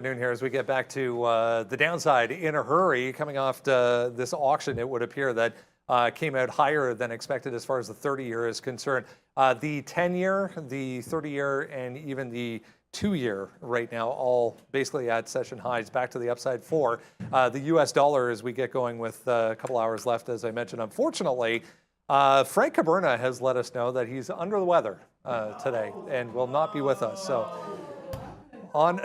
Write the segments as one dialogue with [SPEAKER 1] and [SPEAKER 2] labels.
[SPEAKER 1] Noon here as we get back to the downside in a hurry. Coming off this auction, it would appear that came out higher than expected as far as the 30-year is concerned. The 10-year, the 30-year, and even the 2-year right now, all basically at session highs, back to the upside for the U.S. dollar as we get going with a couple hours left, as I mentioned. Unfortunately, Frank Caberna has let us know that he's under the weather today and will not be with us. So on...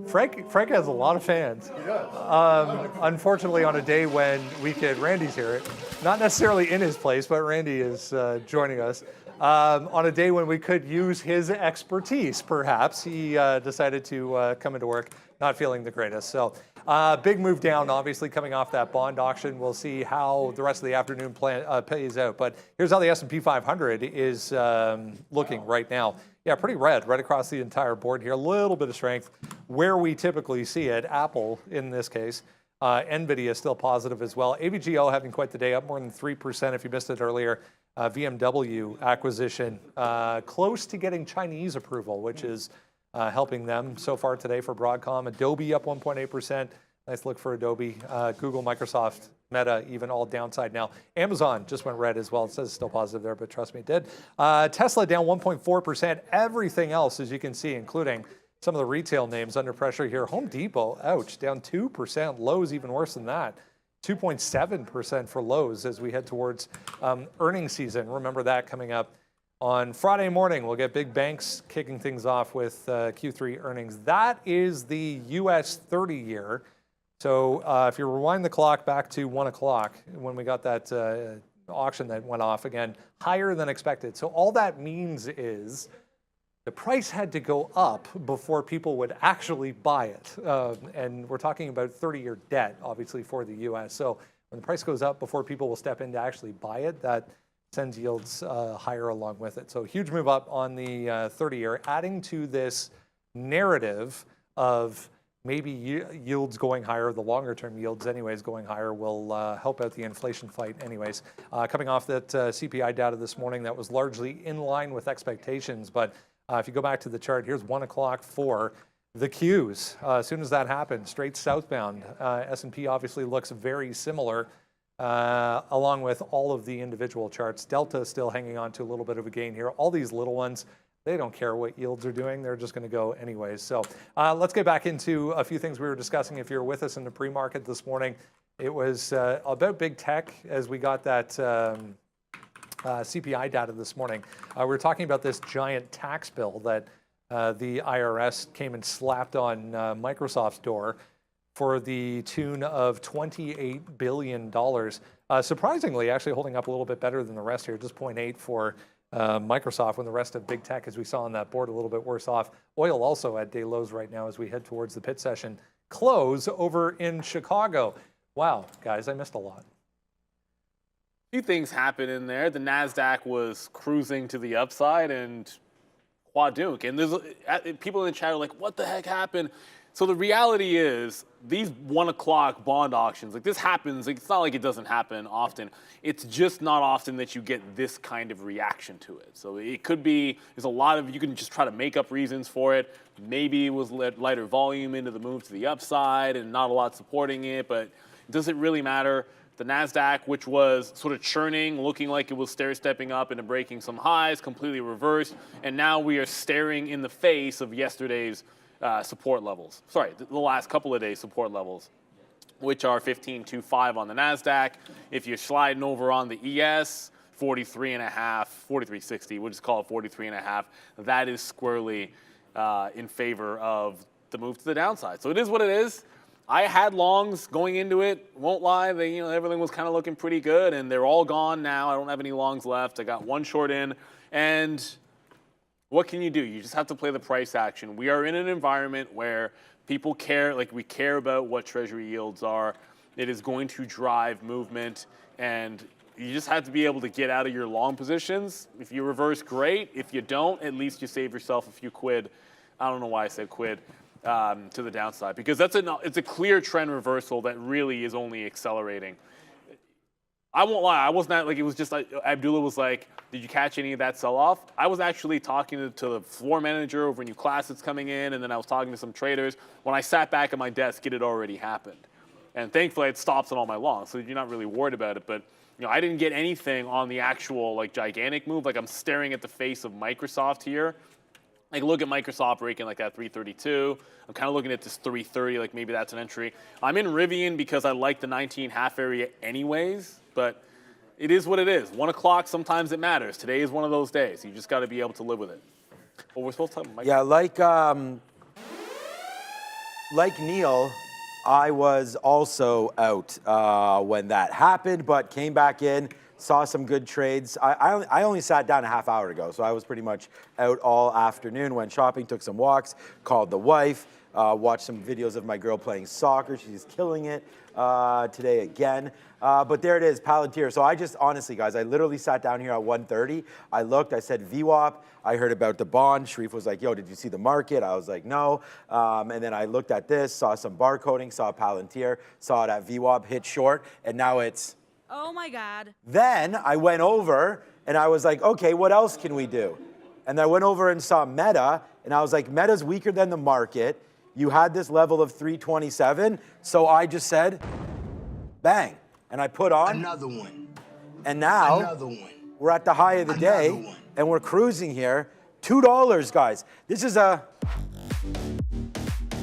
[SPEAKER 1] Frank has a lot of fans.
[SPEAKER 2] He does.
[SPEAKER 1] Unfortunately, on a day when Randy's here, not necessarily in his place, but Randy is joining us. On a day when we could use his expertise, perhaps, he decided to come into work not feeling the greatest. So big move down, obviously, coming off that bond auction. We'll see how the rest of the afternoon plays out. But here's how the S&P 500 is looking right now. Yeah, pretty red right across the entire board here. A little bit of strength where we typically see it. Apple, in this case. NVIDIA is still positive as well. AVGO having quite the day, up more than 3% if you missed it earlier. BMW acquisition, close to getting Chinese approval, which is helping them so far today for Broadcom. Adobe up 1.8%. Nice look for Adobe. Google, Microsoft, Meta, even all downside now. Amazon just went red as well. It says it's still positive there, but trust me, it did. Tesla down 1.4%. Everything else, as you can see, including some of the retail names under pressure here. Home Depot, ouch, down 2%. Lowe's even worse than that. 2.7% for Lowe's as we head towards earnings season. Remember that coming up on Friday morning. We'll get big banks kicking things off with Q3 earnings. That is the US 30-year. So if you rewind the clock back to 1 o'clock when we got that auction that went off again, higher than expected. So all that means is the price had to go up before people would actually buy it. And we're talking about 30-year debt, obviously, for the U.S. So when the price goes up before people will step in to actually buy it, that sends yields higher along with it. So huge move up on the 30-year, adding to this narrative of maybe yields going higher, the longer term yields anyways going higher will help out the inflation fight anyways. Coming off that CPI data this morning, that was largely in line with expectations. But if you go back to the chart, here's 1 o'clock for the Qs. As soon as that happened, straight southbound. S&P obviously looks very similar along with all of the individual charts. Delta is still hanging on to a little bit of a gain here. All these little ones, they don't care what yields are doing. They're just going to go anyways. So let's get back into a few things we were discussing. If you're with us in the pre-market this morning, it was about big tech as we got that CPI data this morning. We were talking about this giant tax bill that the IRS came and slapped on Microsoft's door for the tune of $28 billion. Surprisingly, actually holding up a little bit better than the rest here, just 0.8 for Microsoft, when the rest of big tech, as we saw on that board, a little bit worse off. Oil also at day lows right now as we head towards the pit session close over in Chicago. Wow, guys, I missed a lot.
[SPEAKER 3] A few things happened in there. The NASDAQ was cruising to the upside and quadunk. And there's people in the chat are like, what the heck happened? So the reality is these 1 o'clock bond auctions, like this happens, like, it's not like it doesn't happen often. It's just not often that you get this kind of reaction to it. So it could be, there's a lot of, you can just try to make up reasons for it. Maybe it was lighter volume into the move to the upside and not a lot supporting it, but does it really matter? The NASDAQ, which was sort of churning, looking like it was stair-stepping up into breaking some highs, completely reversed. And now we are staring in the face of yesterday's support levels. Sorry, the last couple of days support levels, which are 15.25 on the NASDAQ. If you're sliding over on the ES, 43.5, 43.60, we'll just call it 43.5. That is squarely in favor of the move to the downside. So it is what it is. I had longs going into it. Won't lie, everything was kind of looking pretty good, and they're all gone now. I don't have any longs left. I got one short in, and what can you do? You just have to play the price action. We are in an environment where people care, like we care about what treasury yields are. It is going to drive movement, and you just have to be able to get out of your long positions. If you reverse, great. If you don't, at least you save yourself a few quid. I don't know why I said quid. To the downside, because it's a clear trend reversal that really is only accelerating. I won't lie, I wasn't like, it was just like, Abdullah was like, did you catch any of that sell-off? I was actually talking to the floor manager over a new class that's coming in, and then I was talking to some traders. When I sat back at my desk, it had already happened. And thankfully, it stops it all my long, so you're not really worried about it. But you know, I didn't get anything on the actual like gigantic move. Like I'm staring at the face of Microsoft here. Like look at Microsoft breaking like that 332. I'm kind of looking at this 330, like maybe that's an entry. I'm in Rivian because I like the 19.5 area anyways, but it is what it is. 1 o'clock, sometimes it matters. Today is one of those days. You just got to be able to live with it. Well, we're supposed to have Microsoft.
[SPEAKER 2] Yeah, like Neil, I was also out when that happened, but came back in, saw some good trades. I only sat down a half hour ago, so I was pretty much out all afternoon, went shopping, took some walks, called the wife, watched some videos of my girl playing soccer. She's killing it today again. But there it is, Palantir. So I just, honestly, guys, I literally sat down here at 1:30. I looked, I said VWAP. I heard about the bond. Sharif was like, yo, did you see the market? I was like, no. And then I looked at this, saw some barcoding, saw Palantir, saw it at VWAP, hit short, and now it's...
[SPEAKER 4] Oh my God.
[SPEAKER 2] Then I went over and I was like, okay, what else can we do? And I went over and saw Meta, and I was like, Meta's weaker than the market. You had this level of 327, so I just said, bang. And I put on.
[SPEAKER 5] Another one.
[SPEAKER 2] And now,
[SPEAKER 5] Another one.
[SPEAKER 2] we're at the high of the day, and we're cruising here. $2, guys. This is a,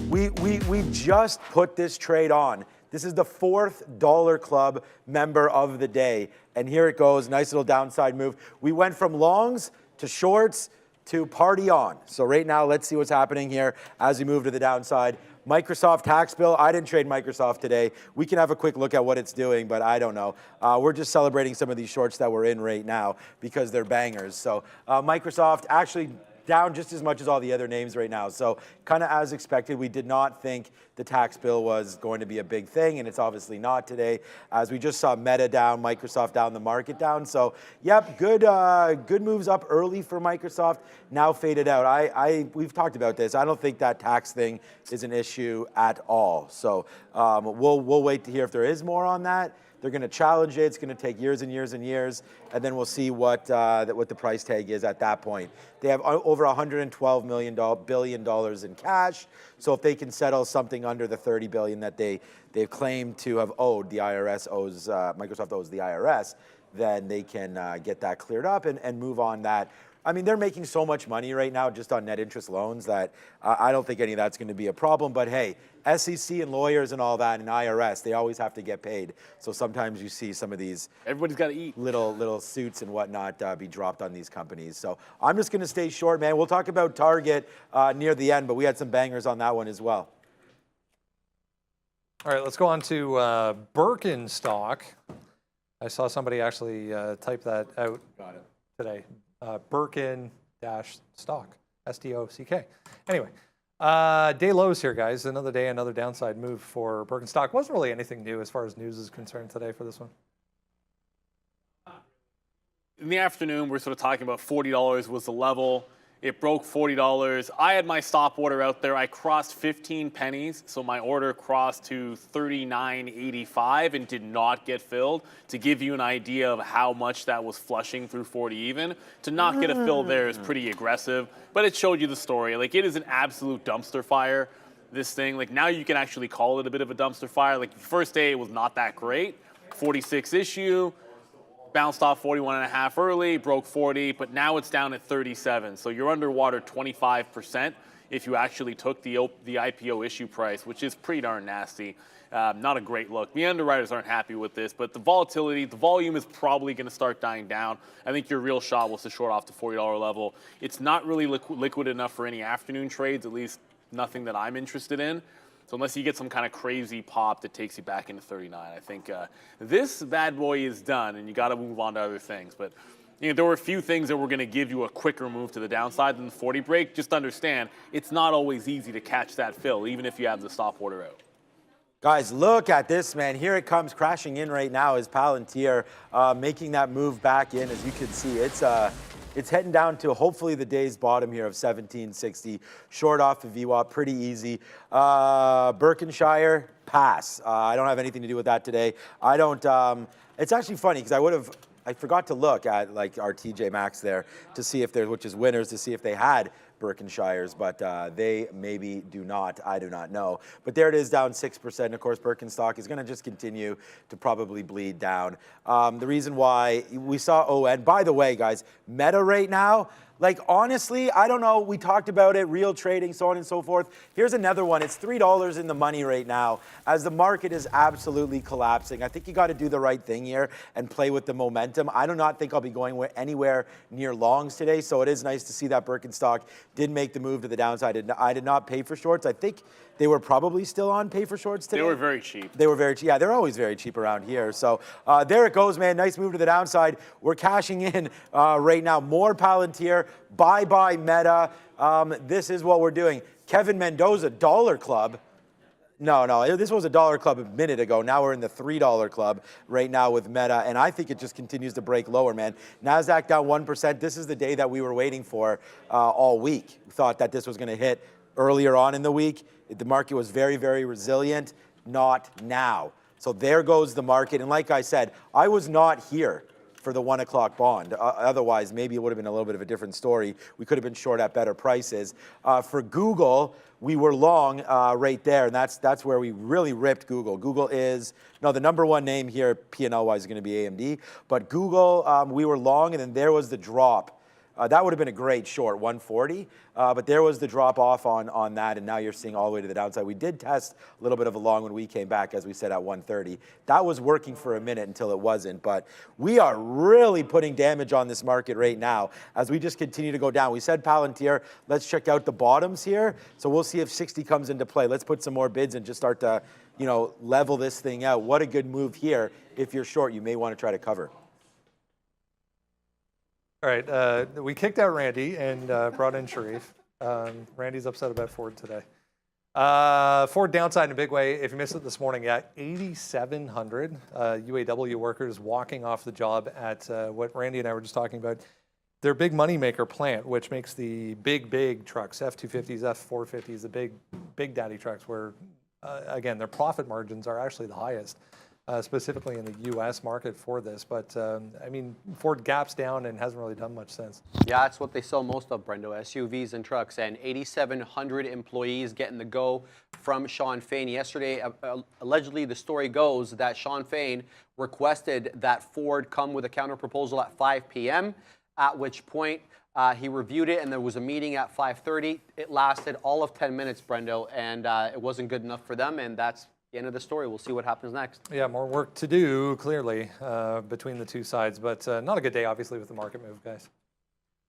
[SPEAKER 2] we just put this trade on. This is the 4th Dollar Club member of the day. And here it goes, nice little downside move. We went from longs to shorts to party on. So right now, let's see what's happening here as we move to the downside. Microsoft tax bill. I didn't trade Microsoft today. We can have a quick look at what it's doing, but I don't know. We're just celebrating some of these shorts that we're in right now because they're bangers. So Microsoft actually down just as much as all the other names right now. So kind of as expected, we did not think the tax bill was going to be a big thing, and it's obviously not today, as we just saw Meta down, Microsoft down, the market down. So yep, good moves up early for Microsoft, now faded out. We've talked about this. I don't think that tax thing is an issue at all. So we'll wait to hear if there is more on that. They're going to challenge it. It's going to take years and years and years, and then we'll see what the price tag is at that point. They have over $112 billion in cash, so if they can settle something under the $30 billion that they've claimed to have owed, the IRS owes, Microsoft owes the IRS, then they can get that cleared up and move on that. I mean, they're making so much money right now just on net interest loans that I don't think any of that's going to be a problem. But hey, SEC and lawyers and all that and IRS, they always have to get paid. So sometimes you see some of these
[SPEAKER 3] Everybody's got to eat.
[SPEAKER 2] Little suits and whatnot be dropped on these companies. So I'm just going to stay short, man. We'll talk about Target near the end, but we had some bangers on that one as well.
[SPEAKER 1] All right, let's go on to Birkenstock. I saw somebody actually type that out today. Birkin-stock, S-T-O-C-K. Anyway, day lows here, guys. Another day, another downside move for Birkenstock. Wasn't really anything new as far as news is concerned today for this one.
[SPEAKER 3] In the afternoon, we're sort of talking about $40 was the level. It broke $40. I had my stop order out there. I crossed 15 pennies, so my order crossed to $39.85 and did not get filled. To give you an idea of how much that was flushing through 40 even, to not get a fill there is pretty aggressive, but it showed you the story. Like, it is an absolute dumpster fire, this thing. Like, now you can actually call it a bit of a dumpster fire. Like, the first day it was not that great. 46 issue. Bounced off 41.5 early, broke 40, but now it's down at 37. So you're underwater 25% if you actually took the IPO issue price, which is pretty darn nasty. Not a great look. The underwriters aren't happy with this, but the volatility, the volume is probably going to start dying down. I think your real shot was to short off the $40 level. It's not really liquid enough for any afternoon trades, at least nothing that I'm interested in. So unless you get some kind of crazy pop that takes you back into 39, I think this bad boy is done, and you got to move on to other things. But you know, there were a few things that were going to give you a quicker move to the downside than the 40 break. Just understand, it's not always easy to catch that fill, even if you have the stop order out.
[SPEAKER 2] Guys, look at this, man. Here it comes crashing in right now is Palantir making that move back in. As you can see, it's heading down to hopefully the day's bottom here of 1760. Short off the VWAP, pretty easy. Berkshire, pass. I don't have anything to do with that today. I don't. It's actually funny because I forgot to look at like our TJ Maxx there to see if which is winners, to see if they had Berkshires, but they maybe do not. I do not know. But there it is, down 6%. And of course, Birkin stock is going to just continue to probably bleed down. The reason why we saw ON, by the way, guys, Meta right now, like, honestly, I don't know. We talked about it, real trading, so on and so forth. Here's another one. It's $3 in the money right now as the market is absolutely collapsing. I think you got to do the right thing here and play with the momentum. I do not think I'll be going anywhere near longs today, so it is nice to see that Birkenstock did make the move to the downside. I did not pay for shorts. I think they were probably still on pay for shorts today.
[SPEAKER 3] They were very cheap.
[SPEAKER 2] They were very cheap. Yeah, they're always very cheap around here. So there it goes, man. Nice move to the downside. We're cashing in right now. More Palantir. Bye-bye, Meta. This is what we're doing. Kevin Mendoza, Dollar Club. No, this was a Dollar Club a minute ago. Now we're in the $3 club right now with Meta, and I think it just continues to break lower, man. NASDAQ down 1%. This is the day that we were waiting for all week. We thought that this was going to hit earlier on in the week. The market was very, very resilient. Not now. So there goes the market. And like I said, I was not here for the 1 o'clock bond. Otherwise, maybe it would have been a little bit of a different story. We could have been short at better prices. For Google, we were long right there, and that's where we really ripped Google. Google is, no, the number one name here, P&L-wise, is going to be AMD. But Google, we were long, and then there was the drop. That would have been a great short, 140, but there was the drop off on that, and now you're seeing all the way to the downside. We did test a little bit of a long when we came back, as we said, at 130. That was working for a minute until it wasn't, but we are really putting damage on this market right now as we just continue to go down. We said Palantir, let's check out the bottoms here, so we'll see if 60 comes into play. Let's put some more bids and just start to, level this thing out. What a good move here. If you're short, you may want to try to cover.
[SPEAKER 1] All right, we kicked out Randy and brought in Sharif. Randy's upset about Ford today. Ford downside in a big way. If you missed it this morning, at 8,700 UAW workers walking off the job at what Randy and I were just talking about, their big moneymaker plant, which makes the big trucks, F-250s, F-450s, the big daddy trucks, where, again, their profit margins are actually the highest. Specifically in the U.S. market for this. But, I mean, Ford gaps down and hasn't really done much since.
[SPEAKER 4] Yeah, that's what they sell most of, Brendo, SUVs and trucks. And 8,700 employees getting the go from Shawn Fain. Yesterday, allegedly, the story goes that Shawn Fain requested that Ford come with a counterproposal at 5 p.m., at which point he reviewed it, and there was a meeting at 5:30. It lasted all of 10 minutes, Brendo, and it wasn't good enough for them, and that's the end of the story. We'll see what happens next.
[SPEAKER 1] Yeah, more work to do, clearly, between the two sides. But not a good day, obviously, with the market move, guys.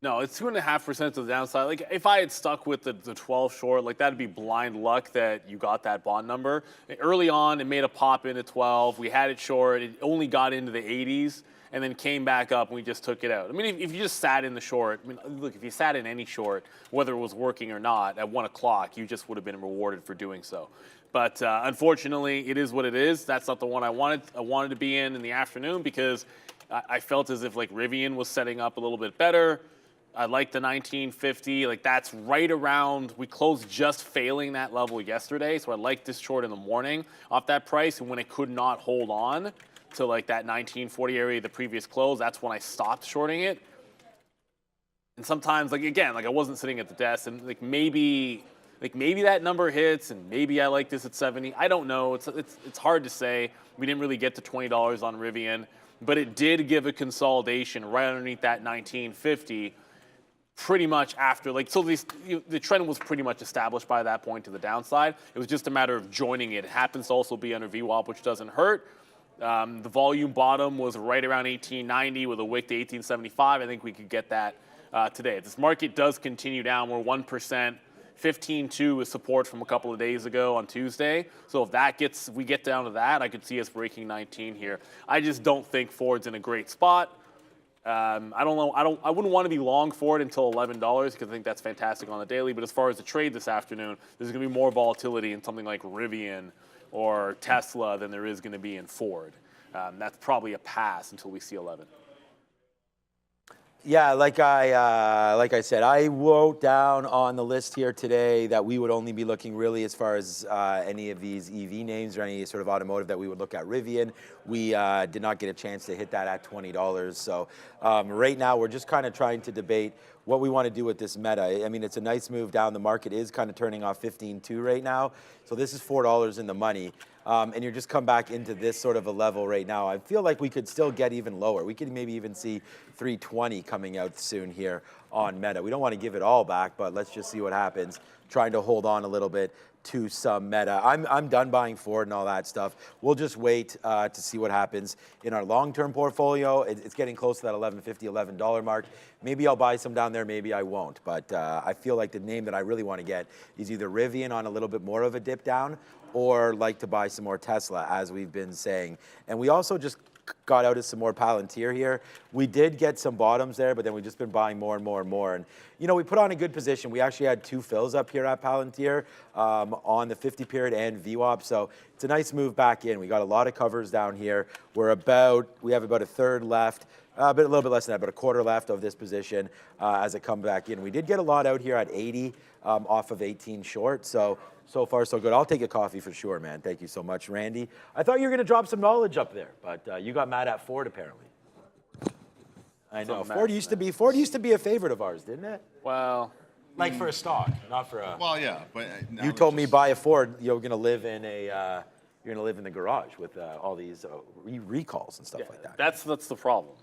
[SPEAKER 1] No,
[SPEAKER 3] it's 2.5% to the downside. Like, if I had stuck with the 12 short, like, that'd be blind luck that you got that bond number. Early on, it made a pop into 12. We had it short. It only got into the 80s and then came back up, and we just took it out. I mean, if you just sat in the short, I mean, look, if you sat in any short, whether it was working or not, at 1 o'clock, you just would have been rewarded for doing so. But unfortunately, it is what it is. That's not the one I wanted. I wanted to be in the afternoon because I felt as if, like, Rivian was setting up a little bit better. I like the 1950. Like, that's right around, we closed just failing that level yesterday. So I like this short in the morning off that price. And when it could not hold on to, like, that 1940 area, the previous close, that's when I stopped shorting it. And sometimes, like, again, like, I wasn't sitting at the desk, and like maybe that number hits, and maybe I like this at 70. I don't know. It's hard to say. We didn't really get to $20 on Rivian, but it did give a consolidation right underneath that 1950, pretty much after. Like, so the trend was pretty much established by that point to the downside. It was just a matter of joining it. It happens to also be under VWAP, which doesn't hurt. The volume bottom was right around 1890 with a wick to 1875. I think we could get that today. If this market does continue down, we're 1%. 15.2 is support from a couple of days ago on Tuesday. So if we get down to that, I could see us breaking 19 here. I just don't think Ford's in a great spot. I don't know. I wouldn't want to be long Ford until $11 because I think that's fantastic on the daily. But as far as the trade this afternoon, there's going to be more volatility in something like Rivian or Tesla than there is going to be in Ford. That's probably a pass until we see 11.
[SPEAKER 2] Yeah, like I said, I wrote down on the list here today that we would only be looking really as far as any of these EV names or any sort of automotive that we would look at. Rivian, we did not get a chance to hit that at $20. So right now we're just kind of trying to debate what we want to do with this Meta. I mean, it's a nice move down. The market is kind of turning off 15.2 right now. So this is $4 in the money. And you're just come back into this sort of a level right now. I feel like we could still get even lower. We could maybe even see 320 coming out soon here on Meta. We don't want to give it all back, but let's just see what happens. Trying to hold on a little bit to some Meta. I'm done buying Ford and all that stuff. We'll just wait to see what happens in our long-term portfolio. It's getting close to that $11.50, $11 mark. Maybe I'll buy some down there, maybe I won't. But I feel like the name that I really want to get is either Rivian on a little bit more of a dip down, or like to buy some more Tesla, as we've been saying. And we also just got out of some more Palantir here. We did get some bottoms there, but then we've just been buying more and more and more. And, you know, we put on a good position. We actually had 2 fills up here at Palantir on the 50 period and VWAP. So it's a nice move back in. We got a lot of covers down here. We have about a third left. But a little bit less than that, about a quarter left of this position as it comes back in. We did get a lot out here at 80 off of 18 short. So far, so good. I'll take a coffee for sure, man. Thank you so much, Randy. I thought you were going to drop some knowledge up there, but you got mad at Ford, apparently. I know. Ford used to be a favorite of ours, didn't it?
[SPEAKER 3] Well,
[SPEAKER 2] like for a stock, not for a...
[SPEAKER 5] Well, yeah, but now
[SPEAKER 2] You
[SPEAKER 5] it's
[SPEAKER 2] told me
[SPEAKER 5] just-
[SPEAKER 2] buy a Ford, you're going to live in a... you're going to live in the garage with all these recalls and stuff like that.
[SPEAKER 3] that's the problem.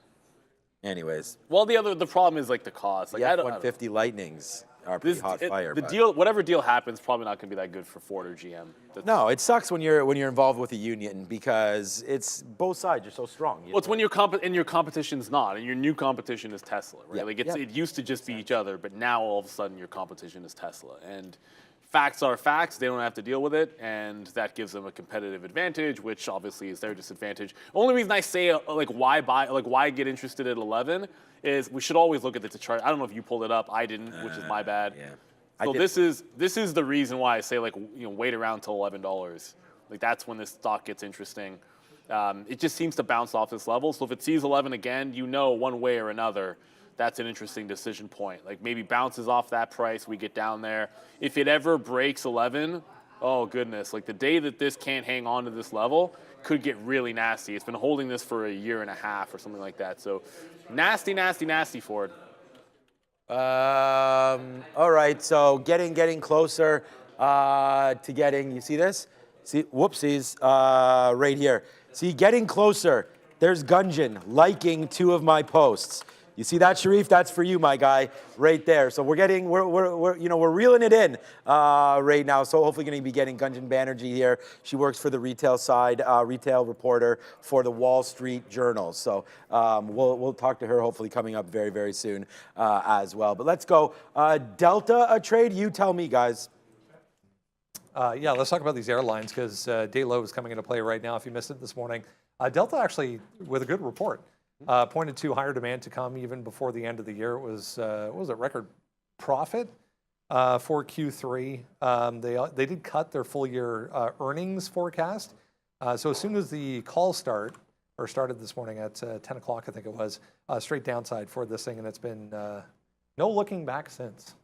[SPEAKER 2] Anyways,
[SPEAKER 3] Well, the problem is like the cost. Like
[SPEAKER 2] the
[SPEAKER 3] I don't know.
[SPEAKER 2] F-150 Lightnings are pretty hot fire.
[SPEAKER 3] The
[SPEAKER 2] but-
[SPEAKER 3] deal, whatever deal happens, probably not going to be that good for Ford or GM.
[SPEAKER 2] No, it sucks when you're involved with a union because it's both sides are so strong.
[SPEAKER 3] Well, it's when your competition's not, and your new competition is Tesla, right?
[SPEAKER 2] Yeah,
[SPEAKER 3] Like
[SPEAKER 2] yeah.
[SPEAKER 3] it used to just be each other, but now all of a sudden your competition is Tesla. And facts are facts; they don't have to deal with it, and that gives them a competitive advantage, which obviously is their disadvantage. Only reason I say why get interested at 11 is we should always look at the chart. I don't know if you pulled it up; I didn't, which is my bad.
[SPEAKER 2] Yeah.
[SPEAKER 3] So this is the reason why I say wait around till $11. Like that's when this stock gets interesting. It just seems to bounce off this level. So if it sees 11 again, one way or another, that's an interesting decision point. Like maybe bounces off that price, we get down there. If it ever breaks 11, oh goodness, like the day that this can't hang on to this level could get really nasty. It's been holding this for a year and a half or something like that. So nasty, nasty, nasty, Ford.
[SPEAKER 2] All right, so getting closer to getting, you see this? See, whoopsies, right here. See, getting closer. There's Gunjan liking 2 of my posts. You see that, Sharif? That's for you, my guy, right there. So we're reeling it in right now. So hopefully going to be getting Gunjan Banerjee here. She works for the retail side, retail reporter for the Wall Street Journal. So we'll talk to her hopefully coming up very, very soon as well. But let's go. Delta, a trade? You tell me, guys.
[SPEAKER 1] Yeah, let's talk about these airlines because day low is coming into play right now. If you missed it this morning, Delta actually with a good report. Pointed to higher demand to come even before the end of the year. It was what was it, record profit for Q3. They did cut their full year earnings forecast. So as soon as the calls started this morning at 10 o'clock, I think it was, straight downside for this thing, and it's been no looking back since.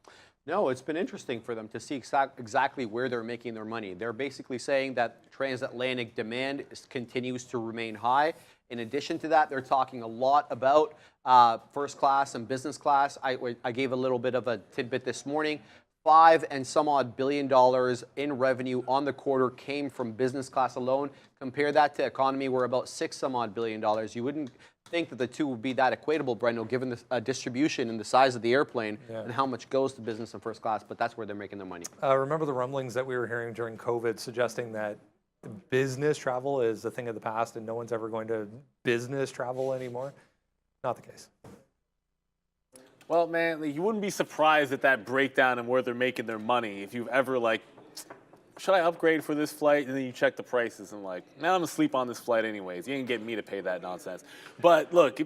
[SPEAKER 4] No, it's been interesting for them to see exactly where they're making their money. They're basically saying that transatlantic demand continues to remain high. In addition to that, they're talking a lot about first class and business class. I gave a little bit of a tidbit this morning. $5 and some odd billion in revenue on the quarter came from business class alone. Compare that to economy, where about $6 some odd billion. You wouldn't think that the two would be that equatable, Brendo, given the distribution and the size of the airplane and how much goes to business and first class, but that's where they're making their money.
[SPEAKER 1] Remember the rumblings that we were hearing during COVID suggesting that business travel is a thing of the past and no one's ever going to business travel anymore? Not the case.
[SPEAKER 3] Well, man, you wouldn't be surprised at that breakdown and where they're making their money if you've ever should I upgrade for this flight? And then you check the prices and now I'm gonna sleep on this flight anyways. You ain't getting me to pay that nonsense. But look,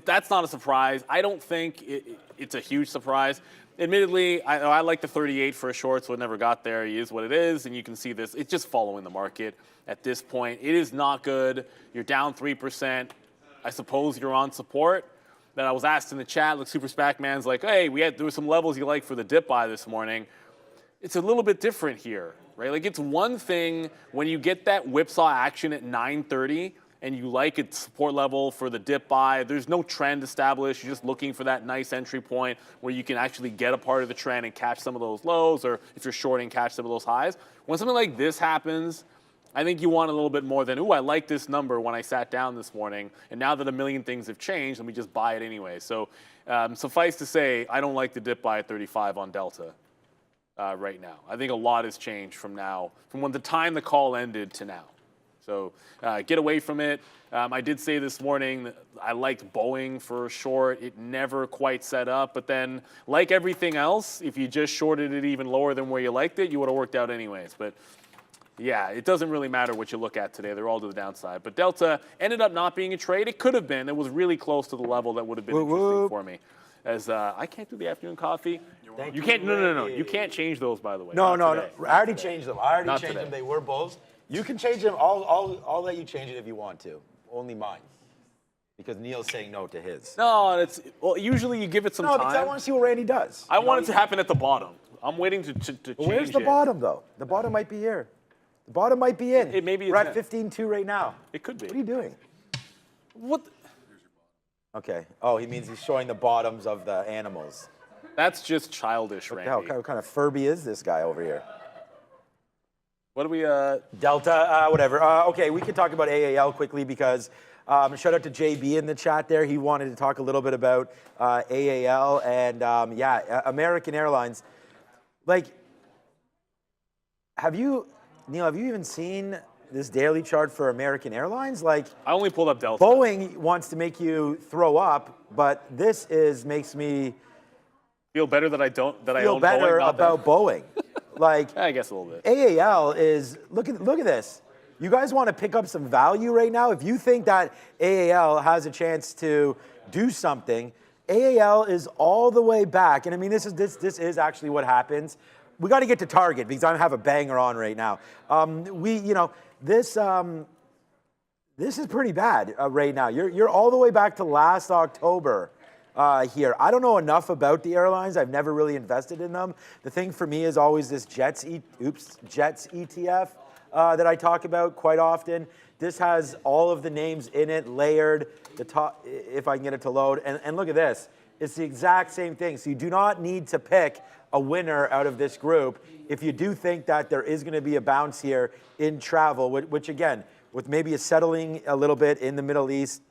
[SPEAKER 3] that's not a surprise. I don't think it's a huge surprise. Admittedly, I like the 38 for a short, so it never got there. It is what it is, and you can see this. It's just following the market at this point. It is not good. You're down 3%. I suppose you're on support. that I was asked in the chat, like Super SPAC Man's like, hey, there were some levels you like for the dip buy this morning. It's a little bit different here, right? Like it's one thing when you get that whipsaw action at 9:30 and you like its support level for the dip buy. There's no trend established. You're just looking for that nice entry point where you can actually get a part of the trend and catch some of those lows, or if you're shorting, catch some of those highs. When something like this happens, I think you want a little bit more than, ooh, I like this number when I sat down this morning, and now that a million things have changed, let me just buy it anyway. So suffice to say, I don't like the dip buy at 35 on Delta right now. I think a lot has changed from when the time the call ended to now. So get away from it. I did say this morning that I liked Boeing for a short. It never quite set up. But then, like everything else, if you just shorted it even lower than where you liked it, you would have worked out anyways. But yeah, it doesn't really matter what you look at today. They're all to the downside. But Delta ended up not being a trade. It could have been. It was really close to the level that would have been interesting for me. As I can't do the afternoon coffee. You can't. No. You can't change those, by the way.
[SPEAKER 2] No. I already
[SPEAKER 3] today.
[SPEAKER 2] changed them. I already
[SPEAKER 3] Not
[SPEAKER 2] changed
[SPEAKER 3] today.
[SPEAKER 2] them. They were bulls. You can change them. I'll let you change it if you want to. Only mine. Because Neil's saying no to his.
[SPEAKER 3] No, usually you give it some
[SPEAKER 2] No,
[SPEAKER 3] time.
[SPEAKER 2] because I want to see what Randy does.
[SPEAKER 3] I want it to happen at the bottom. I'm waiting to change
[SPEAKER 2] Where's the bottom, though? The bottom might be here. The bottom might be in.
[SPEAKER 3] Maybe
[SPEAKER 2] We're
[SPEAKER 3] it's
[SPEAKER 2] at 15.2 right now.
[SPEAKER 3] It could be.
[SPEAKER 2] What are you doing?
[SPEAKER 3] What?
[SPEAKER 2] Okay. Oh, he means he's showing the bottoms of the animals.
[SPEAKER 3] That's just childish, Randy.
[SPEAKER 2] What kind of Furby is this guy over here?
[SPEAKER 3] What do we?
[SPEAKER 2] Delta, whatever. Okay, we can talk about AAL quickly because shout out to JB in the chat there. He wanted to talk a little bit about AAL and American Airlines. Like, Neil, have you even seen this daily chart for American Airlines? Like,
[SPEAKER 3] I only pulled up Delta.
[SPEAKER 2] Boeing wants to make you throw up, but this makes me
[SPEAKER 3] feel better that I don't. That I
[SPEAKER 2] feel
[SPEAKER 3] own
[SPEAKER 2] better
[SPEAKER 3] Boeing, not
[SPEAKER 2] about Boeing. Like,
[SPEAKER 3] I guess a little bit.
[SPEAKER 2] AAL is, look at this. You guys want to pick up some value right now? If you think that AAL has a chance to do something, AAL is all the way back. And I mean, this is actually what happens. We got to get to Target because I have a banger on right now. This is pretty bad right now. You're all the way back to last October. Here. I don't know enough about the airlines. I've never really invested in them. The thing for me is always this Jets ETF that I talk about quite often. This has all of the names in it, layered, the top, if I can get it to load. And look at this. It's the exact same thing. So you do not need to pick a winner out of this group if you do think that there is going to be a bounce here in travel, which again, with maybe a settling a little bit in the Middle East,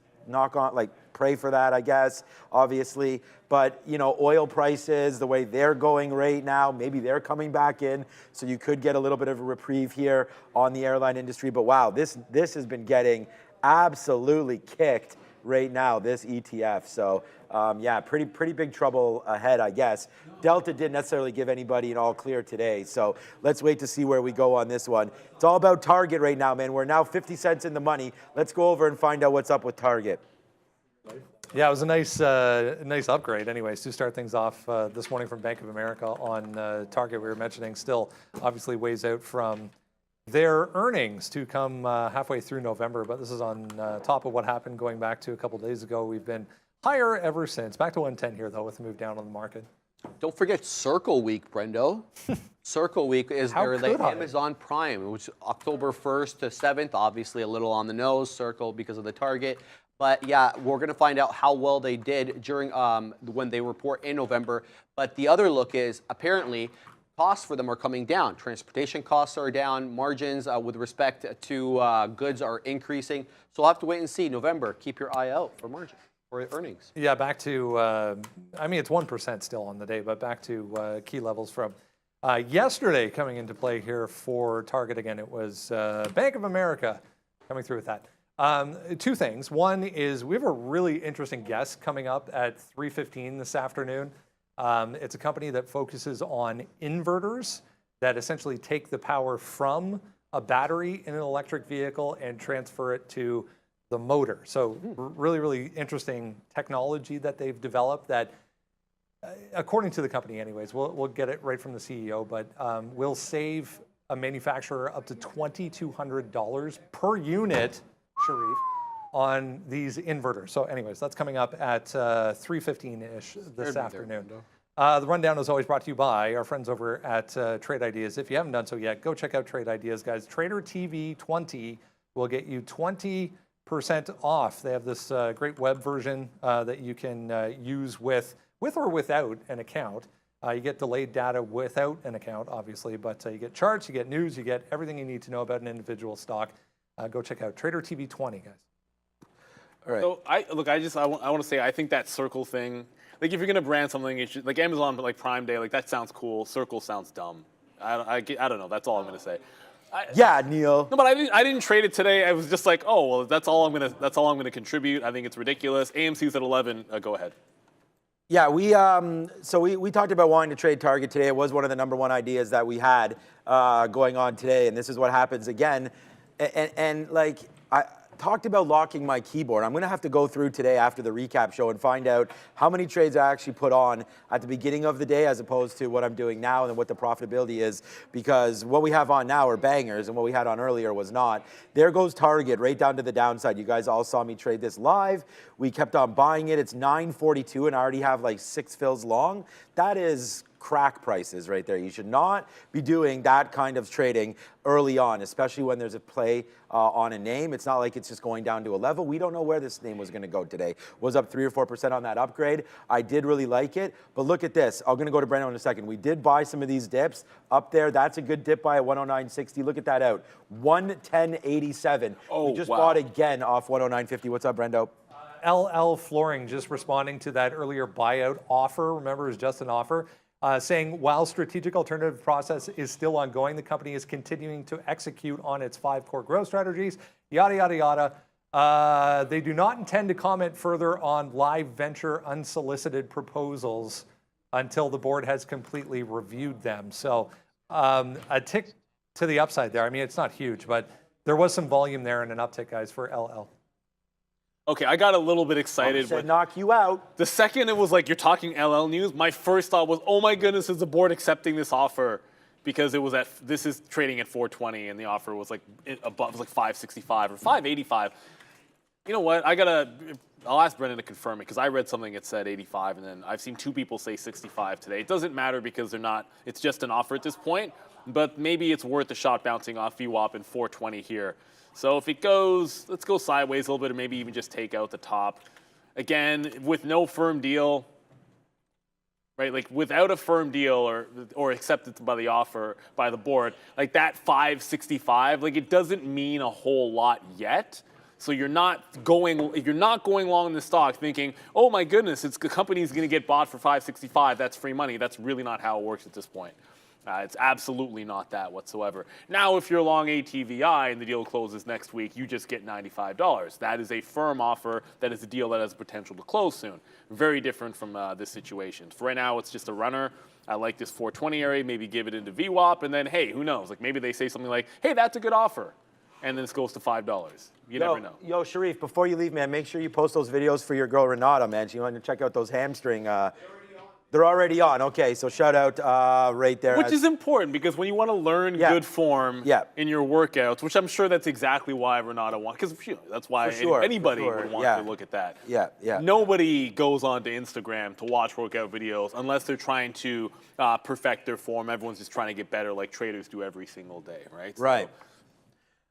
[SPEAKER 2] pray for that, I guess, obviously. But, oil prices, the way they're going right now, maybe they're coming back in. So you could get a little bit of a reprieve here on the airline industry. But wow, this has been getting absolutely kicked right now, this ETF. So pretty big trouble ahead, I guess. Delta didn't necessarily give anybody an all clear today. So let's wait to see where we go on this one. It's all about Target right now, man. We're now 50 cents in the money. Let's go over and find out what's up with Target.
[SPEAKER 1] Yeah, it was a nice upgrade anyways to start things off this morning from Bank of America on Target. We were mentioning still obviously ways out from their earnings to come halfway through November, but this is on top of what happened going back to a couple days ago. We've been higher ever since. Back to 110 here though with the move down on the market.
[SPEAKER 4] Don't forget Circle Week, Brendo. Circle Week is their Amazon Prime, which is October 1st to 7th. Obviously a little on the nose, Circle because of the Target. But yeah, we're going to find out how well they did during when they report in November. But the other look is apparently costs for them are coming down. Transportation costs are down. Margins with respect to goods are increasing. So we'll have to wait and see. November, keep your eye out for margin, for earnings.
[SPEAKER 1] Yeah, back to, it's 1% still on the day, but back to key levels from yesterday coming into play here for Target. Again, it was Bank of America coming through with that. Two things. One is we have a really interesting guest coming up at 3:15 this afternoon. It's a company that focuses on inverters that essentially take the power from a battery in an electric vehicle and transfer it to the motor. So really, really interesting technology that they've developed that, according to the company anyways, we'll get it right from the CEO, but will save a manufacturer up to $2,200 per unit, Sharif, on these inverters. So anyways, that's coming up at 3:15-ish this afternoon. The rundown is always brought to you by our friends over at Trade Ideas. If you haven't done so yet, go check out Trade Ideas, guys. Trader TV 20 will get you 20% off. They have this great web version that you can use with or without an account. You get delayed data without an account, obviously, but you get charts, you get news, you get everything you need to know about an individual stock. Go check out Trader TV 20, guys.
[SPEAKER 2] All right.
[SPEAKER 3] So I want to say I think that circle thing, like if you're gonna brand something, it should, like Amazon, but like Prime Day, like that sounds cool. Circle sounds dumb. I don't know. That's all I'm gonna say.
[SPEAKER 2] Yeah, Neil.
[SPEAKER 3] No, but I didn't trade it today. I was just like, oh well, that's all I'm gonna contribute. I think it's ridiculous. AMC's at 11. Go ahead.
[SPEAKER 2] Yeah, we talked about wanting to trade Target today. It was one of the #1 ideas that we had going on today, and this is what happens again. And like I talked about locking my keyboard. I'm going to have to go through today after the recap show and find out how many trades I actually put on at the beginning of the day as opposed to what I'm doing now and what the profitability is, because what we have on now are bangers and what we had on earlier was not. There goes Target right down to the downside. You guys all saw me trade this live. We kept on buying it. It's 942 and I already have like 6 fills long. That is crack prices right there. You should not be doing that kind of trading early on, especially when there's a play on a name. It's not like it's just going down to a level. We don't know where this name was going to go today. Was up 3 or 4% on that upgrade. I did really like it, but look at this. I'm going to go to Brendo in a second. We did buy some of these dips up there. That's a good dip buy at 109.60. Look at that out. 110.87.
[SPEAKER 3] Oh,
[SPEAKER 2] we just
[SPEAKER 3] wow.
[SPEAKER 2] bought again off 109.50. What's up, Brendo?
[SPEAKER 1] LL Flooring just responding to that earlier buyout offer. Remember, it was just an offer. Saying while strategic alternative process is still ongoing, the company is continuing to execute on its 5 core growth strategies, yada, yada, yada. They do not intend to comment further on live venture unsolicited proposals until the board has completely reviewed them. So a tick to the upside there. I mean, it's not huge, but there was some volume there and an uptick, guys, for LL.
[SPEAKER 3] Okay, I got a little bit excited.
[SPEAKER 2] Said knock you out.
[SPEAKER 3] The second it was like you're talking LL news, my first thought was, oh my goodness, is the board accepting this offer? Because it was this is trading at 420 and the offer was like above, was like 565 or 585. You know what? I'll ask Brendan to confirm it because I read something that said 85 and then I've seen 2 people say 65 today. It doesn't matter because it's just an offer at this point, but maybe it's worth a shot bouncing off VWAP in 420 here. So if it goes, let's go sideways a little bit or maybe even just take out the top. Again, with no firm deal, right? Like without a firm deal or acceptance by the offer, by the board, like that 565, like it doesn't mean a whole lot yet. So you're not going long in the stock thinking, oh my goodness, the company's going to get bought for 565. That's free money. That's really not how it works at this point. It's absolutely not that whatsoever. Now, if you're long ATVI and the deal closes next week, you just get $95. That is a firm offer. That is a deal that has potential to close soon. Very different from this situation. For right now, it's just a runner. I like this 420 area. Maybe give it into VWAP, and then hey, who knows? Like maybe they say something like, hey, that's a good offer, and then this goes to $5. You never know.
[SPEAKER 2] Yo, Sharif, before you leave, man, make sure you post those videos for your girl Renata, man. She wanted to check out those hamstring. They're already on. Okay, so shout out right there.
[SPEAKER 3] Which is important because when you want to learn good form in your workouts, which I'm sure that's exactly why Renata wants, because that's why anybody would want to look at that.
[SPEAKER 2] Yeah.
[SPEAKER 3] Nobody goes onto Instagram to watch workout videos unless they're trying to perfect their form. Everyone's just trying to get better like traders do every single day, right?
[SPEAKER 2] Right.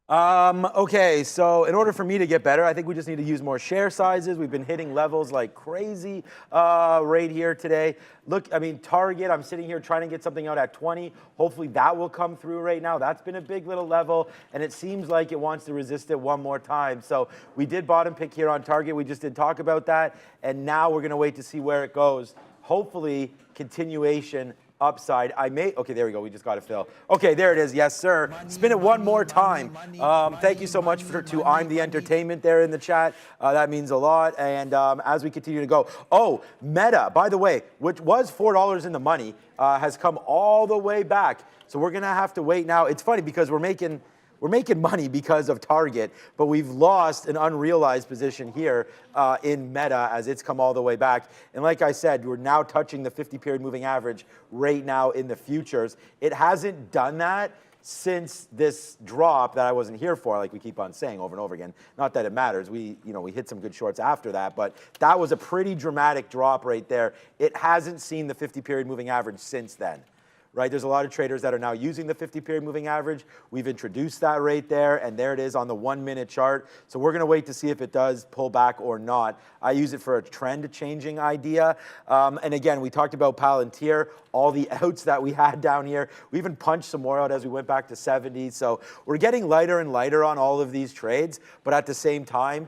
[SPEAKER 2] Okay, so in order for me to get better, I think we just need to use more share sizes. We've been hitting levels like crazy right here today. Look, I mean, Target, I'm sitting here trying to get something out at 20. Hopefully that will come through right now. That's been a big little level, and it seems like it wants to resist it one more time. So we did bottom pick here on Target. We just did talk about that, and now we're going to wait to see where it goes. Hopefully, continuation upside. Okay, there we go. We just got to fill. Okay, there it is. Yes, sir. Spin it one more time. Thank you so much to I'm the Entertainment there in the chat. That means a lot. And as we continue to go, Meta, by the way, which was $4 in the money, has come all the way back. So we're going to have to wait now. It's funny because we're making money because of Target, but we've lost an unrealized position here in Meta as it's come all the way back. And like I said, we're now touching the 50-period moving average right now in the futures. It hasn't done that since this drop that I wasn't here for, like we keep on saying over and over again. Not that it matters. We hit some good shorts after that, but that was a pretty dramatic drop right there. It hasn't seen the 50-period moving average since then. Right, there's a lot of traders that are now using the 50-period moving average. We've introduced that right there, and there it is on the 1-minute chart. So we're gonna wait to see if it does pull back or not. I use it for a trend-changing idea. And again, we talked about Palantir, all the outs that we had down here. We even punched some more out as we went back to 70. So we're getting lighter and lighter on all of these trades, but at the same time,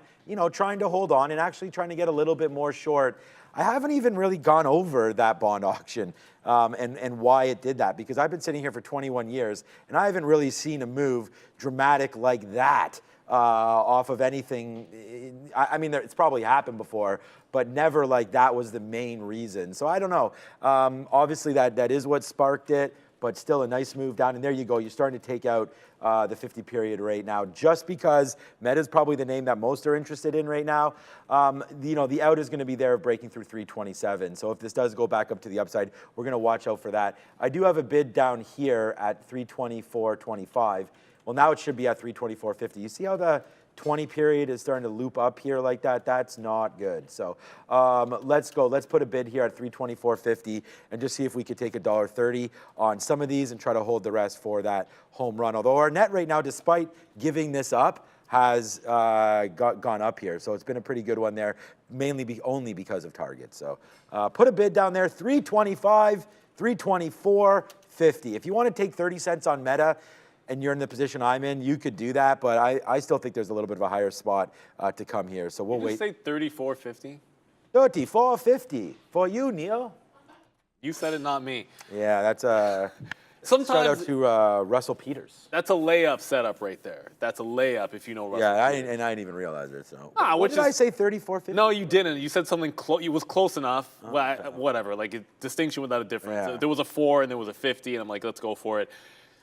[SPEAKER 2] trying to hold on and actually trying to get a little bit more short. I haven't even really gone over that bond auction and why it did that, because I've been sitting here for 21 years and I haven't really seen a move dramatic like that off of anything. I mean, it's probably happened before, but never like that was the main reason. So I don't know. Obviously, that is what sparked it, but still a nice move down. And there you go. You're starting to take out the 50-period right now, just because Meta is probably the name that most are interested in right now. The out is going to be there breaking through 327. So if this does go back up to the upside, we're going to watch out for that. I do have a bid down here at 324.25. Well, now it should be at 324.50. You see how the 20 period is starting to loop up here like that? That's not good. So let's go. Let's put a bid here at 324.50 and just see if we could take $1.30 on some of these and try to hold the rest for that home run. Although our net right now, despite giving this up, has gone up here. So it's been a pretty good one there, mainly only because of target. So put a bid down there, 325, 324.50. If you want to take 30 cents on Meta, and you're in the position I'm in, you could do that, but I still think there's a little bit of a higher spot to come here. So we'll wait.
[SPEAKER 3] Did you say 34.50?
[SPEAKER 2] 34.50 for you, Neil.
[SPEAKER 3] You said it, not me.
[SPEAKER 2] Yeah, that's a shout out to Russell Peters.
[SPEAKER 3] That's a layup setup right there. That's a layup if you know Russell.
[SPEAKER 2] Yeah,
[SPEAKER 3] Peters.
[SPEAKER 2] I didn't even realize it. So
[SPEAKER 3] what
[SPEAKER 2] did I say? 34.50?
[SPEAKER 3] No, you didn't. You said something close. It was close enough. Whatever, like a distinction without a difference.
[SPEAKER 2] Yeah.
[SPEAKER 3] There was a 4 and there was a 50, and I'm like, let's go for it.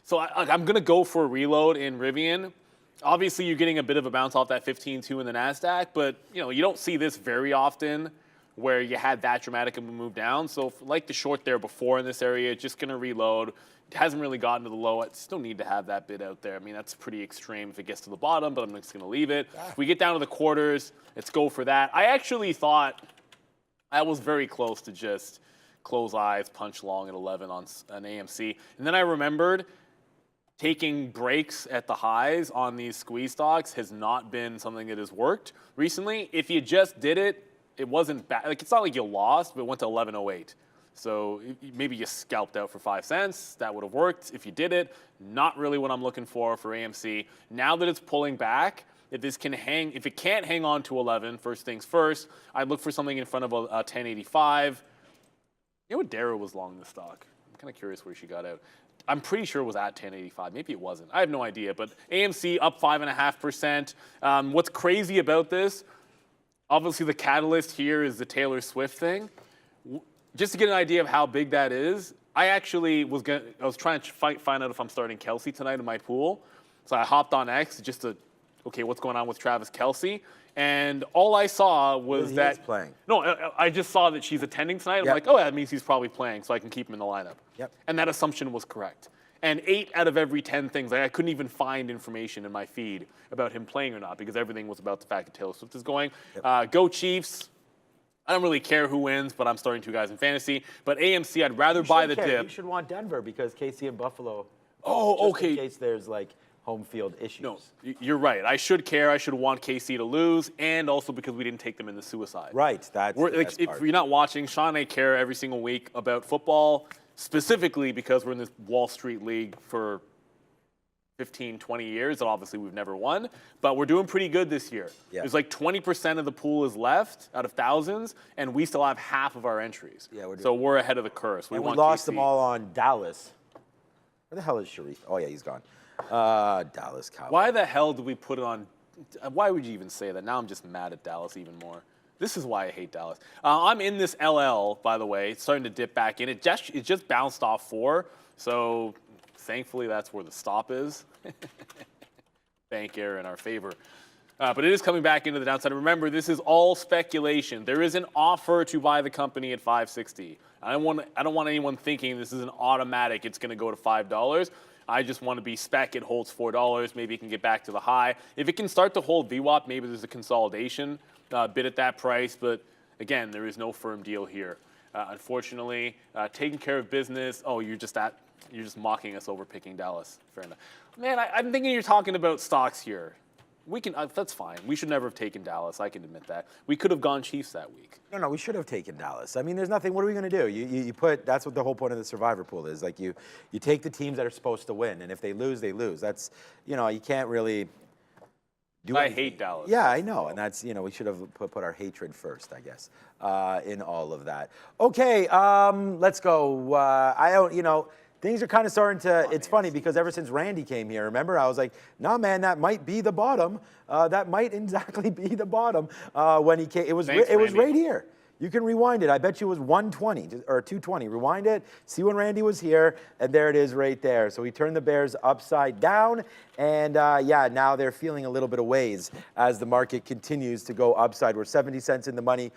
[SPEAKER 3] So I'm going to go for a reload in Rivian. Obviously, you're getting a bit of a bounce off that 15.2 in the NASDAQ, but you don't see this very often where you had that dramatic of a move down. So like the short there before in this area, just going to reload. It hasn't really gotten to the low. I still need to have that bid out there. I mean, that's pretty extreme if it gets to the bottom, but I'm just going to leave it. If we get down to the quarters, let's go for that. I actually thought I was very close to just close eyes, punch long at 11 on an AMC. And then I remembered taking breaks at the highs on these squeeze stocks has not been something that has worked recently. If you just did it, it wasn't bad. Like, it's not like you lost, but it went to 11.08. So maybe you scalped out for 5 cents. That would have worked if you did it. Not really what I'm looking for AMC. Now that it's pulling back, if it can't hang on to 11, first things first, I'd look for something in front of a 1085. You know what, Dara was long this stock. I'm kind of curious where she got out. I'm pretty sure it was at 1085. Maybe it wasn't. I have no idea. But AMC up 5.5%. What's crazy about this, obviously the catalyst here is the Taylor Swift thing. Just to get an idea of how big that is, I was trying to find out if I'm starting Kelsey tonight in my pool. So I hopped on X just to, okay, what's going on with Travis Kelsey? And all I saw was that
[SPEAKER 2] playing.
[SPEAKER 3] No, I just saw that she's attending tonight. I'm like, oh, that means he's probably playing, so I can keep him in the lineup.
[SPEAKER 2] Yep.
[SPEAKER 3] And that assumption was correct. And 8 out of every 10 things, I couldn't even find information in my feed about him playing or not, because everything was about the fact that Taylor Swift is going. Yep. Go Chiefs. I don't really care who wins, but I'm starting 2 guys in fantasy. But AMC, I'd rather buy the dip.
[SPEAKER 2] You should want Denver because KC and Buffalo.
[SPEAKER 3] Oh, okay.
[SPEAKER 2] In case there's like home field issues.
[SPEAKER 3] No, you're right. I should care. I should want KC to lose, and also because we didn't take them in the suicide.
[SPEAKER 2] Right. That's the best
[SPEAKER 3] if
[SPEAKER 2] part.
[SPEAKER 3] you're not watching, Sean and I care every single week about football, specifically because we're in this Wall Street league for 15, 20 years, and obviously we've never won, but we're doing pretty good this year.
[SPEAKER 2] Yeah.
[SPEAKER 3] There's like 20% of the pool is left out of thousands, and we still have half of our entries.
[SPEAKER 2] Yeah,
[SPEAKER 3] so we're ahead of the curse.
[SPEAKER 2] We
[SPEAKER 3] want
[SPEAKER 2] lost
[SPEAKER 3] KC.
[SPEAKER 2] them all on Dallas. Where the hell is Sharif? Oh, yeah, he's gone. Dallas Cowboys.
[SPEAKER 3] Why the hell did we put it on? Why would you even say that? Now I'm just mad at Dallas even more. This is why I hate Dallas. I'm in this LL, by the way. It's starting to dip back in. It just bounced off 4, so thankfully that's where the stop is. Bank error in our favor. But it is coming back into the downside. Remember, this is all speculation. There is an offer to buy the company at $5.60. I don't want anyone thinking this is an automatic. It's going to go to $5. I just want to be spec. It holds $4. Maybe it can get back to the high. If it can start to hold VWAP, maybe there's a consolidation bid at that price. But again, there is no firm deal here. Unfortunately, taking care of business. Oh, you're just mocking us over picking Dallas. Fair enough. Man, I'm thinking you're talking about stocks here. We can. That's fine. We should never have taken Dallas. I can admit that. We could have gone Chiefs that week.
[SPEAKER 2] No, we should have taken Dallas. I mean, there's nothing. What are we going to do? You put. That's what the whole point of the survivor pool is. Like you take the teams that are supposed to win, and if they lose, they lose. That's you can't really do.
[SPEAKER 3] I
[SPEAKER 2] anything.
[SPEAKER 3] hate Dallas.
[SPEAKER 2] Yeah, I know, and that's we should have put our hatred first, I guess, in all of that. Okay, let's go. I don't. Things are kind of starting to, it's funny because ever since Randy came here, remember, I was like, nah, man, that might be the bottom. That might exactly be the bottom. When he came, it was right here. You can rewind it. I bet you it was 120 or 220. Rewind it, see when Randy was here, and there it is right there. So he turned the Bears upside down, and yeah, now they're feeling a little bit of ways as the market continues to go upside. We're 70 cents in the money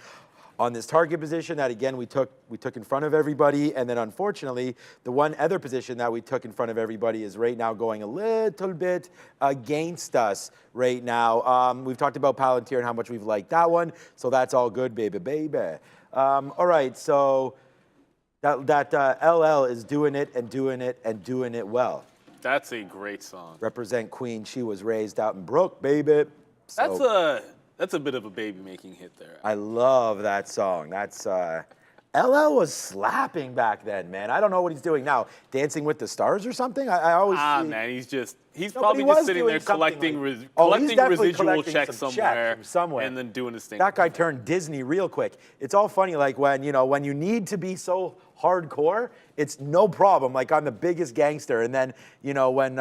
[SPEAKER 2] on this target position that, again, we took in front of everybody. And then, unfortunately, the one other position that we took in front of everybody is right now going a little bit against us right now. We've talked about Palantir and how much we've liked that one. So that's all good, baby. All right, so that LL is doing it and doing it and doing it well.
[SPEAKER 3] That's a great song.
[SPEAKER 2] Represent Queen. She was raised out in Brook, baby. So,
[SPEAKER 3] That's a bit of a baby-making hit there.
[SPEAKER 2] I love that song. That's LL was slapping back then, man. I don't know what he's doing now. Dancing with the Stars or something? I always see...
[SPEAKER 3] man, he's probably just sitting there collecting residual checks somewhere and then doing his thing.
[SPEAKER 2] That guy turned Disney real quick. It's all funny, like when you need to be so hardcore, it's no problem. Like I'm the biggest gangster, and then when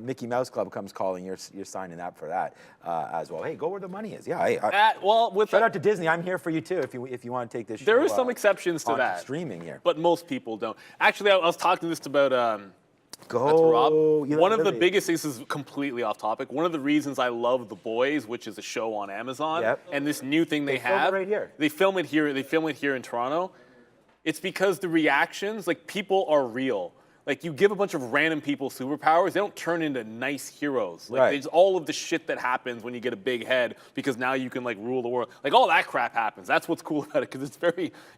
[SPEAKER 2] Mickey Mouse Club comes calling, you're signing up for that as well. Hey, go where the money is. Yeah. Shout out to Disney. I'm here for you too. If you want to take this.
[SPEAKER 3] There are some exceptions to that.
[SPEAKER 2] Streaming here,
[SPEAKER 3] but most people don't. Actually, I was talking this about.
[SPEAKER 2] Rob.
[SPEAKER 3] One of the biggest things is completely off topic. One of the reasons I love The Boys, which is a show on Amazon, and this new thing they have.
[SPEAKER 2] Film it right here.
[SPEAKER 3] They film it here. They film it here in Toronto. It's because the reactions, like people are real. Like you give a bunch of random people superpowers, they don't turn into nice heroes. Like there's all of the shit that happens when you get a big head because now you can like rule the world. Like all that crap happens. That's what's cool about it because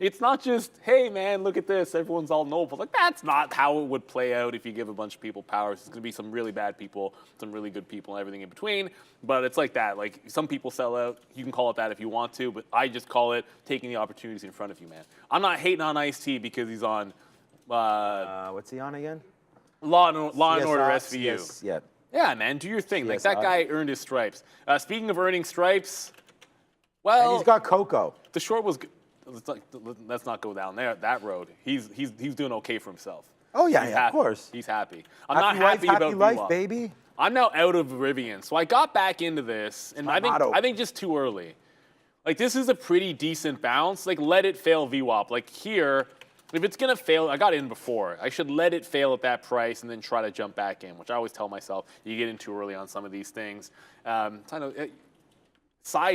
[SPEAKER 3] it's not just, hey man, look at this, everyone's all noble. Like that's not how it would play out if you give a bunch of people powers. It's gonna be some really bad people, some really good people and everything in between. But it's like that. Like some people sell out. You can call it that if you want to, but I just call it taking the opportunities in front of you, man. I'm not hating on Ice-T because he's on
[SPEAKER 2] what's he on again?
[SPEAKER 3] Law and Order SVU.
[SPEAKER 2] Yeah,
[SPEAKER 3] man, do your thing. Like that guy earned his stripes. Speaking of earning stripes, well,
[SPEAKER 2] and he's got Coco.
[SPEAKER 3] The short was good. Let's not go down that road. He's doing okay for himself.
[SPEAKER 2] Oh yeah, of course.
[SPEAKER 3] He's happy. I'm not happy about
[SPEAKER 2] life, baby.
[SPEAKER 3] I'm now out of Rivian, so I got back into this, and I think just too early. Like this is a pretty decent bounce. Like let it fail VWAP. Like here. If it's going to fail, I got in before. I should let it fail at that price and then try to jump back in, which I always tell myself, you get in too early on some of these things. Side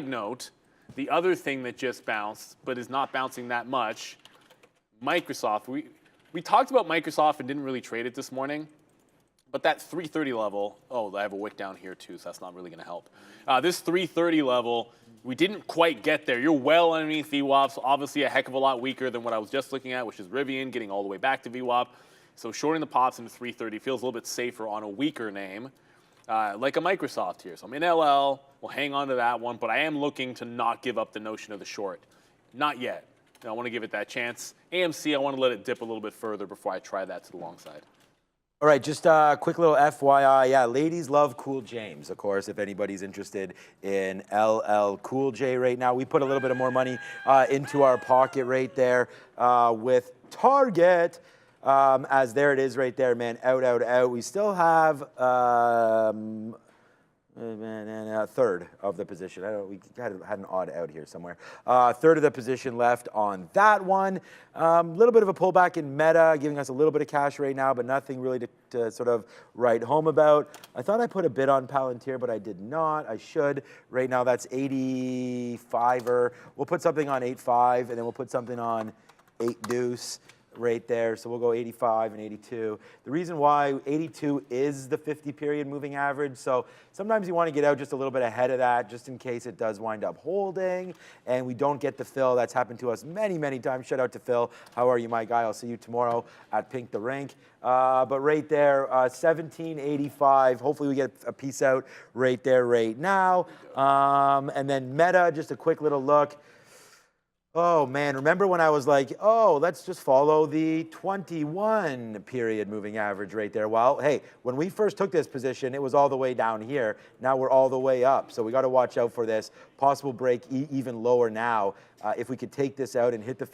[SPEAKER 3] note, the other thing that just bounced, but is not bouncing that much, Microsoft. We talked about Microsoft and didn't really trade it this morning. But that 330 level, I have a wick down here too, so that's not really going to help. This 330 level, we didn't quite get there. You're well underneath VWAP, so obviously a heck of a lot weaker than what I was just looking at, which is Rivian, getting all the way back to VWAP. So shorting the pops into 330 feels a little bit safer on a weaker name, like a Microsoft here. So I'm in LL, we'll hang on to that one, but I am looking to not give up the notion of the short. Not yet. I want to give it that chance. AMC, I want to let it dip a little bit further before I try that to the long side.
[SPEAKER 2] All right, just a quick little FYI. Yeah, ladies love Cool James, of course, if anybody's interested in LL Cool J right now. We put a little bit of more money into our pocket right there with Target, as there it is right there, man, out. We still have a third of the position. We had an odd out here somewhere. Third of the position left on that one. A little bit of a pullback in Meta, giving us a little bit of cash right now, but nothing really to sort of write home about. I thought I put a bid on Palantir, but I did not. I should. Right now, that's 85er. We'll put something on 8.5, and then we'll put something on 8 deuce. right there. So we'll go 85 and 82. The reason why 82 is the 50-period moving average. So sometimes you want to get out just a little bit ahead of that, just in case it does wind up holding and we don't get the fill. That's happened to us many, many times. Shout out to Phil. How are you, my guy? I'll see you tomorrow at Pink the Rink. But right there, 1785. Hopefully we get a piece out right there right now. And then Meta, just a quick little look. Oh, man, remember when I was like, oh, let's just follow the 21-period moving average right there? Well, hey, when we first took this position, it was all the way down here. Now we're all the way up. So we got to watch out for this. Possible break even lower now. If we could take this out and hit the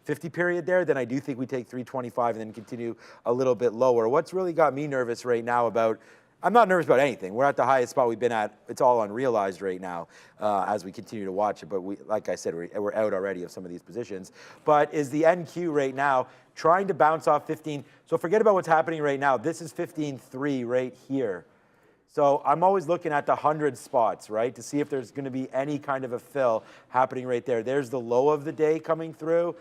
[SPEAKER 2] 50-period there, then I do think we take 325 and then continue a little bit lower. What's really got me nervous right now about I'm not nervous about anything. We're at the highest spot we've been at. It's all unrealized right now as we continue to watch it. But like I said, we're out already of some of these positions. But is the NQ right now trying to bounce off 15? So forget about what's happening right now. This is 15.3 right here. So I'm always looking at the 100 spots, right, to see if there's going to be any kind of a fill happening right there. There's the low of the day coming through.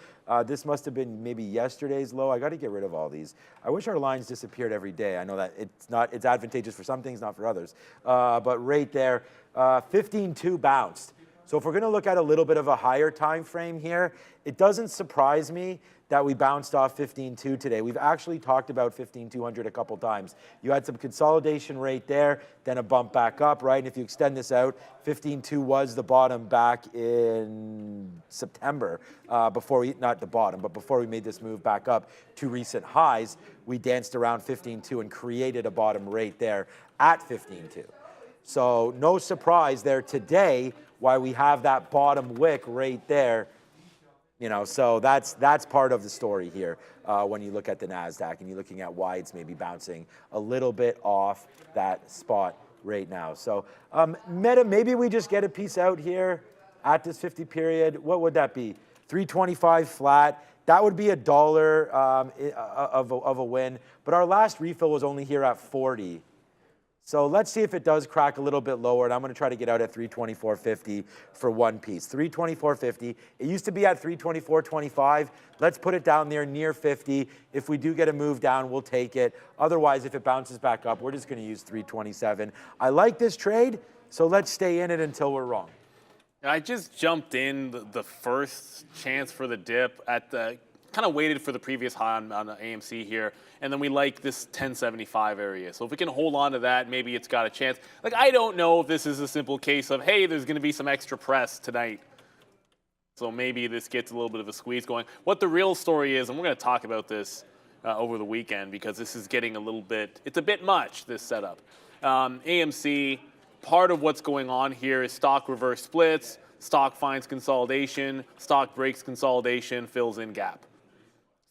[SPEAKER 2] This must have been maybe yesterday's low. I got to get rid of all these. I wish our lines disappeared every day. I know that it's advantageous for some things, not for others. But right there, 15.2 bounced. So if we're going to look at a little bit of a higher time frame here, it doesn't surprise me that we bounced off 15.2 today. We've actually talked about 15.200 a couple times. You had some consolidation right there, then a bump back up, right? And if you extend this out, 15.2 was the bottom back in September, not the bottom, but before we made this move back up to recent highs, we danced around 15.2 and created a bottom right there at 15.2. So no surprise there today why we have that bottom wick right there. You know, so that's part of the story here when you look at the NASDAQ and you're looking at why it's maybe bouncing a little bit off that spot right now. So Meta, maybe we just get a piece out here at this 50 period. What would that be? 325 flat. That would be $1 of a win. But our last refill was only here at 40. So let's see if it does crack a little bit lower, and I'm going to try to get out at 324.50 for one piece. 324.50. It used to be at 324.25. Let's put it down there near 50. If we do get a move down, we'll take it. Otherwise, if it bounces back up, we're just going to use 327. I like this trade, so let's stay in it until we're wrong.
[SPEAKER 3] I just jumped in the first chance for the dip at the kind of waited for the previous high on the AMC here, and then we like this 1075 area. So if we can hold on to that, maybe it's got a chance. Like, I don't know if this is a simple case of, hey, there's going to be some extra press tonight, so maybe this gets a little bit of a squeeze going. What the real story is, and we're going to talk about this over the weekend because this is getting a little bit, it's a bit much, this setup. AMC, part of what's going on here is stock reverse splits, stock finds consolidation, stock breaks consolidation, fills in gap.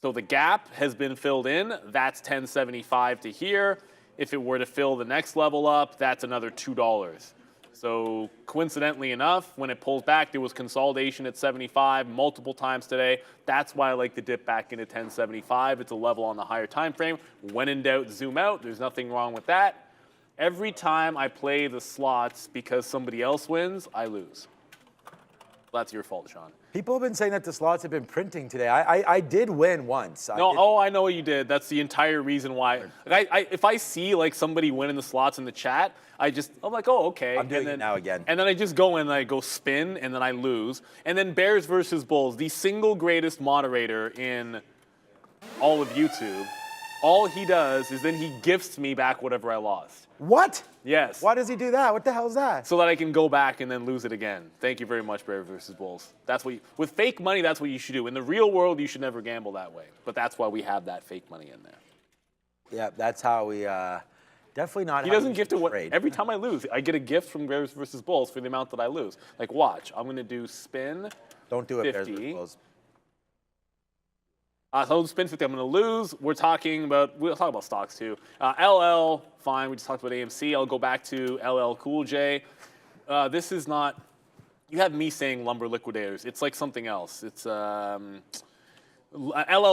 [SPEAKER 3] So the gap has been filled in. That's 1075 to here. If it were to fill the next level up, that's another $2. So coincidentally enough, when it pulls back, there was consolidation at 75 multiple times today. That's why I like to dip back into 1075. It's a level on the higher time frame. When in doubt, zoom out. There's nothing wrong with that. Every time I play the slots because somebody else wins, I lose. That's your fault, Sean.
[SPEAKER 2] People have been saying that the slots have been printing today. I did win once.
[SPEAKER 3] I know what you did. That's the entire reason why. Like, if I see like somebody winning the slots in the chat, I'm like, oh, okay.
[SPEAKER 2] I'm doing it now again.
[SPEAKER 3] And then I just go and I go spin, and then I lose. And then Bears versus Bulls, the single greatest moderator in all of YouTube, all he does is then he gifts me back whatever I lost.
[SPEAKER 2] What?
[SPEAKER 3] Yes.
[SPEAKER 2] Why does he do that? What the hell is that?
[SPEAKER 3] So that I can go back and then lose it again. Thank you very much, Bears versus Bulls. That's what with fake money, that's what you should do. In the real world, you should never gamble that way. But that's why we have that fake money in there.
[SPEAKER 2] Yeah, that's how we definitely not.
[SPEAKER 3] He doesn't gift it. Every time I lose, I get a gift from Bears versus Bulls for the amount that I lose. Like, watch, I'm going to do spin.
[SPEAKER 2] Don't do it,
[SPEAKER 3] 50.
[SPEAKER 2] Bears versus Bulls.
[SPEAKER 3] So spin 50, I'm going to lose. We'll talk about stocks too. LL, fine. We just talked about AMC. I'll go back to LL Cool J. This is not, you have me saying lumber liquidators. It's like something else. It's LL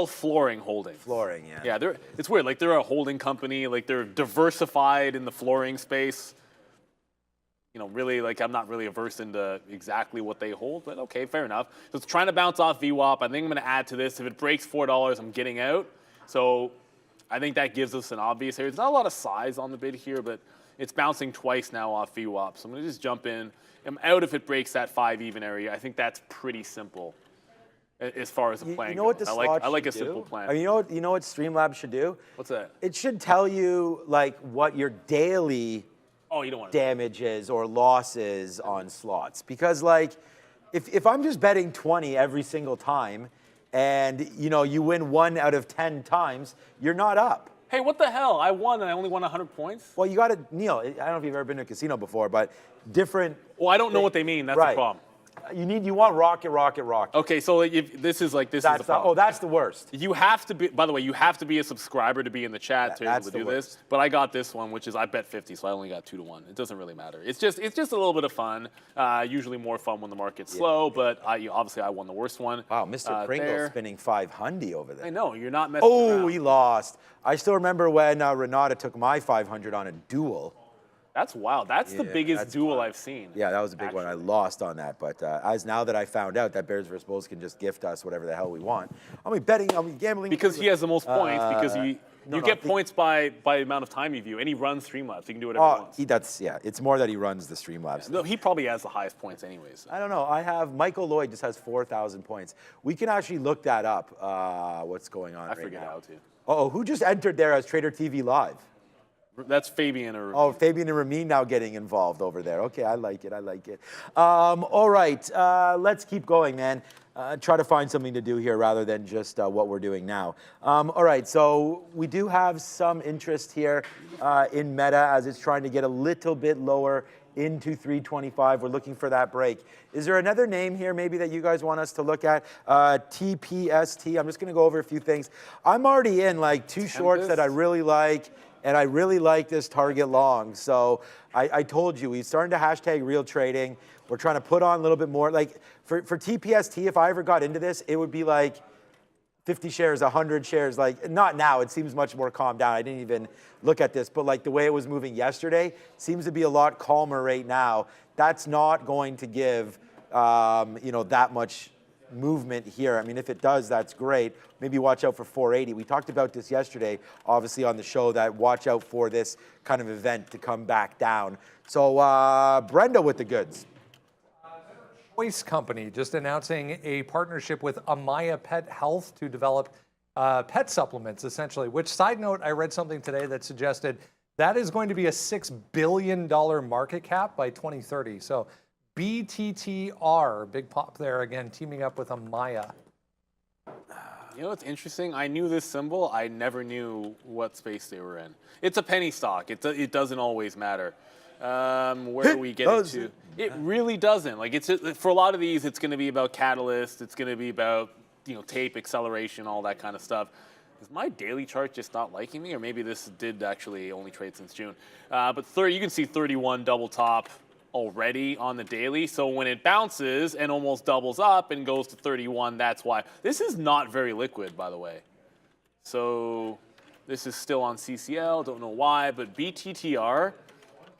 [SPEAKER 3] Flooring Holdings.
[SPEAKER 2] Flooring, yeah.
[SPEAKER 3] Yeah, it's weird. Like, they're a holding company. Like, they're diversified in the flooring space. really, like, I'm not really averse into exactly what they hold, but okay, fair enough. So it's trying to bounce off VWAP. I think I'm going to add to this. If it breaks $4, I'm getting out. So I think that gives us an obvious area. There's not a lot of size on the bid here, but it's bouncing twice now off VWAP. So I'm going to just jump in. I'm out if it breaks that 5 even area. I think that's pretty simple as far as the plan goes. I like a simple plan.
[SPEAKER 2] I mean, you know what Streamlabs should do?
[SPEAKER 3] What's that?
[SPEAKER 2] It should tell you like what your daily
[SPEAKER 3] You don't want
[SPEAKER 2] damages or losses on slots. Because like, if I'm just betting 20 every single time, and you win 1 out of 10 times, you're not up.
[SPEAKER 3] Hey, what the hell? I won and I only won 100 points?
[SPEAKER 2] Well, you got to, Neil, I don't know if you've ever been to a casino before, but different.
[SPEAKER 3] Well, I don't know what they mean. That's the problem.
[SPEAKER 2] You want rocket.
[SPEAKER 3] Okay, so if this is the problem.
[SPEAKER 2] That's the worst.
[SPEAKER 3] You have to be, by the way, you have to be a subscriber to be in the chat to be able to do this. But I got this one, which is I bet 50, so I only got 2 to 1. It doesn't really matter. It's just a little bit of fun. Usually more fun when the market's slow, but obviously I won the worst one.
[SPEAKER 2] Wow, Mr. Pringle's spinning 500 over there.
[SPEAKER 3] I know, you're not messing around.
[SPEAKER 2] He lost. I still remember when Renata took my 500 on a duel.
[SPEAKER 3] That's wild. That's the biggest duel I've seen.
[SPEAKER 2] Yeah, that was a big one. I lost on that. But as now that I found out that Bears vs. Bulls can just gift us whatever the hell we want, I'll be gambling.
[SPEAKER 3] Because he has the most points, because you get points by the amount of time you view, and he runs Streamlabs. He can do whatever he wants.
[SPEAKER 2] It's more that he runs the Streamlabs.
[SPEAKER 3] No, he probably has the highest points anyways.
[SPEAKER 2] I don't know. I have Michael Lloyd just has 4,000 points. We can actually look that up, what's going on right now. I
[SPEAKER 3] forget how to.
[SPEAKER 2] Oh, who just entered there as Trader TV Live?
[SPEAKER 3] That's Fabian or Ramin.
[SPEAKER 2] Oh, Fabian and Ramin now getting involved over there. Okay, I like it. All right, let's keep going, man. Try to find something to do here rather than just what we're doing now. All right, so we do have some interest here in Meta as it's trying to get a little bit lower into 325. We're looking for that break. Is there another name here maybe that you guys want us to look at? TPST. I'm just going to go over a few things. I'm already in like 2 shorts that I really like. And I really like this target long. So I told you, we're starting to hashtag real trading. We're trying to put on a little bit more. Like for TPST, if I ever got into this, it would be like 50 shares, 100 shares. Like not now, it seems much more calmed down. I didn't even look at this, but like the way it was moving yesterday seems to be a lot calmer right now. That's not going to give, that much movement here. I mean, if it does, that's great. Maybe watch out for 480. We talked about this yesterday, obviously on the show, that watch out for this kind of event to come back down. So Brenda with the goods.
[SPEAKER 1] Choice Company just announcing a partnership with Amaya Pet Health to develop pet supplements, essentially, which, side note, I read something today that suggested that is going to be a $6 billion market cap by 2030. So BTTR, big pop there again, teaming up with Amaya.
[SPEAKER 3] You know what's interesting? I knew this symbol. I never knew what space they were in. It's a penny stock. It doesn't always matter. Where do we get into? It really doesn't. Like for a lot of these, it's going to be about catalyst. It's going to be about tape acceleration, all that kind of stuff. Is my daily chart just not liking me, or maybe this did actually only trade since June? But you can see 31 double top already on the daily. So when it bounces and almost doubles up and goes to 31, that's why. This is not very liquid, by the way. So this is still on CCL, don't know why, but BTTR,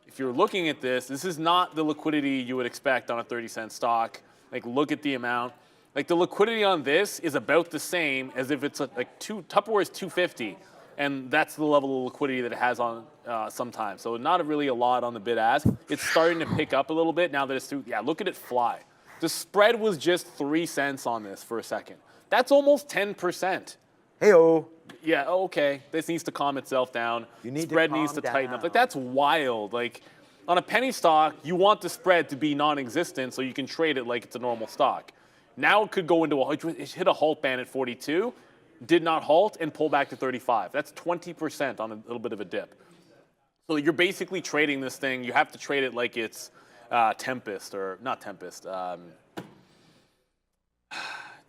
[SPEAKER 3] if you're looking at this is not the liquidity you would expect on a 30-cent stock. Like, look at the amount. Like, the liquidity on this is about the same as if it's Tupperware is 250. And that's the level of liquidity that it has on sometimes. So not really a lot on the bid ask. It's starting to pick up a little bit now that it's through. Yeah, look at it fly. The spread was just 3 cents on this for a second. That's almost 10%.
[SPEAKER 2] Hey-o.
[SPEAKER 3] Yeah, okay. This needs to calm itself down. Spread needs to tighten up. Like, that's wild. Like, on a penny stock, you want the spread to be non-existent so you can trade it like it's a normal stock. Now it could go into it hit a halt band at 42. Did not halt and pull back to 35. That's 20% on a little bit of a dip. So you're basically trading this thing. You have to trade it like it's Tempest, or not Tempest,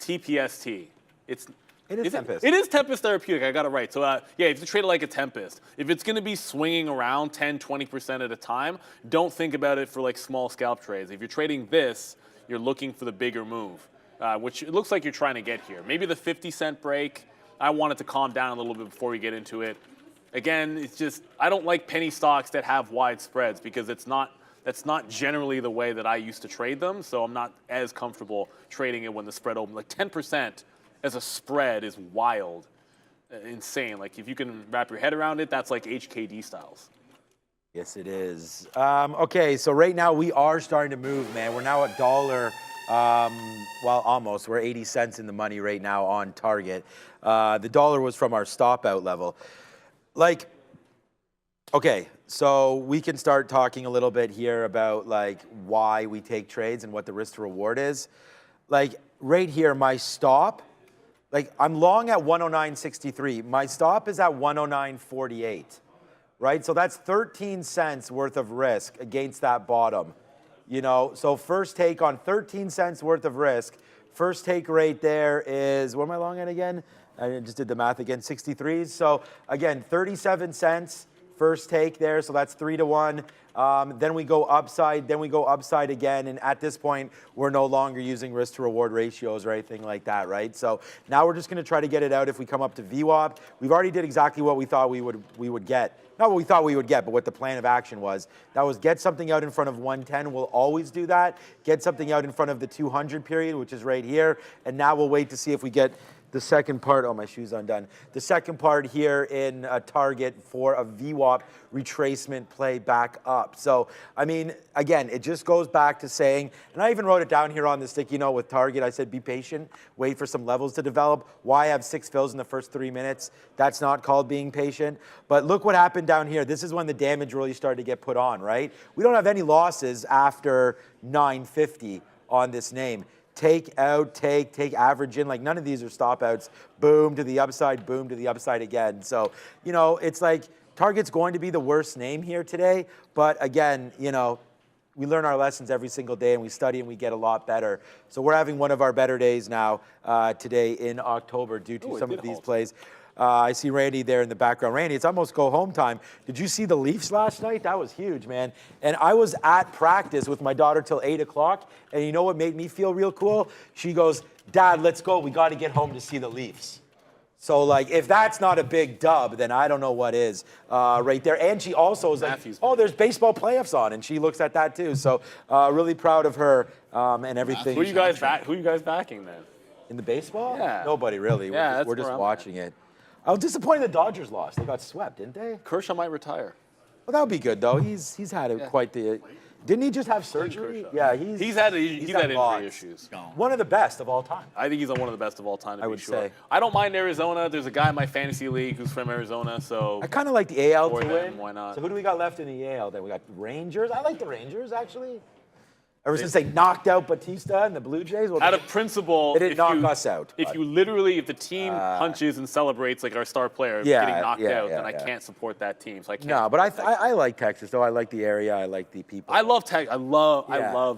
[SPEAKER 3] TPST.
[SPEAKER 2] It is Tempest.
[SPEAKER 3] It is Tempest Therapeutic. I got it right. So yeah, you have to trade it like a Tempest. If it's going to be swinging around 10, 20% at a time, don't think about it for like small scalp trades. If you're trading this, you're looking for the bigger move. Which it looks like you're trying to get here. Maybe the 50-cent break. I want it to calm down a little bit before we get into it. Again, it's just, I don't like penny stocks that have wide spreads because that's That's not generally the way that I used to trade them, so I'm not as comfortable trading it when the spread open. Like 10% as a spread is wild, insane. Like if you can wrap your head around it, that's like HKD styles.
[SPEAKER 2] Yes, it is. Okay, so right now we are starting to move, man. We're now $1. Well, almost. We're 80 cents in the money right now on target. The dollar was from our stop out level. Like, okay, so we can start talking a little bit here about like why we take trades and what the risk to reward is. Like right here, my stop, like I'm long at 109.63. My stop is at 109.48, right? So that's 13 cents worth of risk against that bottom. You know, so first take on 13 cents worth of risk. First take right there is, what am I long at again? I just did the math again, 63s. So again, 37 cents first take there. So that's 3 to 1. Then we go upside, then we go upside again. And at this point, we're no longer using risk to reward ratios or anything like that, right? So now we're just going to try to get it out if we come up to VWAP. We've already did exactly what we thought we would get. Not what we thought we would get, but what the plan of action was. That was get something out in front of 110. We'll always do that. Get something out in front of the 200 period, which is right here. And now we'll wait to see if we get the second part. Oh, my shoe's undone. The second part here in a target for a VWAP retracement play back up. So, I mean, again, it just goes back to saying, and I even wrote it down here on the sticky note with target. I said, be patient, wait for some levels to develop. Why have 6 fills in the first 3 minutes? That's not called being patient. But look what happened down here. This is when the damage really started to get put on, right? We don't have any losses after 950 on this name. Take out, take average in, like none of these are stop outs. Boom to the upside, boom to the upside again. So, you know, it's like target's going to be the worst name here today. But again, you know, we learn our lessons every single day and we study and we get a lot better. So we're having one of our better days now today in October due to some of these plays. I see Randy there in the background. Randy, it's almost go home time. Did you see the Leafs last night? That was huge, man. And I was at practice with my daughter till 8 o'clock. And you know what made me feel real cool? She goes, Dad, let's go. We got to get home to see the Leafs. So, like, if that's not a big dub, then I don't know what is right there. And she also is like, oh, there's baseball playoffs on. And she looks at that, too. So, really proud of her and everything.
[SPEAKER 3] Who are you guys backing then?
[SPEAKER 2] In the baseball?
[SPEAKER 3] Yeah.
[SPEAKER 2] Nobody, really.
[SPEAKER 3] Yeah,
[SPEAKER 2] we're just watching it. I was disappointed the Dodgers lost. They got swept, didn't they?
[SPEAKER 3] Kershaw might retire.
[SPEAKER 2] Well, that would be good, though. He's had quite the... Didn't he just have surgery? Yeah, he's had
[SPEAKER 3] injury issues.
[SPEAKER 2] One of the best of all time.
[SPEAKER 3] I think he's one of the best of all time, to be sure.
[SPEAKER 2] say.
[SPEAKER 3] I don't mind Arizona. There's a guy in my fantasy league who's from Arizona, so...
[SPEAKER 2] I kind of like the AL to win.
[SPEAKER 3] Why not?
[SPEAKER 2] So who do we got left in the AL then? We got Rangers. I like the Rangers, actually. Ever since they knocked out Batista and the Blue Jays. Well,
[SPEAKER 3] out of principle,
[SPEAKER 2] they didn't knock us out.
[SPEAKER 3] If the team punches and celebrates like our star player getting knocked out, then I can't support that team. So I can't.
[SPEAKER 2] No, but I like Texas though. I like the area. I like the people.
[SPEAKER 3] I love Texas. I love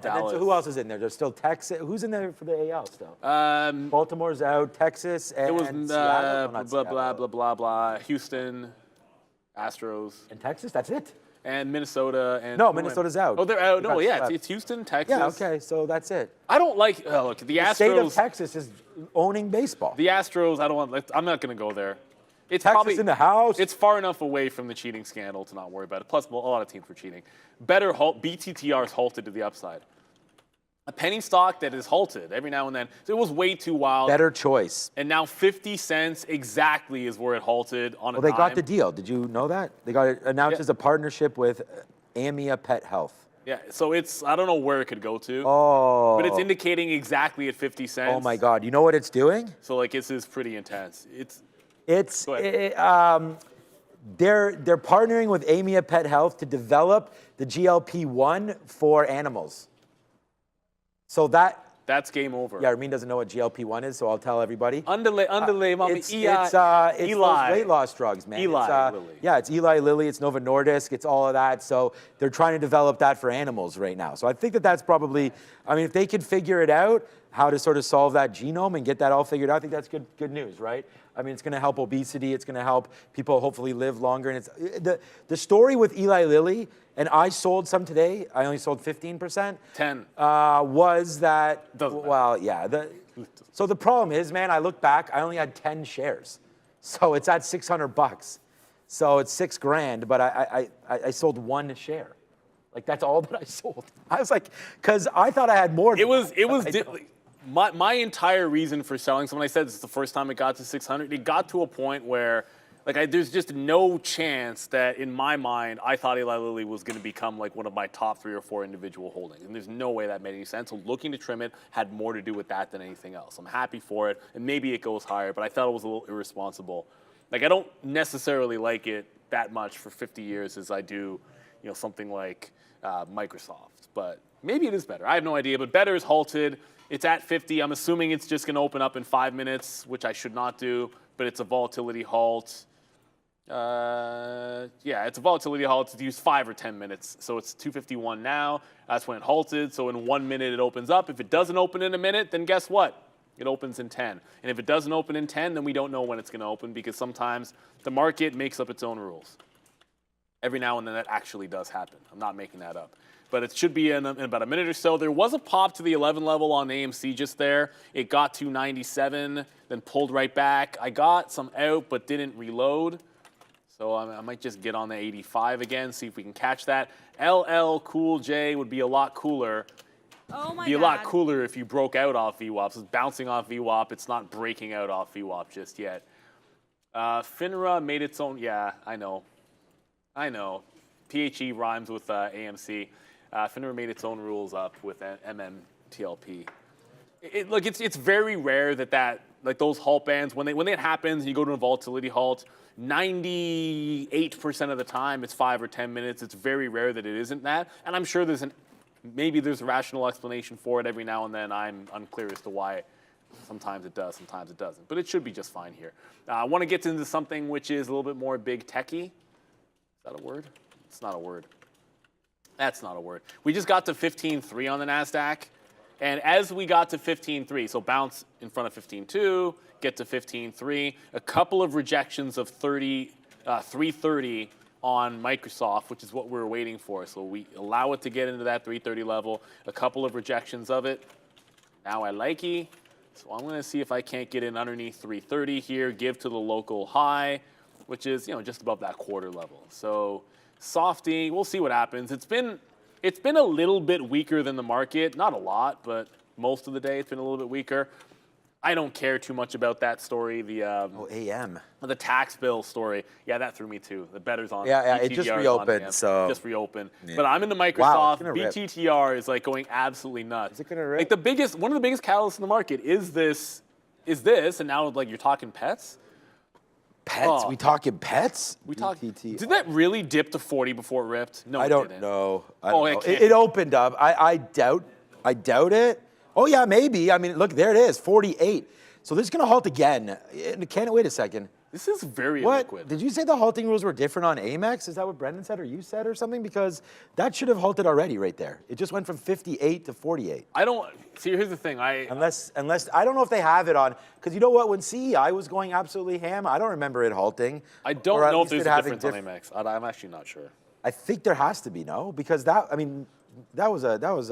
[SPEAKER 3] Dallas.
[SPEAKER 2] So who else is in there? There's still Texas. Who's in there for the AL still? Baltimore's out. Texas and
[SPEAKER 3] it was
[SPEAKER 2] Seattle.
[SPEAKER 3] blah blah blah. Houston, Astros,
[SPEAKER 2] and Texas. That's it.
[SPEAKER 3] And Minnesota and
[SPEAKER 2] Minnesota's out.
[SPEAKER 3] Oh, they're out. No, yeah, it's Houston, Texas.
[SPEAKER 2] Yeah, okay, so that's it.
[SPEAKER 3] I don't like. Look, the Astros.
[SPEAKER 2] The state of Texas is owning baseball.
[SPEAKER 3] The Astros. I don't want. I'm not going to go there. It's
[SPEAKER 2] Texas
[SPEAKER 3] probably
[SPEAKER 2] in the house.
[SPEAKER 3] It's far enough away from the cheating scandal to not worry about it. Plus, a lot of teams were cheating. Better BTTR's halted to the upside. A penny stock that is halted every now and then. So it was way too wild.
[SPEAKER 2] Better choice.
[SPEAKER 3] And now 50 cents exactly is where it halted on a dime.
[SPEAKER 2] Well, they got the deal. Did you know that? They got it announced as a partnership with AAPL Pet Health.
[SPEAKER 3] Yeah, so I don't know where it could go to.
[SPEAKER 2] Oh.
[SPEAKER 3] But it's indicating exactly at 50 cents.
[SPEAKER 2] Oh, my God. You know what it's doing?
[SPEAKER 3] So, like, this is pretty intense.
[SPEAKER 2] They're partnering with AAPL Pet Health to develop the GLP-1 for animals. So
[SPEAKER 3] that's game over.
[SPEAKER 2] Yeah, Armin doesn't know what GLP-1 is, so I'll tell everybody.
[SPEAKER 3] Underlay, mommy.
[SPEAKER 2] It's those weight loss drugs, man.
[SPEAKER 3] Lilly.
[SPEAKER 2] Yeah, it's Eli Lilly, it's Novo Nordisk, it's all of that. So they're trying to develop that for animals right now. So I think that's probably, I memean, if they could figure it out, how to sort of solve that genome and get that all figured out, I think that's good news, right? I mean, it's going to help obesity. It's going to help people hopefully live longer. And it's the story with Eli Lilly, and I sold some today. I only sold 15%.
[SPEAKER 3] 10.
[SPEAKER 2] Was that?
[SPEAKER 3] Doesn't
[SPEAKER 2] well, yeah. So the problem is, man, I look back. I only had 10 shares, so it's at $600. So it's $6,000, but I sold 1 share. Like, that's all that I sold. I was like, because I thought I had more.
[SPEAKER 3] My entire reason for selling, so when I said this is the first time it got to 600, it got to a point where there's just no chance that in my mind I thought Eli Lilly was going to become like one of my top 3 or 4 individual holdings, and there's no way that made any sense. So looking to trim it had more to do with that than anything else. I'm happy for it, and maybe it goes higher, but I thought it was a little irresponsible. Like, I don't necessarily like it that much for 50 years as I do, something like Microsoft, but maybe it is better. I have no idea, but better is halted. It's at 50. I'm assuming it's just going to open up in 5 minutes, which I should not do, but it's a volatility halt. Yeah, it's a volatility halt. It's used 5 or 10 minutes. So it's 2:51 now. That's when it halted. So in 1 minute, it opens up. If it doesn't open in a minute, then guess what? It opens in 10. And if it doesn't open in 10, then we don't know when it's going to open, because sometimes the market makes up its own rules. Every now and then that actually does happen. I'm not making that up. But it should be in about a minute or so. There was a pop to the 11 level on AMC just there. It got to 97, then pulled right back. I got some out, but didn't reload. So I might just get on the 85 again, see if we can catch that. LL Cool J would be a lot cooler.
[SPEAKER 5] Oh my
[SPEAKER 3] Be a
[SPEAKER 5] God.
[SPEAKER 3] lot cooler if you broke out off VWAP. So it's bouncing off VWAP. It's not breaking out off VWAP just yet. FINRA made its own. Yeah, I know. PHE rhymes with AMC. FINRA made its own rules up with MMTLP. Look, it's very rare that like those halt bands, when it happens, you go to a volatility halt. 98% of the time, it's 5 or 10 minutes. It's very rare that it isn't that, and I'm sure maybe there's a rational explanation for it. Every now and then, I'm unclear as to why. Sometimes it does, sometimes it doesn't, but it should be just fine here. I want to get into something which is a little bit more big techie. Is that a word? It's not a word. That's not a word. We just got to 15.3 on the NASDAQ. And as we got to 15.3, so bounce in front of 15.2, get to 15.3, a couple of rejections of 330 on Microsoft, which is what we were waiting for. So we allow it to get into that 330 level, a couple of rejections of it. Now I likey. So I'm going to see if I can't get in underneath 330 here, give to the local high, which is, just above that quarter level. So softy, we'll see what happens. It's been a little bit weaker than the market. Not a lot, but most of the day it's been a little bit weaker. I don't care too much about that story. The tax bill story. Yeah, that threw me too. The better's on.
[SPEAKER 2] Yeah, it just reopened. So
[SPEAKER 3] just reopened. Yeah. But I'm into Microsoft.
[SPEAKER 2] Wow,
[SPEAKER 3] BTTR is like going absolutely nuts.
[SPEAKER 2] Is it gonna rip?
[SPEAKER 3] Like one of the biggest catalysts in the market is this, and now like you're talking pets.
[SPEAKER 2] Pets?
[SPEAKER 3] Oh.
[SPEAKER 2] We talking pets?
[SPEAKER 3] We talk. Did that really dip to 40 before it ripped? No,
[SPEAKER 2] I
[SPEAKER 3] it
[SPEAKER 2] don't
[SPEAKER 3] didn't.
[SPEAKER 2] know.
[SPEAKER 3] It
[SPEAKER 2] It opened up. I doubt it. Oh yeah, maybe. I mean, look, there it is, 48. So this is gonna halt again. Wait a second.
[SPEAKER 3] This is very
[SPEAKER 2] What?
[SPEAKER 3] illiquid.
[SPEAKER 2] Did you say the halting rules were different on Amex? Is that what Brendan said or you said or something? Because that should have halted already right there. It just went from 58 to 48.
[SPEAKER 3] I don't see. Here's the thing.
[SPEAKER 2] Unless I don't know if they have it on, because you know what? When CEI was going absolutely ham, I don't remember it halting.
[SPEAKER 3] I don't
[SPEAKER 2] or at
[SPEAKER 3] know if
[SPEAKER 2] least
[SPEAKER 3] there's
[SPEAKER 2] it
[SPEAKER 3] a
[SPEAKER 2] having
[SPEAKER 3] difference on Amex. I'm actually not sure.
[SPEAKER 2] I think there has to be, no, because that was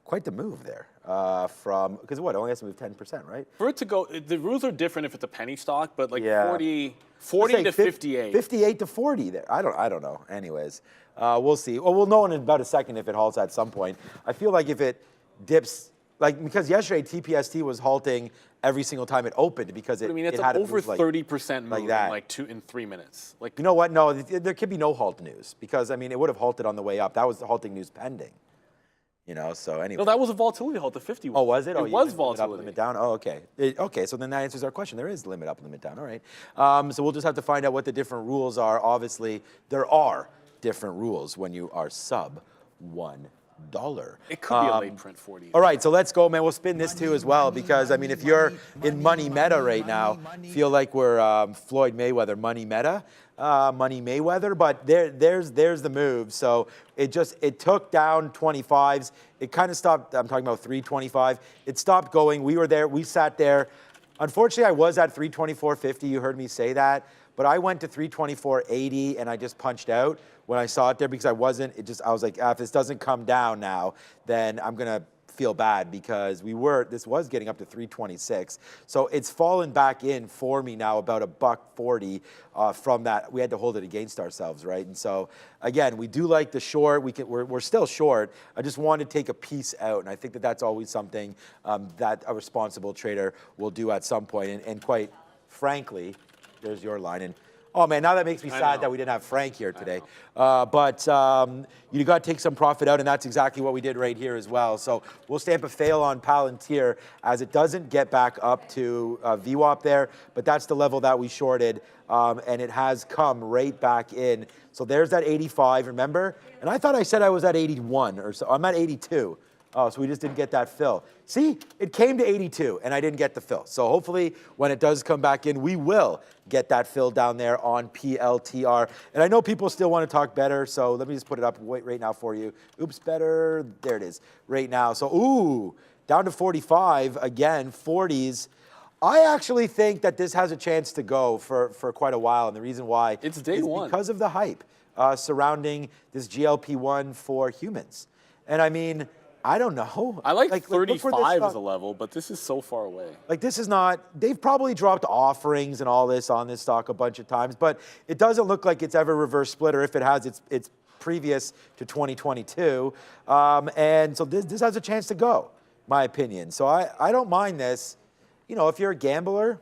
[SPEAKER 2] quite the move there because it only has to move 10%, right?
[SPEAKER 3] For it to go, the rules are different if it's a penny stock, but like
[SPEAKER 2] Yeah.
[SPEAKER 3] 40
[SPEAKER 2] Say
[SPEAKER 3] to 58.
[SPEAKER 2] 58 to 40 there. I don't know. Anyways, we'll see. Well, we'll know in about a second if it halts at some point. I feel like if it dips, because yesterday TPST was halting every single time it opened because it,
[SPEAKER 3] I mean, it's
[SPEAKER 2] it had
[SPEAKER 3] over
[SPEAKER 2] to move
[SPEAKER 3] 30% move
[SPEAKER 2] like that.
[SPEAKER 3] in 3 minutes. Like,
[SPEAKER 2] You know what? No, there could be no halt news because, I mean, it would have halted on the way up. That was the halting news pending. So anyway.
[SPEAKER 3] no, that was a volatility halt to 50.
[SPEAKER 2] Oh, was it?
[SPEAKER 3] It
[SPEAKER 2] you
[SPEAKER 3] was
[SPEAKER 2] can limit up,
[SPEAKER 3] volatility.
[SPEAKER 2] limit down. Oh, okay. Okay, so then that answers our question. There is limit up, limit down. All right. So we'll just have to find out what the different rules are. Obviously, there are different rules when you are sub $1.
[SPEAKER 3] It could be a late print 40.
[SPEAKER 2] All right, so let's go, man. We'll spin this too as well because, I mean, if you're in money meta right now, feel like we're Floyd Mayweather, money meta, money Mayweather, but there's the move. So it took down 25s. It kind of stopped. I'm talking about 325. It stopped going. We were there. We sat there. Unfortunately, I was at 324.50. You heard me say that. But I went to 324.80 and I just punched out when I saw it there because I was like, if this doesn't come down now, then I'm going to feel bad because this was getting up to 326. So it's fallen back in for me now about $1.40 from that. We had to hold it against ourselves, right? And so again, we do like the short. We're still short. I just want to take a piece out, and I think that that's always something that a responsible trader will do at some point. And quite frankly, there's your line. And oh man, now that makes me sad that we didn't have Frank here today. But you got to take some profit out, and that's exactly what we did right here as well. So we'll stamp a fail on Palantir as it doesn't get back up to VWAP there, but that's the level that we shorted, and it has come right back in. So there's that 85, remember? And I thought I said I was at 81 or so. I'm at 82. Oh, so we just didn't get that fill. See, it came to 82, and I didn't get the fill. So hopefully, when it does come back in, we will get that fill down there on PLTR. And I know people still want to talk better, so let me just put it up right now for you. Oops, better. There it is, right now. So, ooh, down to 45, again, 40s. I actually think that this has a chance to go for quite a while, and the reason why
[SPEAKER 3] it's day one.
[SPEAKER 2] Because of the hype surrounding this GLP-1 for humans. And I mean, I don't know.
[SPEAKER 3] I like 35 as a level, but this is so far away.
[SPEAKER 2] Like, this is not, they've probably dropped offerings and all this on this stock a bunch of times, but it doesn't look like it's ever reverse split, or if it has, it's previous to 2022. And so this has a chance to go, my opinion. So I don't mind this. You know, if you're a gambler,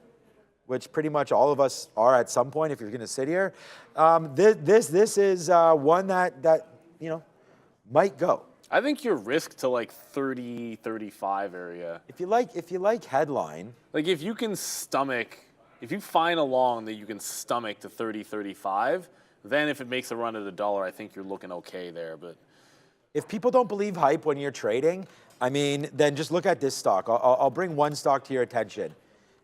[SPEAKER 2] which pretty much all of us are at some point if you're going to sit here, this is one that, you know, might go.
[SPEAKER 3] I think you're risked to like 30, 35 area.
[SPEAKER 2] If you like headline.
[SPEAKER 3] Like if you can stomach, if you find a long that you can stomach to 30, 35, then if it makes a run at $1, I think you're looking okay there. But
[SPEAKER 2] if people don't believe hype when you're trading, I mean, then just look at this stock. I'll bring one stock to your attention.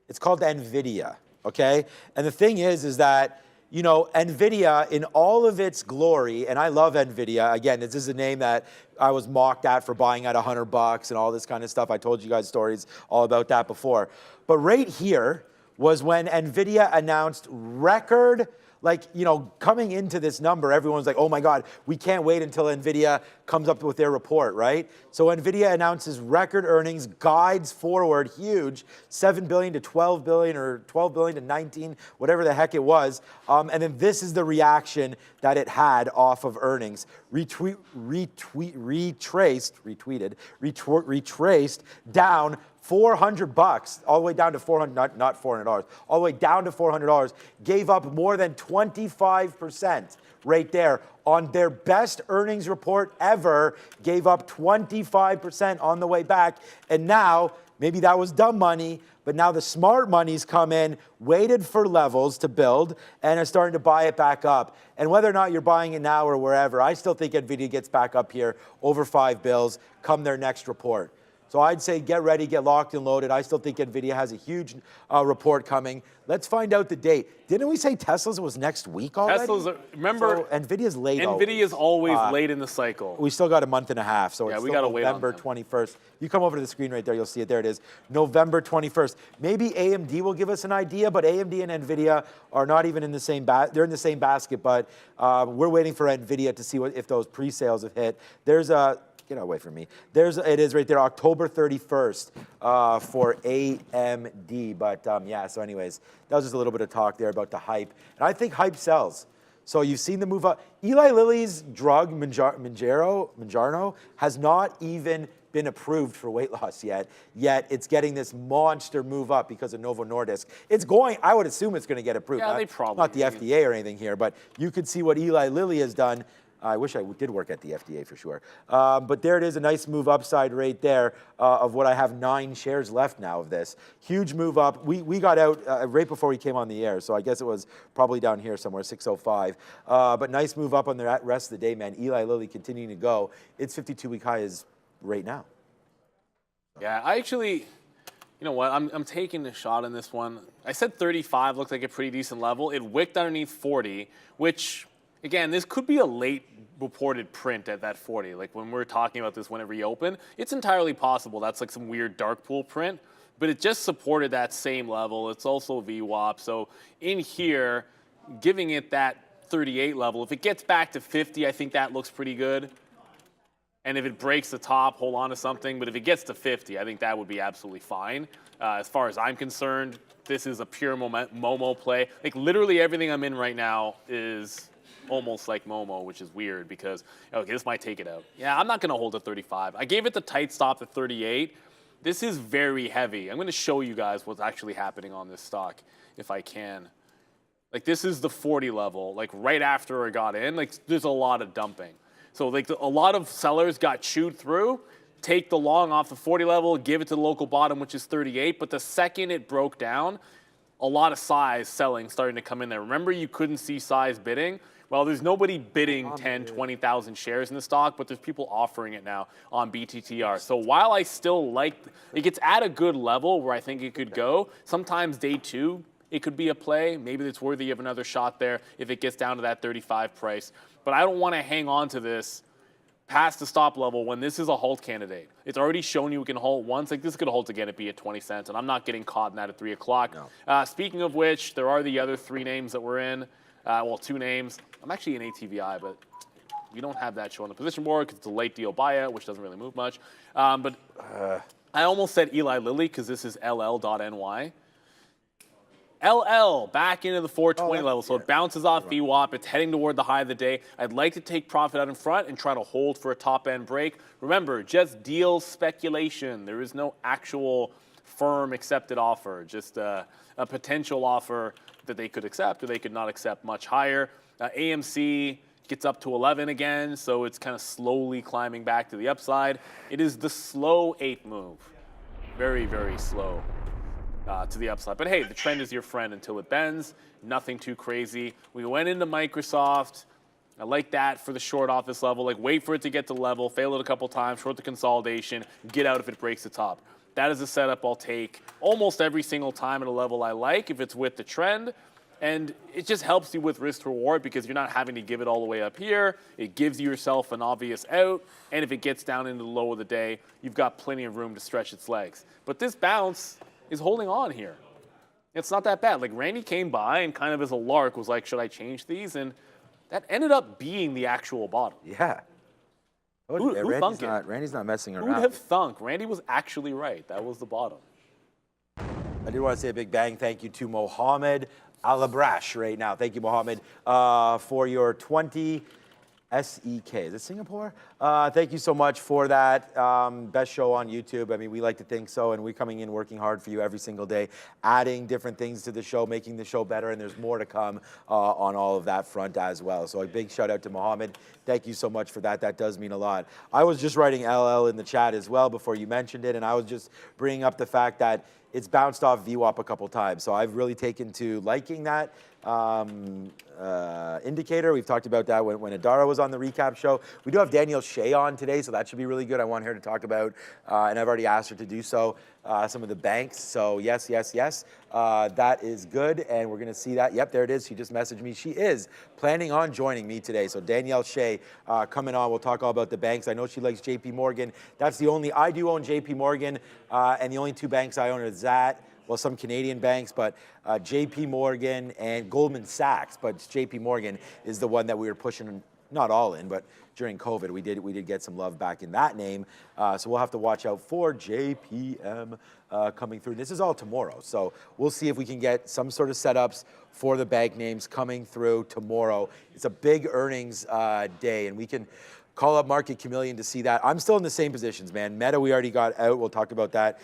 [SPEAKER 2] It's called NVIDIA, okay? And the thing is that, you know, NVIDIA in all of its glory, and I love NVIDIA. Again, this is a name that I was mocked at for buying at $100 and all this kind of stuff. I told you guys stories all about that before. But right here was when NVIDIA announced record, like, you know, coming into this number, everyone's like, oh my God, we can't wait until NVIDIA comes up with their report, right? So NVIDIA announces record earnings, guides forward, huge, 7 billion to 12 billion or 12 billion to 19, whatever the heck it was. And then this is the reaction that it had off of earnings. Retraced down $400, all the way down to $400, not $400, all the way down to $400, gave up more than 25% right there on their best earnings report ever, gave up 25% on the way back. And now, maybe that was dumb money, but now the smart money's come in, waited for levels to build, and are starting to buy it back up. And whether or not you're buying it now or wherever, I still think NVIDIA gets back up here over 5 bills come their next report. So I'd say get ready, get locked and loaded. I still think NVIDIA has a huge report coming. Let's find out the date. Didn't we say Tesla's was next week already?
[SPEAKER 3] Remember,
[SPEAKER 2] so NVIDIA's late.
[SPEAKER 3] NVIDIA's always late in the cycle.
[SPEAKER 2] We still got a month and a half, so
[SPEAKER 3] yeah,
[SPEAKER 2] it's
[SPEAKER 3] we
[SPEAKER 2] still
[SPEAKER 3] gotta wait
[SPEAKER 2] November 21st. You come over to the screen right there, you'll see it. There it is, November 21st. Maybe AMD will give us an idea, but AMD and NVIDIA are not even in the same they're in the same basket, but we're waiting for NVIDIA to see if those pre-sales have hit. There's a get away from me. It is right there, October 31st for AMD. But yeah, so anyways, that was just a little bit of talk there about the hype. And I think hype sells. So you've seen the move up. Eli Lilly's drug, Mounjaro, has not even been approved for weight loss yet it's getting this monster move up because of Novo Nordisk. It's going, I would assume it's going to get approved.
[SPEAKER 3] Yeah, they probably
[SPEAKER 2] not the FDA or anything here, but you could see what Eli Lilly has done. I wish I did work at the FDA for sure. But there it is, a nice move upside right there of what I have 9 shares left now of this. Huge move up. We got out right before we came on the air, so I guess it was probably down here somewhere, 605. But nice move up on the rest of the day, man. Eli Lilly continuing to go. Its 52-week high is right now.
[SPEAKER 3] Yeah, I actually, you know what, I'm taking a shot in this one. I said 35 looked like a pretty decent level. It wicked underneath 40, which, again, this could be a late reported print at that 40. Like when we're talking about this when it reopened, it's entirely possible that's like some weird dark pool print, but it just supported that same level. It's also VWAP. So in here, giving it that 38 level, if it gets back to 50, I think that looks pretty good. And if it breaks the top, hold on to something. But if it gets to 50, I think that would be absolutely fine. As far as I'm concerned, this is a pure Momo play. Like literally everything I'm in right now is almost like Momo, which is weird because, okay, this might take it out. Yeah, I'm not going to hold at 35. I gave it the tight stop at 38. This is very heavy. I'm going to show you guys what's actually happening on this stock if I can. Like this is the 40 level, like right after I got in, like there's a lot of dumping. So like a lot of sellers got chewed through, take the long off the 40 level, give it to the local bottom, which is 38. But the second it broke down, a lot of size selling starting to come in there. Remember, you couldn't see size bidding? Well, there's nobody bidding 10, 20,000 shares in the stock, but there's people offering it now on BTTR. So while I still like, like it's at a good level where I think it could go, sometimes day two, it could be a play. Maybe it's worthy of another shot there if it gets down to that 35 price. But I don't want to hang on to this past the stop level when this is a halt candidate. It's already shown you it can halt once. Like this could halt again at be at 20 cents, and I'm not getting caught in that at 3 o'clock. No. Speaking of which, there are the other 3 names that we're in. Well, 2 names. I'm actually in ATVI, but we don't have that show on the position board because it's a late deal buyout, which doesn't really move much. But I almost said Eli Lilly because this is LL.NY. LL back into the 420 level, so it bounces off VWAP. It's heading toward the high of the day. I'd like to take profit out in front and try to hold for a top-end break. Remember, just deal speculation. There is no actual firm accepted offer, just a potential offer that they could accept or they could not accept much higher. AMC gets up to 11 again, so it's kind of slowly climbing back to the upside. It is the slow 8 move. Very, very slow. To the upside. But hey, the trend is your friend until it bends. Nothing too crazy. We went into Microsoft. I like that for the short off this level. Like wait for it to get to level, fail it a couple times, short the consolidation, get out if it breaks the top. That is a setup I'll take almost every single time at a level I like if it's with the trend. And it just helps you with risk reward because you're not having to give it all the way up here. It gives yourself an obvious out. And if it gets down into the low of the day, you've got plenty of room to stretch its legs. But this bounce is holding on here. It's not that bad. Like Randy came by and kind of as a lark was like, should I change these? And that ended up being the actual bottom.
[SPEAKER 2] Yeah.
[SPEAKER 3] Who thunk it?
[SPEAKER 2] Randy's not messing around.
[SPEAKER 3] Who would have thunk? Randy was actually right. That was the bottom.
[SPEAKER 2] I do want to say a big bang thank you to Mohammed Alabrash right now. Thank you, Mohammed, for your 20 SEK. Is it Singapore? Thank you so much for that. Best show on YouTube. I mean, we like to think so, and we're coming in working hard for you every single day, adding different things to the show, making the show better, and there's more to come on all of that front as well. So a big shout out to Mohammed. Thank you so much for that. That does mean a lot. I was just writing LL in the chat as well before you mentioned it, and I was just bringing up the fact that it's bounced off VWAP a couple times. So I've really taken to liking that indicator. We've talked about that when Adara was on the recap show. We do have Danielle Shea on today, so that should be really good. I want her to talk about, and I've already asked her to do so, some of the banks. So yes, yes, yes, that is good, and we're gonna see that. Yep, there it is. She just messaged me. She is planning on joining me today. So Danielle Shea coming on. We'll talk all about the banks. I know she likes JP Morgan. That's the only, I do own JP Morgan, and the only 2 banks I own are that. Well, some Canadian banks, but JP Morgan and Goldman Sachs, but JP Morgan is the one that we were pushing, not all in, but during COVID, we did get some love back in that name. So we'll have to watch out for JPM coming through. This is all tomorrow, so we'll see if we can get some sort of setups for the bank names coming through tomorrow. It's a big earnings day, and we can call up Market Chameleon to see that. I'm still in the same positions, man. Meta, we already got out. We'll talk about that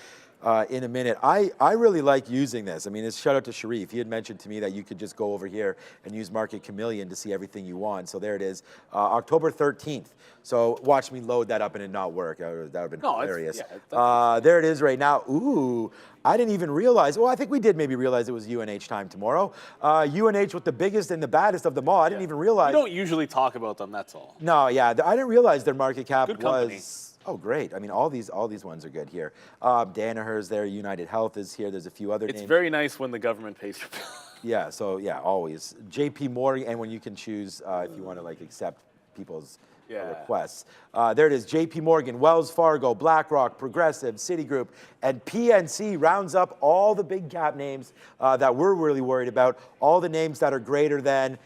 [SPEAKER 2] in a minute. I really like using this. I mean, it's shout out to Sharif. He had mentioned to me that you could just go over here and use Market Chameleon to see everything you want. So there it is, October 13th. So watch me load that up and it not work. That would have been hilarious. There it is right now. Ooh, I didn't even realize. Well, I think we did maybe realize it was UNH time tomorrow. UNH with the biggest and the baddest of them all. I didn't even realize.
[SPEAKER 3] We don't usually talk about them, that's all.
[SPEAKER 2] No, yeah, I didn't realize their market cap
[SPEAKER 3] Good company.
[SPEAKER 2] was. Oh, great. I mean, all these ones are good here. Danaher's there. United Health is here. There's a few other names.
[SPEAKER 3] It's very nice when the government pays your bill.
[SPEAKER 2] Yeah, so yeah, always. JP Morgan, and when you can choose if you want to like accept people's requests. There it is, JP Morgan, Wells Fargo, BlackRock, Progressive, Citigroup, and PNC rounds up all the big cap names that we're really worried about, all the names that are greater than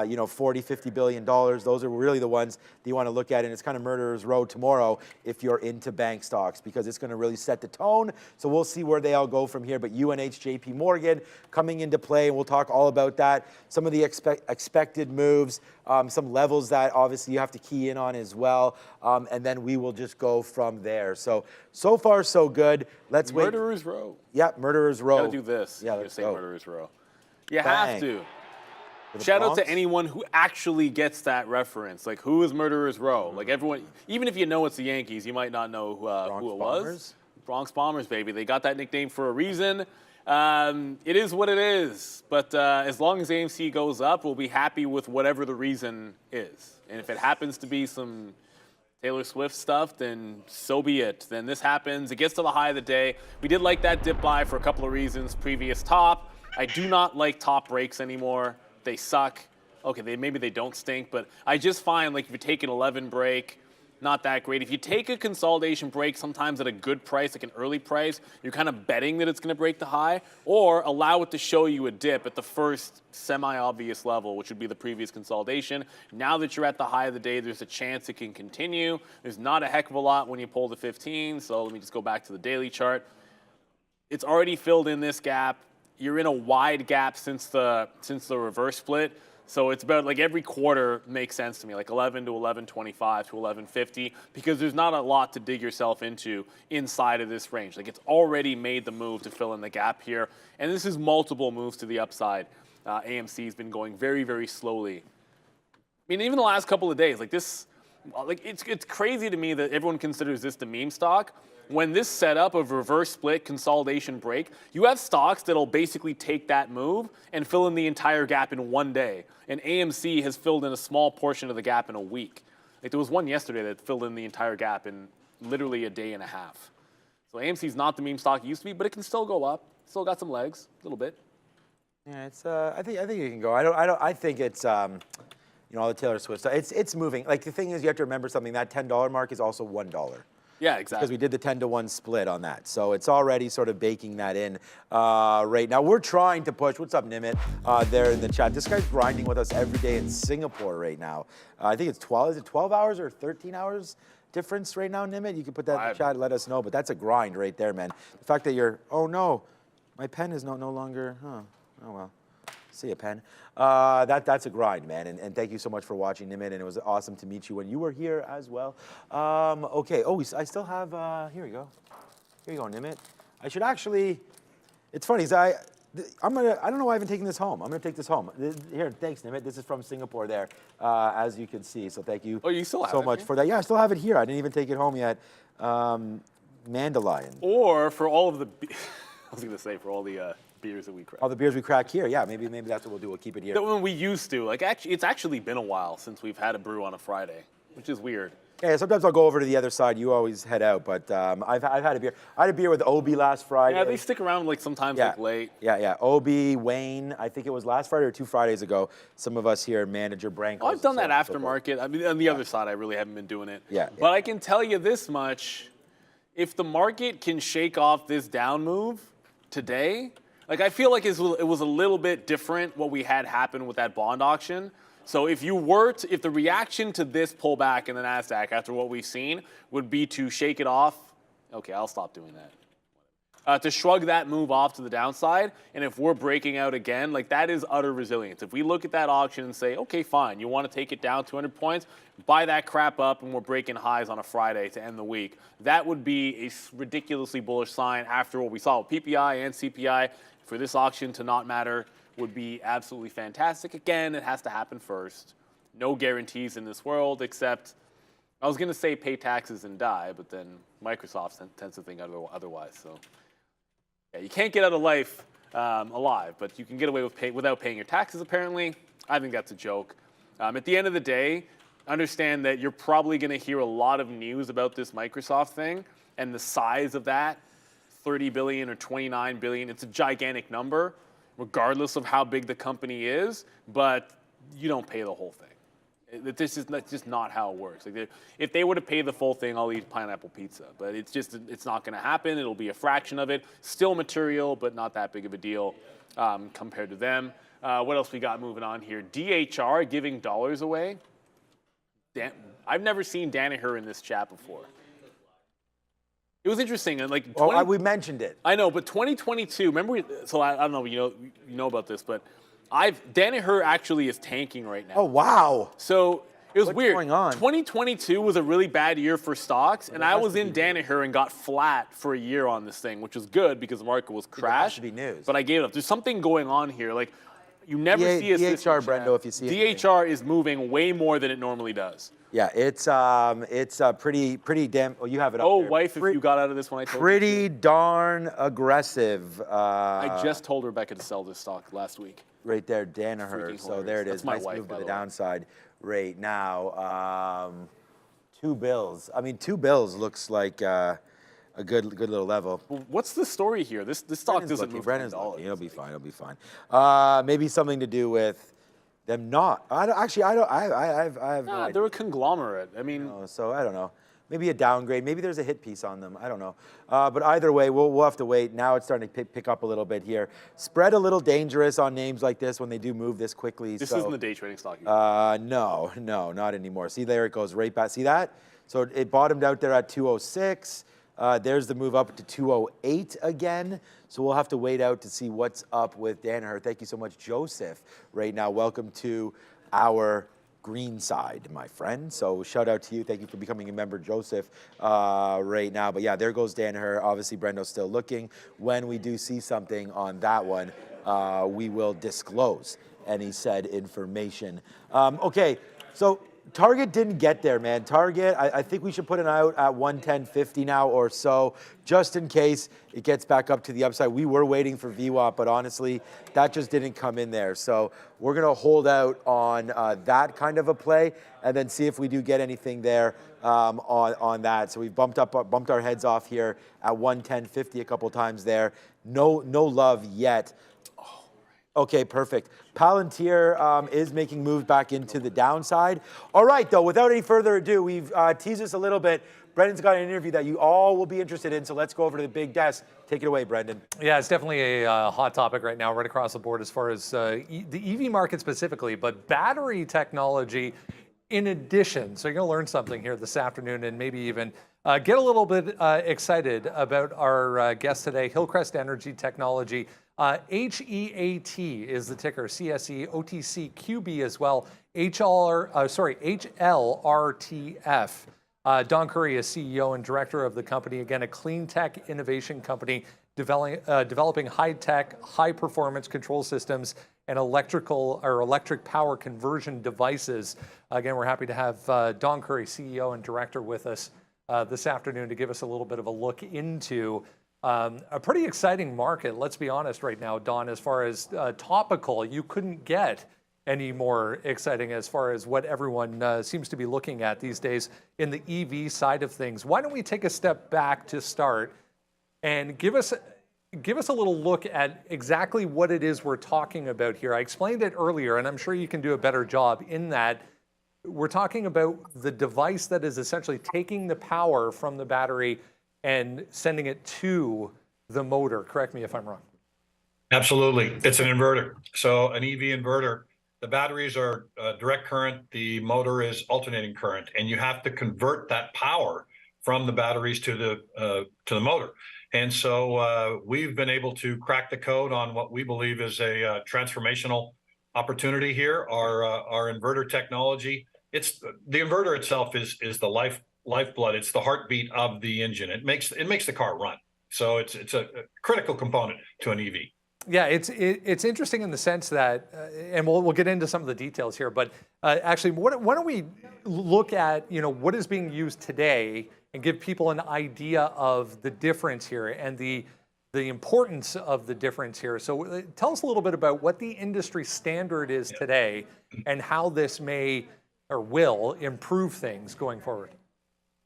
[SPEAKER 2] you know, 40, 50 billion dollars. Those are really the ones that you want to look at, and it's kind of murderer's row tomorrow if you're into bank stocks, because it's going to really set the tone. So we'll see where they all go from here. But UNH, JP Morgan coming into play, and we'll talk all about that. Some of the expected moves, some levels that obviously you have to key in on as well, and then we will just go from there. So far so good. Let's wait.
[SPEAKER 3] Murderer's row.
[SPEAKER 2] Yeah, murderer's row.
[SPEAKER 3] Gotta do this.
[SPEAKER 2] Yeah,
[SPEAKER 3] You're
[SPEAKER 2] let's
[SPEAKER 3] say
[SPEAKER 2] go.
[SPEAKER 3] murderer's row. You
[SPEAKER 2] Bang.
[SPEAKER 3] have to.
[SPEAKER 2] For the
[SPEAKER 3] Shout out
[SPEAKER 2] Bronx?
[SPEAKER 3] to anyone who actually gets that reference. Like, who is Murderer's Row? Like, everyone, even if you know it's the Yankees, you might not know who it was.
[SPEAKER 2] Bombers?
[SPEAKER 3] Bronx Bombers, baby. They got that nickname for a reason. It is what it is. But as long as AMC goes up, we'll be happy with whatever the reason is. And if it happens to be some Taylor Swift stuff, then so be it. Then this happens. It gets to the high of the day. We did like that dip buy for a couple of reasons. Previous top. I do not like top breaks anymore. They suck. Okay, maybe they don't stink, but I just find, like, if you take an 11 break, not that great. If you take a consolidation break, sometimes at a good price, like an early price, you're kind of betting that it's going to break the high, or allow it to show you a dip at the first semi-obvious level, which would be the previous consolidation. Now that you're at the high of the day, there's a chance it can continue. There's not a heck of a lot when you pull the 15, so let me just go back to the daily chart. It's already filled in this gap. You're in a wide gap since the reverse split. So it's about, like, every quarter makes sense to me, like 11 to 11.25 to 11.50, because there's not a lot to dig yourself into inside of this range. Like, it's already made the move to fill in the gap here. And this is multiple moves to the upside. AMC has been going very, very slowly. I mean, even the last couple of days, like this, like it's crazy to me that everyone considers this the meme stock. When this setup of reverse split consolidation break, you have stocks that'll basically take that move and fill in the entire gap in one day. And AMC has filled in a small portion of the gap in a week. Like, there was one yesterday that filled in the entire gap in literally a day and a half. So AMC is not the meme stock it used to be, but it can still go up. Still got some legs, a little bit.
[SPEAKER 2] Yeah, it's. I think it can go. I think it's. You know, all the Taylor Swift stuff. It's moving. Like, the thing is, you have to remember something. That $10 mark is also $1.
[SPEAKER 3] Yeah, exactly.
[SPEAKER 2] Because we did the 10-to-1 split on that. So it's already sort of baking that in right now. We're trying to push. What's up, Nimit? There in the chat. This guy's grinding with us every day in Singapore right now. I think it's 12. Is it 12 hours or 13 hours difference right now, Nimit? You can put that in the chat and let us know. But that's a grind right there, man. The fact that you're, oh no, my pen is no longer, huh. Oh well. See you, pen. That's a grind, man. And thank you so much for watching, Nimit. And it was awesome to meet you when you were here as well. Okay. Oh, I still have. Here we go. Here you go, Nimit. I should actually. It's funny. I don't know why I haven't taken this home. I'm gonna take this home. Here, thanks, Nimit. This is from Singapore, there, as you can see. So thank you.
[SPEAKER 3] Oh, you still have
[SPEAKER 2] so
[SPEAKER 3] it
[SPEAKER 2] much
[SPEAKER 3] here?
[SPEAKER 2] for that. Yeah, I still have it here. I didn't even take it home yet. Mandelion.
[SPEAKER 3] Or for all of the, I was going to say, for all the beers that we crack.
[SPEAKER 2] All the beers we crack here. Yeah, maybe that's what we'll do. We'll keep it here.
[SPEAKER 3] When we used to, like, actually, it's actually been a while since we've had a brew on a Friday, which is weird.
[SPEAKER 2] Yeah, sometimes I'll go over to the other side. You always head out, but I've had a beer. I had a beer with Obi last Friday.
[SPEAKER 3] Yeah, they stick around, like, sometimes like late.
[SPEAKER 2] Yeah. Obi, Wayne. I think it was last Friday or 2 Fridays ago. Some of us here, Manager Branko.
[SPEAKER 3] Oh, I've done that aftermarket. I mean, on the other side, I really haven't been doing it.
[SPEAKER 2] Yeah.
[SPEAKER 3] But I can tell you this much: if the market can shake off this down move today, like, I feel like it was a little bit different what we had happen with that bond auction. So if the reaction to this pullback in the NASDAQ after what we've seen would be to shake it off, okay, I'll stop doing that. To shrug that move off to the downside, and if we're breaking out again, like, that is utter resilience. If we look at that auction and say, okay, fine, you want to take it down 200 points, buy that crap up, and we're breaking highs on a Friday to end the week, that would be a ridiculously bullish sign after what we saw with PPI and CPI. For this auction to not matter would be absolutely fantastic. Again, it has to happen first. No guarantees in this world, except, I was going to say pay taxes and die, but then Microsoft tends to think otherwise. So yeah, you can't get out of life alive, but you can get away with without paying your taxes, apparently. I think that's a joke. At the end of the day, understand that you're probably going to hear a lot of news about this Microsoft thing and the size of that. 30 billion or 29 billion. It's a gigantic number, regardless of how big the company is, but you don't pay the whole thing. That's just not how it works. Like, if they were to pay the full thing, I'll eat pineapple pizza, but it's not going to happen. It'll be a fraction of it. Still material, but not that big of a deal compared to them. What else we got moving on here? DHR giving dollars away. I've never seen Danaher in this chat before. It was interesting, and like
[SPEAKER 2] we mentioned it.
[SPEAKER 3] I know, but 2022. Remember? So I don't know. You know about this, but Danaher actually is tanking right now.
[SPEAKER 2] Oh wow!
[SPEAKER 3] So it was
[SPEAKER 2] What's
[SPEAKER 3] weird.
[SPEAKER 2] going on?
[SPEAKER 3] 2022 was a really bad year for stocks, and I was in Danaher and got flat for a year on this thing, which was good because the market was crashed.
[SPEAKER 2] Be news.
[SPEAKER 3] But I gave it up. There's something going on here. Like you never see a
[SPEAKER 2] DHR, Brendo, if you see
[SPEAKER 3] DHR is moving way more than it normally does.
[SPEAKER 2] Yeah, it's pretty damn. Oh, you have it up
[SPEAKER 3] Oh,
[SPEAKER 2] there.
[SPEAKER 3] wife, if you got out of this when I told
[SPEAKER 2] Pretty
[SPEAKER 3] you.
[SPEAKER 2] darn aggressive.
[SPEAKER 3] I just told Rebecca to sell this stock last week.
[SPEAKER 2] Right there, Danaher.
[SPEAKER 3] Freaking
[SPEAKER 2] So there it is.
[SPEAKER 3] hilarious. That's my
[SPEAKER 2] Nice
[SPEAKER 3] wife,
[SPEAKER 2] move
[SPEAKER 3] by
[SPEAKER 2] to the
[SPEAKER 3] the way.
[SPEAKER 2] downside right now. 2 bills. I mean, 2 bills looks like a good little level.
[SPEAKER 3] Well, what's the story here? This stock doesn't move
[SPEAKER 2] Brennan's
[SPEAKER 3] $10.
[SPEAKER 2] looking. It'll be fine. It'll be fine. Maybe something to do with them not. I have no idea.
[SPEAKER 3] They're a conglomerate. I mean,
[SPEAKER 2] So I don't know. Maybe a downgrade. Maybe there's a hit piece on them. I don't know. But either way, we'll have to wait. Now it's starting to pick up a little bit here. Spread a little dangerous on names like this when they do move this quickly.
[SPEAKER 3] this
[SPEAKER 2] so,
[SPEAKER 3] isn't the day trading stock.
[SPEAKER 2] no, not anymore. See, there it goes right back. See that? So it bottomed out there at 206. There's the move up to 208 again. So we'll have to wait out to see what's up with Danaher. Thank you so much, Joseph. Right now, welcome to our green side, my friend. So shout out to you. Thank you for becoming a member, Joseph, right now. But yeah, there goes Danaher. Obviously, Brendo's still looking. When we do see something on that one, we will disclose any said information. Okay, so Target didn't get there, man. Target, I think we should put it out at 110.50 now or so, just in case it gets back up to the upside. We were waiting for VWAP, but honestly, that just didn't come in there. So we're going to hold out on that kind of a play and then see if we do get anything there on that. So we've bumped our heads off here at 110.50 a couple times there. No love yet. Okay, perfect. Palantir is making moves back into the downside. All right, though, without any further ado, we've teased this a little bit. Brendan's got an interview that you all will be interested in, so let's go over to the big desk. Take it away, Brendan.
[SPEAKER 1] Yeah, it's definitely a hot topic right now, right across the board as far as the EV market specifically, but battery technology in addition. So you're going to learn something here this afternoon and maybe even get a little bit excited about our guest today, Hillcrest Energy Technology. HEAT is the ticker, CSE, OTC, QB as well, HLRTF. Don Curry is CEO and director of the company, again, a clean tech innovation company developing high-tech, high-performance control systems and electric power conversion devices. Again, we're happy to have Don Curry, CEO and director, with us this afternoon to give us a little bit of a look into a pretty exciting market, let's be honest right now, Don, as far as topical. You couldn't get any more exciting as far as what everyone seems to be looking at these days in the EV side of things. Why don't we take a step back to start and give us a little look at exactly what it is we're talking about here. I explained it earlier, and I'm sure you can do a better job in that. We're talking about the device that is essentially taking the power from the battery and sending it to the motor. Correct me if I'm wrong.
[SPEAKER 5] Absolutely. It's an inverter. So an EV inverter, the batteries are direct current, the motor is alternating current, and you have to convert that power from the batteries to the motor. And so we've been able to crack the code on what we believe is a transformational opportunity here. Our inverter technology, the inverter itself is the lifeblood. It's the heartbeat of the engine. It makes the car run. So it's a critical component to an EV.
[SPEAKER 1] Yeah, it's interesting in the sense that, and we'll get into some of the details here, but actually, why don't we look at what is being used today and give people an idea of the difference here and the importance of the difference here. So tell us a little bit about what the industry standard is today and how this may or will improve things going forward.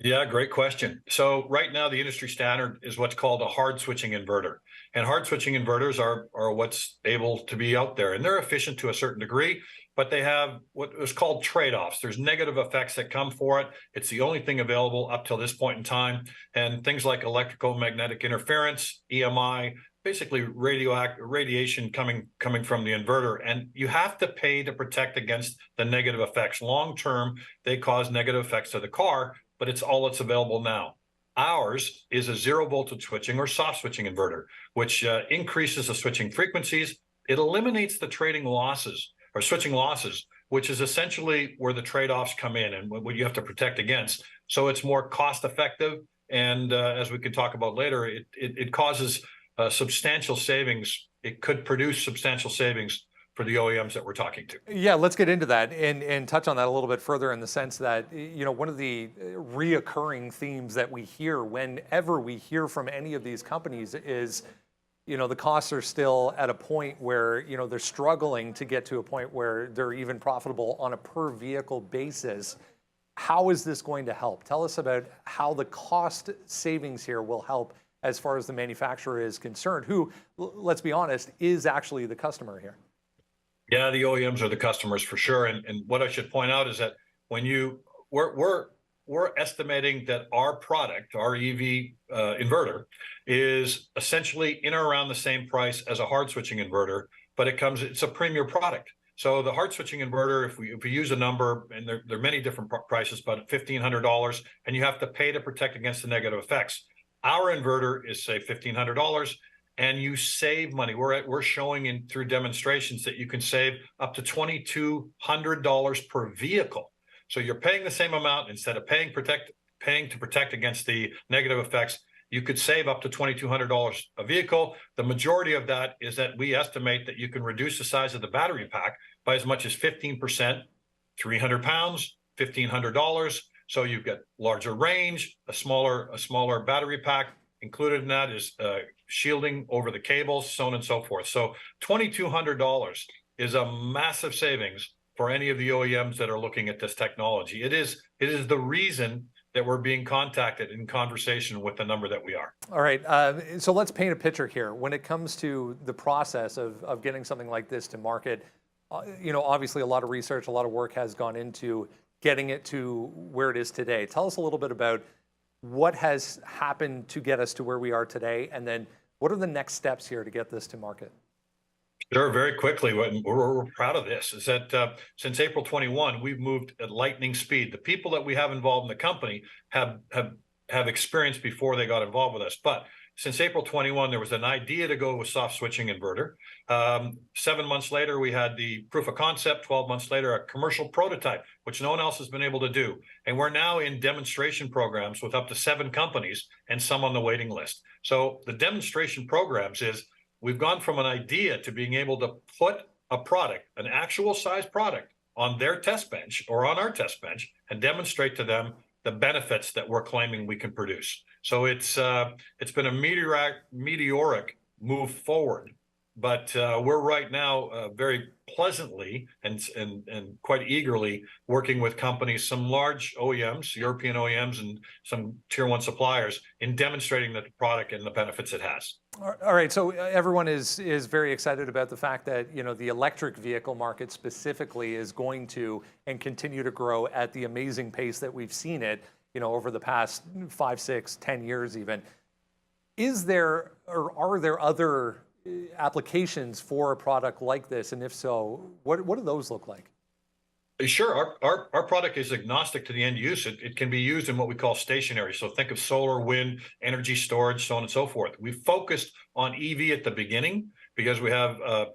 [SPEAKER 5] Yeah, great question. So right now, the industry standard is what's called a hard switching inverter. And hard switching inverters are what's able to be out there. And they're efficient to a certain degree, but they have what is called trade-offs. There's negative effects that come for it. It's the only thing available up till this point in time. And things like electrical magnetic interference, EMI, basically radiation coming from the inverter, and you have to pay to protect against the negative effects. Long term, they cause negative effects to the car, but it's all that's available now. Ours is a zero voltage switching or soft switching inverter, which increases the switching frequencies. It eliminates the trading losses or switching losses, which is essentially where the trade-offs come in and what you have to protect against. So it's more cost effective. And as we can talk about later, it causes substantial savings. It could produce substantial savings for the OEMs that we're talking to.
[SPEAKER 1] Yeah, let's get into that and touch on that a little bit further in the sense that, you know, one of the reoccurring themes that we hear whenever we hear from any of these companies is, you know, the costs are still at a point where, you know, they're struggling to get to a point where they're even profitable on a per vehicle basis. How is this going to help? Tell us about how the cost savings here will help as far as the manufacturer is concerned, who, let's be honest, is actually the customer here.
[SPEAKER 5] Yeah, the OEMs are the customers for sure. And what I should point out is that when we're estimating that our product, our EV inverter, is essentially in or around the same price as a hard switching inverter, but it's a premier product. So the hard switching inverter, if we use a number, and there are many different prices, but $1,500, and you have to pay to protect against the negative effects. Our inverter is, say, $1,500. And you save money. We're showing through demonstrations that you can save up to $2,200 per vehicle. So you're paying the same amount instead of paying to protect against the negative effects. You could save up to $2,200 a vehicle. The majority of that is that we estimate that you can reduce the size of the battery pack by as much as 15%, 300 pounds, $1,500. So you've got larger range, a smaller battery pack. Included in that is shielding over the cables, so on and so forth. So $2,200 is a massive savings for any of the OEMs that are looking at this technology. It is the reason that we're being contacted in conversation with the number that we are.
[SPEAKER 1] All right, so let's paint a picture here. When it comes to the process of getting something like this to market, you know, obviously a lot of research, a lot of work has gone into getting it to where it is today. Tell us a little bit about what has happened to get us to where we are today, and then what are the next steps here to get this to market?
[SPEAKER 5] Sure, very quickly. We're proud of this. Is that since April 21, we've moved at lightning speed. The people that we have involved in the company have experience before they got involved with us. But since April 21, there was an idea to go with soft switching inverter. 7 months later, we had the proof of concept. 12 months later, a commercial prototype, which no one else has been able to do. And we're now in demonstration programs with up to 7 companies and some on the waiting list. So the demonstration programs is we've gone from an idea to being able to put a product, an actual size product, on their test bench or on our test bench and demonstrate to them the benefits that we're claiming we can produce. So it's been a meteoric move forward, but we're right now very pleasantly and quite eagerly working with companies, some large OEMs, European OEMs, and some tier 1 suppliers in demonstrating the product and the benefits it has.
[SPEAKER 1] All right, so everyone is very excited about the fact that, you know, the electric vehicle market specifically is going to and continue to grow at the amazing pace that we've seen it, you know, over the past 5, 6, 10 years even. Is there, or are there other applications for a product like this? And if so, what do those look like?
[SPEAKER 5] Sure. Our product is agnostic to the end use. It can be used in what we call stationary. So think of solar, wind, energy storage, so on and so forth. We focused on EV at the beginning because we have a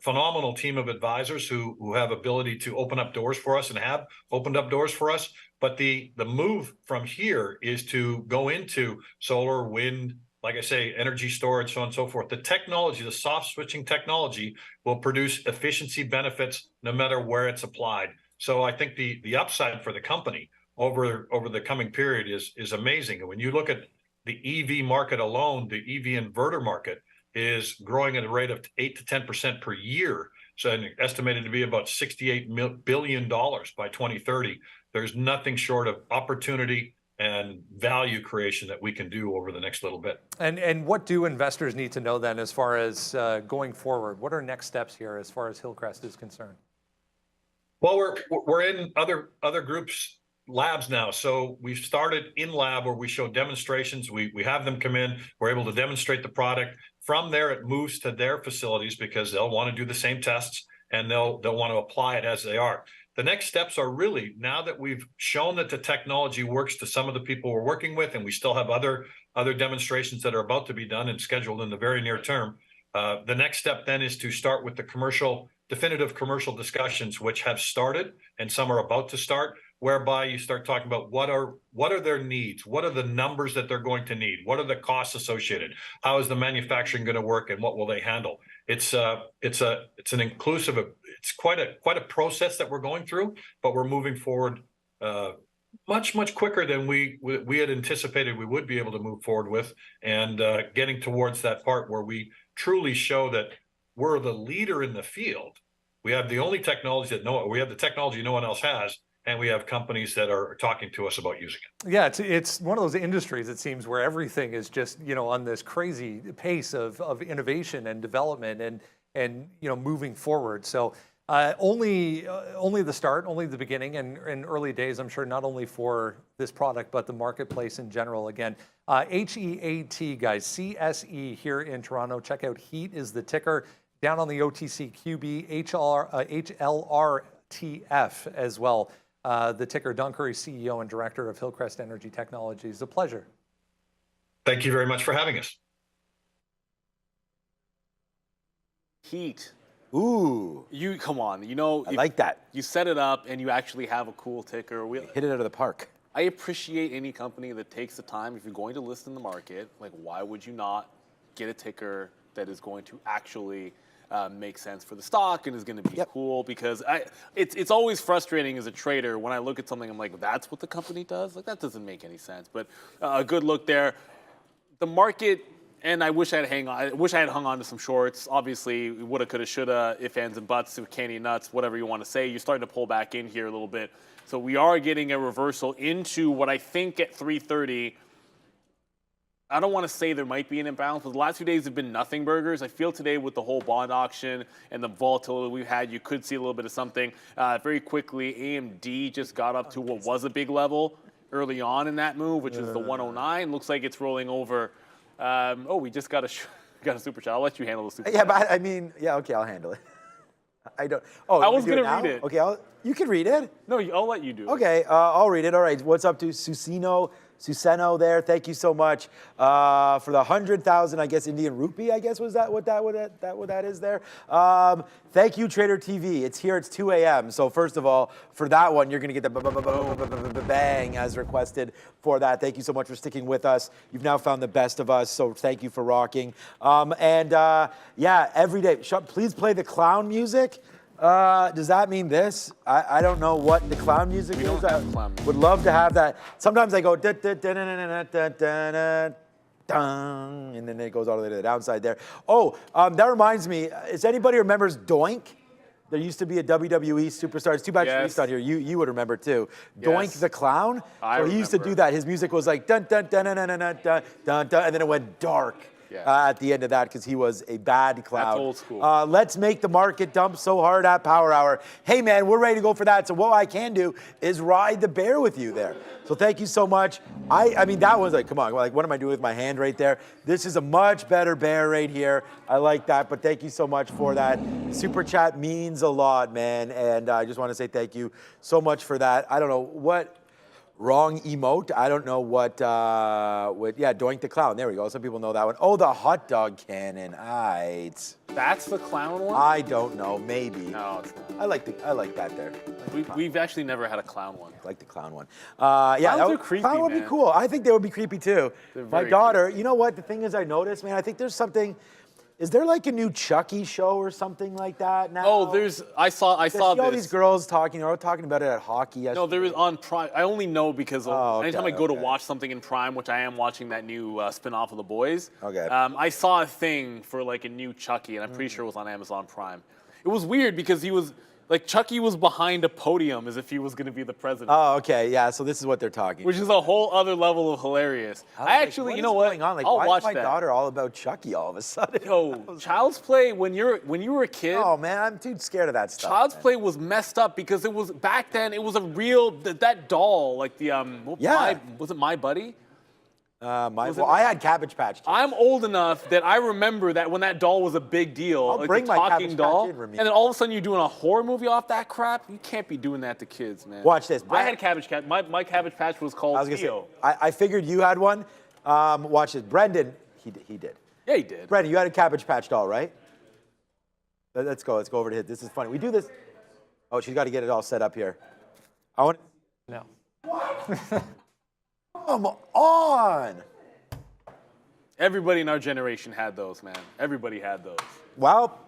[SPEAKER 5] phenomenal team of advisors who have ability to open up doors for us and have opened up doors for us. But the move from here is to go into solar, wind, like I say, energy storage, so on and so forth. The technology, the soft switching technology, will produce efficiency benefits no matter where it's applied. So I think the upside for the company over the coming period is amazing. And when you look at the EV market alone, the EV inverter market is growing at a rate of 8 to 10% per year. So estimated to be about $68 billion by 2030. There's nothing short of opportunity and value creation that we can do over the next little bit.
[SPEAKER 1] And what do investors need to know then as far as going forward? What are next steps here as far as Hillcrest is concerned?
[SPEAKER 5] Well, we're in other groups' labs now. So we've started in lab where we show demonstrations. We have them come in. We're able to demonstrate the product. From there, it moves to their facilities because they'll want to do the same tests and they'll want to apply it as they are. The next steps are really, now that we've shown that the technology works to some of the people we're working with, and we still have other demonstrations that are about to be done and scheduled in the very near term. The next step then is to start with the definitive commercial discussions, which have started and some are about to start, whereby you start talking about what are their needs, what are the numbers that they're going to need, what are the costs associated, how is the manufacturing going to work, and what will they handle. It's an inclusive, it's quite a process that we're going through, but we're moving forward much quicker than we had anticipated we would be able to move forward with, and getting towards that part where we truly show that we're the leader in the field. We have the only technology we have the technology no one else has, and we have companies that are talking to us about using it.
[SPEAKER 1] Yeah, it's one of those industries, it seems, where everything is just, on this crazy pace of innovation and development and moving forward. So only the start, only the beginning, and early days, I'm sure, not only for this product, but the marketplace in general. Again, HEAT, guys, CSE here in Toronto. Check out HEAT is the ticker. Down on the OTCQB, HLRTF as well. The ticker. Don Curry, CEO and Director of Hillcrest Energy Technologies. A pleasure.
[SPEAKER 5] Thank you very much for having us.
[SPEAKER 3] Heat.
[SPEAKER 2] Ooh.
[SPEAKER 3] You come on.
[SPEAKER 2] I like that.
[SPEAKER 3] You set it up and you actually have a cool ticker.
[SPEAKER 2] Hit it out of the park.
[SPEAKER 3] I appreciate any company that takes the time. If you're going to list in the market, like, why would you not get a ticker that is going to actually make sense for the stock and is going to be cool? Because it's always frustrating as a trader when I look at something, I'm like, that's what the company does? Like, that doesn't make any sense. But a good look there. The market, and I wish I had hung on to some shorts. Obviously, woulda, coulda, shoulda, if, ands, and buts, candy nuts, whatever you want to say. You're starting to pull back in here a little bit. So we are getting a reversal into what I think at 330. I don't want to say there might be an imbalance, but the last few days have been nothing burgers. I feel today with the whole bond auction and the volatility we've had, you could see a little bit of something. Very quickly, AMD just got up to what was a big level early on in that move, which is the 109. Looks like it's rolling over. We just got a super chat. I'll let you handle the super chat.
[SPEAKER 2] Yeah, but okay, I'll handle it. I don't. Oh,
[SPEAKER 3] I was going to read it.
[SPEAKER 2] Okay, you can read it.
[SPEAKER 3] No, I'll let you do it.
[SPEAKER 2] Okay, I'll read it. All right, what's up to Suseno there? Thank you so much for the 100,000, I guess, Indian rupee. I guess was that what that is there. Thank you, Trader TV. It's here. It's 2 a.m. So first of all, for that one, you're gonna get the bang as requested for that. Thank you so much for sticking with us. You've now found the best of us. So thank you for rocking. Every day. Please play the clown music. Does that mean this? I don't know what the clown music is.
[SPEAKER 3] don't have clown music.
[SPEAKER 2] Would love to have that. Sometimes I go da da da da da da da da da, and then it goes all the way to the downside there. Oh, that reminds me. Is anybody remembers Doink? There used to be a WWE superstar. It's too bad Sharice's not here. You would remember too. Doink the clown. So he used to do that. His music was like dun dun dun dun dun dun dun dun dun, and then it went dark. At the end of that, because he was a bad clown.
[SPEAKER 3] That's old school.
[SPEAKER 2] Let's make the market dump so hard at Power Hour. Hey, man, we're ready to go for that. So what I can do is ride the bear with you there. So thank you so much. I mean, that was like, come on, like, what am I doing with my hand right there? This is a much better bear right here. I like that, but thank you so much for that. Super chat means a lot, man, and I just want to say thank you so much for that. I don't know what... Wrong emote. I don't know what Doink the Clown. There we go. Some people know that one. Oh, the hot dog cannon.
[SPEAKER 3] That's the clown one?
[SPEAKER 2] I don't know. Maybe.
[SPEAKER 3] No, it's not.
[SPEAKER 2] I like that there.
[SPEAKER 3] We've actually never had a clown one.
[SPEAKER 2] I like the clown one.
[SPEAKER 3] Clowns are creepy,
[SPEAKER 2] Clown would be
[SPEAKER 3] man.
[SPEAKER 2] cool. I think they would be creepy too.
[SPEAKER 3] They're
[SPEAKER 2] My
[SPEAKER 3] very
[SPEAKER 2] daughter, you know what? The thing is, I noticed, man, I think there's something... Is there like a new Chucky show or something like that now?
[SPEAKER 3] Oh, I saw this.
[SPEAKER 2] all these girls talking about it at hockey yesterday.
[SPEAKER 3] No, there is on Prime. I only know because anytime I go to watch something in Prime, which I am watching that new spin-off of The Boys.
[SPEAKER 2] Okay.
[SPEAKER 3] I saw a thing for like a new Chucky, and I'm pretty sure it was on Amazon Prime. It was weird because he was like Chucky was behind a podium as if he was going to be the president.
[SPEAKER 2] Oh, okay, yeah. So this is what they're talking.
[SPEAKER 3] Which is a whole other level of hilarious. I actually, you know what?
[SPEAKER 2] Going on? Like,
[SPEAKER 3] I'll
[SPEAKER 2] why
[SPEAKER 3] watch
[SPEAKER 2] is my
[SPEAKER 3] that.
[SPEAKER 2] daughter all about Chucky all of a sudden?
[SPEAKER 3] Yo, Child's Play when you were a kid.
[SPEAKER 2] Oh man, I'm too scared of that stuff.
[SPEAKER 3] Child's Play was messed up because it was back then. It was a real that doll like the was it My Buddy?
[SPEAKER 2] I had Cabbage Patch Kids.
[SPEAKER 3] I'm old enough that I remember that when that doll was a big deal,
[SPEAKER 2] I'll
[SPEAKER 3] like
[SPEAKER 2] bring
[SPEAKER 3] the
[SPEAKER 2] my
[SPEAKER 3] talking
[SPEAKER 2] Cabbage
[SPEAKER 3] doll,
[SPEAKER 2] Patch in, Remy.
[SPEAKER 3] and then all of a sudden you're doing a horror movie off that crap. You can't be doing that to kids, man.
[SPEAKER 2] Watch this.
[SPEAKER 3] I had Cabbage Patch. My Cabbage Patch was called
[SPEAKER 2] I was gonna
[SPEAKER 3] Theo.
[SPEAKER 2] say, I figured you had one. Watch this. Brendan, he did.
[SPEAKER 3] Yeah, he did.
[SPEAKER 2] Brendan, you had a Cabbage Patch doll, right? Let's go over to hit. This is funny. We do this. Oh, she's got to get it all set up here. I want.
[SPEAKER 1] No.
[SPEAKER 2] Come on.
[SPEAKER 3] Everybody in our generation had those, man. Everybody had those.
[SPEAKER 2] Well,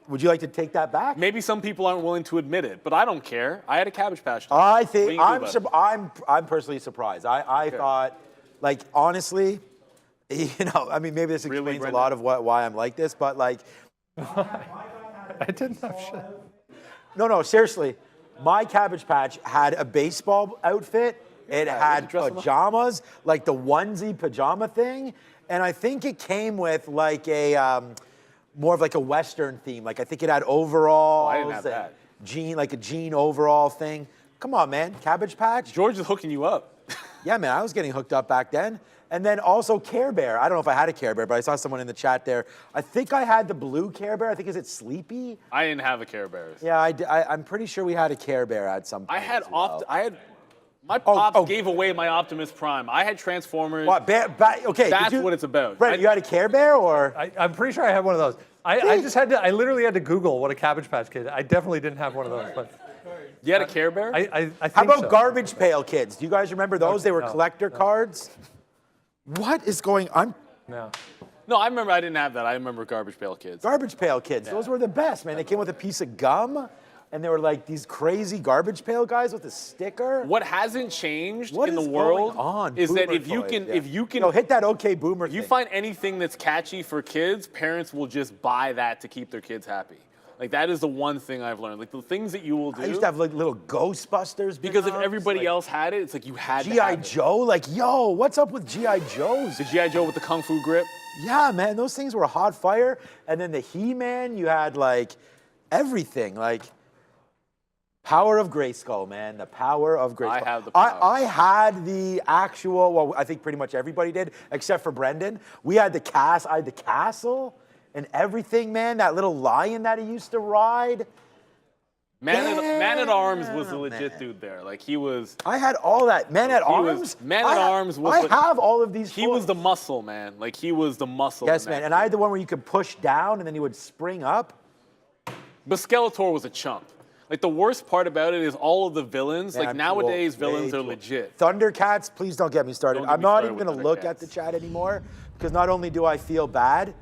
[SPEAKER 2] would you like to take that back?
[SPEAKER 3] Maybe some people aren't willing to admit it, but I don't care. I had a Cabbage Patch doll.
[SPEAKER 2] I
[SPEAKER 3] What
[SPEAKER 2] think
[SPEAKER 3] do you do about it?
[SPEAKER 2] I'm personally surprised. I thought, like, honestly, you know, I mean, maybe this
[SPEAKER 3] Really,
[SPEAKER 2] explains a
[SPEAKER 3] Brendan?
[SPEAKER 2] lot of why I'm like this, but like,
[SPEAKER 1] I didn't have shit.
[SPEAKER 2] no, seriously, my Cabbage Patch had a baseball outfit. It had
[SPEAKER 3] dress him up?
[SPEAKER 2] pajamas, like the onesie pajama thing, and I think it came with like a more of like a Western theme. Like I think it had overalls.
[SPEAKER 3] I didn't have
[SPEAKER 2] and
[SPEAKER 3] that.
[SPEAKER 2] jean, like a jean overall thing. Come on, man, Cabbage Patch.
[SPEAKER 3] George is hooking you up.
[SPEAKER 2] Yeah, man, I was getting hooked up back then. And then also Care Bear. I don't know if I had a Care Bear, but I saw someone in the chat there. I think I had the blue Care Bear. I think, is it Sleepy?
[SPEAKER 3] I didn't have a Care Bears.
[SPEAKER 2] Yeah, I'm pretty sure we had a Care Bear at some point.
[SPEAKER 3] I had
[SPEAKER 2] as well.
[SPEAKER 3] my pops gave away my Optimus Prime. I had Transformers.
[SPEAKER 2] What? Okay.
[SPEAKER 3] That's what it's about.
[SPEAKER 2] Brent, you had a Care Bear or?
[SPEAKER 1] I'm pretty sure I had one of those. I literally had to Google what a Cabbage Patch Kid. I definitely didn't have one of those, but
[SPEAKER 3] You had a Care Bear?
[SPEAKER 1] I think
[SPEAKER 2] How about
[SPEAKER 1] so.
[SPEAKER 2] Garbage Pail Kids? Do you guys remember those? They were
[SPEAKER 1] No,
[SPEAKER 2] collector cards. What is going on?
[SPEAKER 1] No.
[SPEAKER 3] No, I remember I didn't have that. I remember Garbage Pail Kids.
[SPEAKER 2] Garbage Pail Kids. Those were the best, man. They came with a piece of gum, and they were like these crazy garbage pail guys with a sticker.
[SPEAKER 3] What hasn't changed
[SPEAKER 2] What
[SPEAKER 3] in the
[SPEAKER 2] is
[SPEAKER 3] world
[SPEAKER 2] going on?
[SPEAKER 3] is that
[SPEAKER 2] Boomer
[SPEAKER 3] if you
[SPEAKER 2] toys,
[SPEAKER 3] can,
[SPEAKER 2] yeah.
[SPEAKER 3] if you can,
[SPEAKER 2] No, hit that OK Boomer
[SPEAKER 3] you
[SPEAKER 2] thing.
[SPEAKER 3] find anything that's catchy for kids, parents will just buy that to keep their kids happy. Like that is the one thing I've learned. Like the things that you will do.
[SPEAKER 2] I used to have like little Ghostbusters.
[SPEAKER 3] because if
[SPEAKER 2] bin-ups,
[SPEAKER 3] everybody
[SPEAKER 2] like
[SPEAKER 3] else had it, it's like you had to
[SPEAKER 2] G.I.
[SPEAKER 3] have it.
[SPEAKER 2] Joe, like, yo, what's up with G.I. Joes?
[SPEAKER 3] The G.I. Joe with the Kung Fu grip.
[SPEAKER 2] Yeah, man, those things were hot fire. And then the He-Man, you had like everything, like Power of Grayskull, man, the Power of Grayskull.
[SPEAKER 3] I have the power.
[SPEAKER 2] I had the actual, well, I think pretty much everybody did, except for Brendan. I had the castle and everything, man, that little lion that he used to ride.
[SPEAKER 3] Man at Arms was a
[SPEAKER 2] Yeah,
[SPEAKER 3] legit
[SPEAKER 2] man.
[SPEAKER 3] dude there. Like he was.
[SPEAKER 2] I had all that. Man at Arms?
[SPEAKER 3] Man at Arms was
[SPEAKER 2] I
[SPEAKER 3] the-
[SPEAKER 2] have all of these
[SPEAKER 3] He was
[SPEAKER 2] toys.
[SPEAKER 3] the muscle, man. Like he was the muscle.
[SPEAKER 2] Yes,
[SPEAKER 3] in
[SPEAKER 2] man.
[SPEAKER 3] that
[SPEAKER 2] And I
[SPEAKER 3] kid.
[SPEAKER 2] had the one where you could push down and then he would spring up.
[SPEAKER 3] But Skeletor was a chump. Like the worst part about it is all of the villains.
[SPEAKER 2] Man,
[SPEAKER 3] Like nowadays,
[SPEAKER 2] cool.
[SPEAKER 3] villains
[SPEAKER 2] Way
[SPEAKER 3] are
[SPEAKER 2] cool.
[SPEAKER 3] legit.
[SPEAKER 2] Thundercats, please don't get me started.
[SPEAKER 3] Don't get
[SPEAKER 2] I'm
[SPEAKER 3] me
[SPEAKER 2] not
[SPEAKER 3] started
[SPEAKER 2] even
[SPEAKER 3] with
[SPEAKER 2] going to look at
[SPEAKER 3] Thundercats.
[SPEAKER 2] the chat anymore because not only do I feel bad,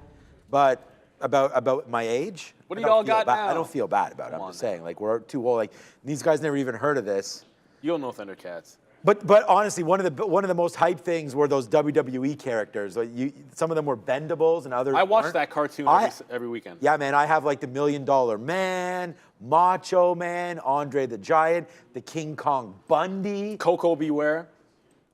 [SPEAKER 2] but about my age.
[SPEAKER 3] What do
[SPEAKER 2] I don't
[SPEAKER 3] y'all
[SPEAKER 2] feel
[SPEAKER 3] got
[SPEAKER 2] bad. I
[SPEAKER 3] now?
[SPEAKER 2] don't feel bad about it.
[SPEAKER 3] Come
[SPEAKER 2] I'm
[SPEAKER 3] on
[SPEAKER 2] just saying, like we're too old. Like these guys never even heard of this.
[SPEAKER 3] You don't know Thundercats.
[SPEAKER 2] But honestly, one of the most hyped things were those WWE characters. Like some of them were bendables and others.
[SPEAKER 3] I watched
[SPEAKER 2] weren't.
[SPEAKER 3] that cartoon
[SPEAKER 2] I-
[SPEAKER 3] every weekend.
[SPEAKER 2] Yeah, man, I have like the $1 Million Man, Macho Man, Andre the Giant, the King Kong Bundy.
[SPEAKER 3] Coco Beware.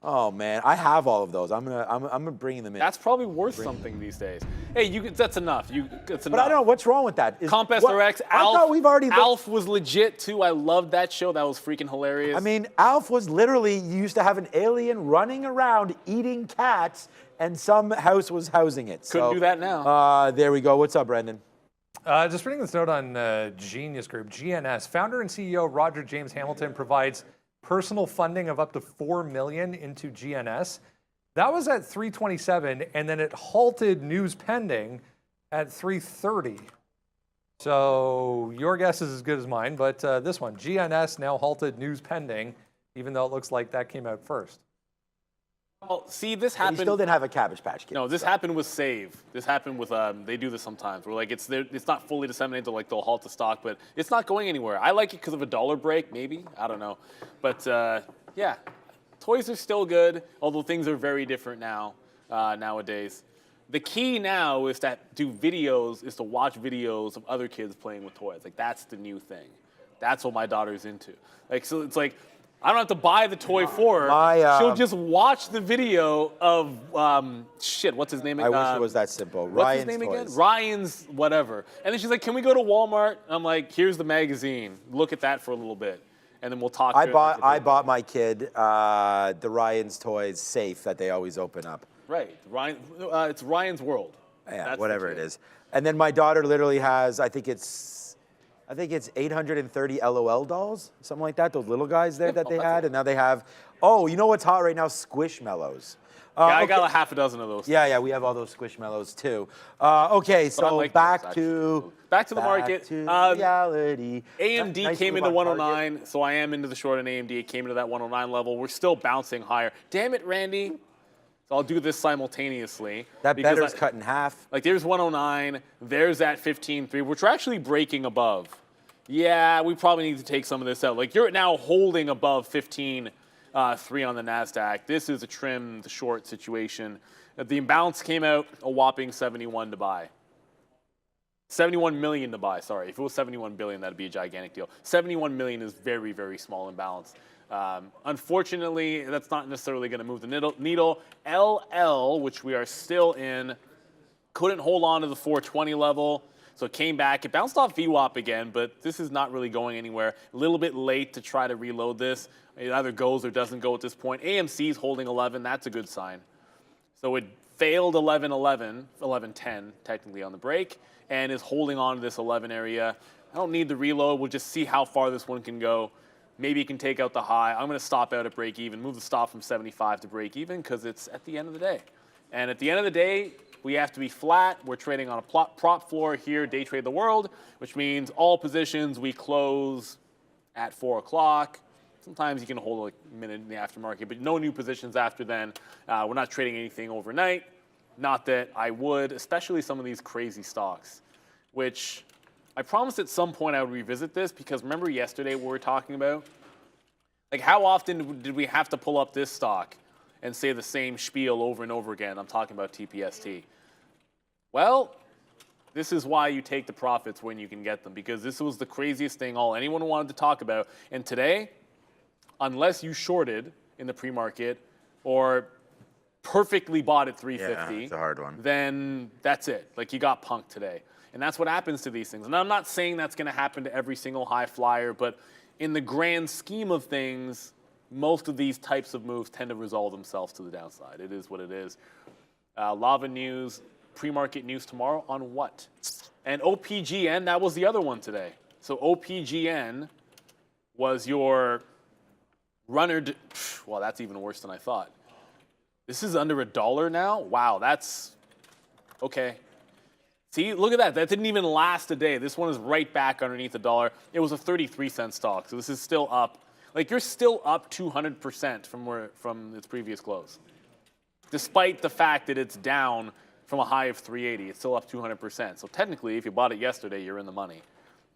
[SPEAKER 2] Oh man, I have all of those. I'm gonna bring them in.
[SPEAKER 3] That's probably worth something these days. Hey, that's enough. That's enough.
[SPEAKER 2] but I don't know what's wrong with that.
[SPEAKER 3] Compass
[SPEAKER 2] what-
[SPEAKER 3] RX.
[SPEAKER 2] I thought we've already.
[SPEAKER 3] Alf was legit too. I loved that show. That was freaking hilarious.
[SPEAKER 2] I mean, Alf was literally you used to have an alien running around eating cats, and some house was housing it.
[SPEAKER 3] Couldn't
[SPEAKER 2] So,
[SPEAKER 3] do that now.
[SPEAKER 2] There we go. What's up, Brendan?
[SPEAKER 1] Just reading this note on Genius Group, GNS. Founder and CEO Roger James Hamilton provides personal funding of up to $4 million into GNS. That was at 327, and then it halted news pending at 330. So your guess is as good as mine, but this one, GNS now halted news pending, even though it looks like that came out first.
[SPEAKER 3] Well, see, this
[SPEAKER 2] He
[SPEAKER 3] happened.
[SPEAKER 2] still didn't have a Cabbage Patch Kid.
[SPEAKER 3] No, this
[SPEAKER 2] so.
[SPEAKER 3] happened with Save. This happened with they do this sometimes. Where like it's not fully disseminated. Like they'll halt the stock, but it's not going anywhere. I like it because of a dollar break, maybe. I don't know, but yeah, toys are still good. Although things are very different now nowadays. The key now is to watch videos of other kids playing with toys. Like that's the new thing. That's what my daughter's into. Like so, it's like. I don't have to buy the toy for her. She'll just watch the video of what's his name?
[SPEAKER 2] I wish it was that simple.
[SPEAKER 3] What's
[SPEAKER 2] Ryan's
[SPEAKER 3] his name
[SPEAKER 2] Toys.
[SPEAKER 3] again? Ryan's whatever. And then she's like, "Can we go to Walmart?" I'm like, "Here's the magazine. Look at that for a little bit." and then we'll talk.
[SPEAKER 2] I bought my kid the Ryan's Toys safe that they always open up.
[SPEAKER 3] Right, Ryan. It's Ryan's World.
[SPEAKER 2] Yeah,
[SPEAKER 3] That's
[SPEAKER 2] whatever
[SPEAKER 3] the
[SPEAKER 2] it is. And then my daughter literally has, I think it's 830 LOL dolls, something like that. Those little guys there that they had, and now they have. Oh, you know what's hot right now? Squishmallows.
[SPEAKER 3] Yeah, I got a half a dozen of those.
[SPEAKER 2] Yeah, we have all those Squishmallows too. Okay, so
[SPEAKER 3] like
[SPEAKER 2] back
[SPEAKER 3] those,
[SPEAKER 2] to
[SPEAKER 3] the market.
[SPEAKER 2] to reality.
[SPEAKER 3] AMD
[SPEAKER 2] Nice
[SPEAKER 3] came
[SPEAKER 2] move
[SPEAKER 3] into
[SPEAKER 2] on
[SPEAKER 3] 109, so I am into the short on AMD. It came into that 109 level. We're still bouncing higher. Damn it, Randy. So I'll do this simultaneously.
[SPEAKER 2] That better's cut in half.
[SPEAKER 3] Like there's 109, there's that 15.3, which we're actually breaking above. Yeah, we probably need to take some of this out. Like you're now holding above 15.3 on the NASDAQ. This is a trim, the short situation. The imbalance came out a whopping 71 to buy. 71 million to buy, sorry. If it was 71 billion, that'd be a gigantic deal. 71 million is very, very small imbalance. Unfortunately, that's not necessarily going to move the needle. LL, which we are still in, couldn't hold on to the 420 level, so it came back. It bounced off VWAP again, but this is not really going anywhere. A little bit late to try to reload this. It either goes or doesn't go at this point. AMC is holding 11. That's a good sign. So it failed 11.10 technically on the break, and is holding on to this 11 area. I don't need the reload. We'll just see how far this one can go. Maybe you can take out the high. I'm going to stop out at break even, move the stop from 75 to break even because it's at the end of the day. And at the end of the day, we have to be flat. We're trading on a prop floor here, Day Trade the World, which means all positions we close at 4 o'clock. Sometimes you can hold like a minute in the aftermarket, but no new positions after then. We're not trading anything overnight. Not that I would, especially some of these crazy stocks, which I promised at some point I would revisit this because remember yesterday we were talking about? Like how often did we have to pull up this stock and say the same spiel over and over again? I'm talking about TPST. Well, this is why you take the profits when you can get them because this was the craziest thing anyone wanted to talk about. And today, unless you shorted in the pre-market or perfectly bought at 350,
[SPEAKER 2] it's a hard one.
[SPEAKER 3] Then that's it. Like you got punked today. And that's what happens to these things. And I'm not saying that's going to happen to every single high flyer, but in the grand scheme of things, most of these types of moves tend to resolve themselves to the downside. It is what it is. Lava news, pre-market news tomorrow on what? And OPGN, that was the other one today. So OPGN was your runner. Well, that's even worse than I thought. This is under $1 now? Wow, that's okay. See, look at that. That didn't even last a day. This one is right back underneath $1. It was a 33-cent stock, so this is still up. Like you're still up 200% from its previous close, despite the fact that it's down from a high of 380. It's still up 200%. So technically, if you bought it yesterday, you're in the money.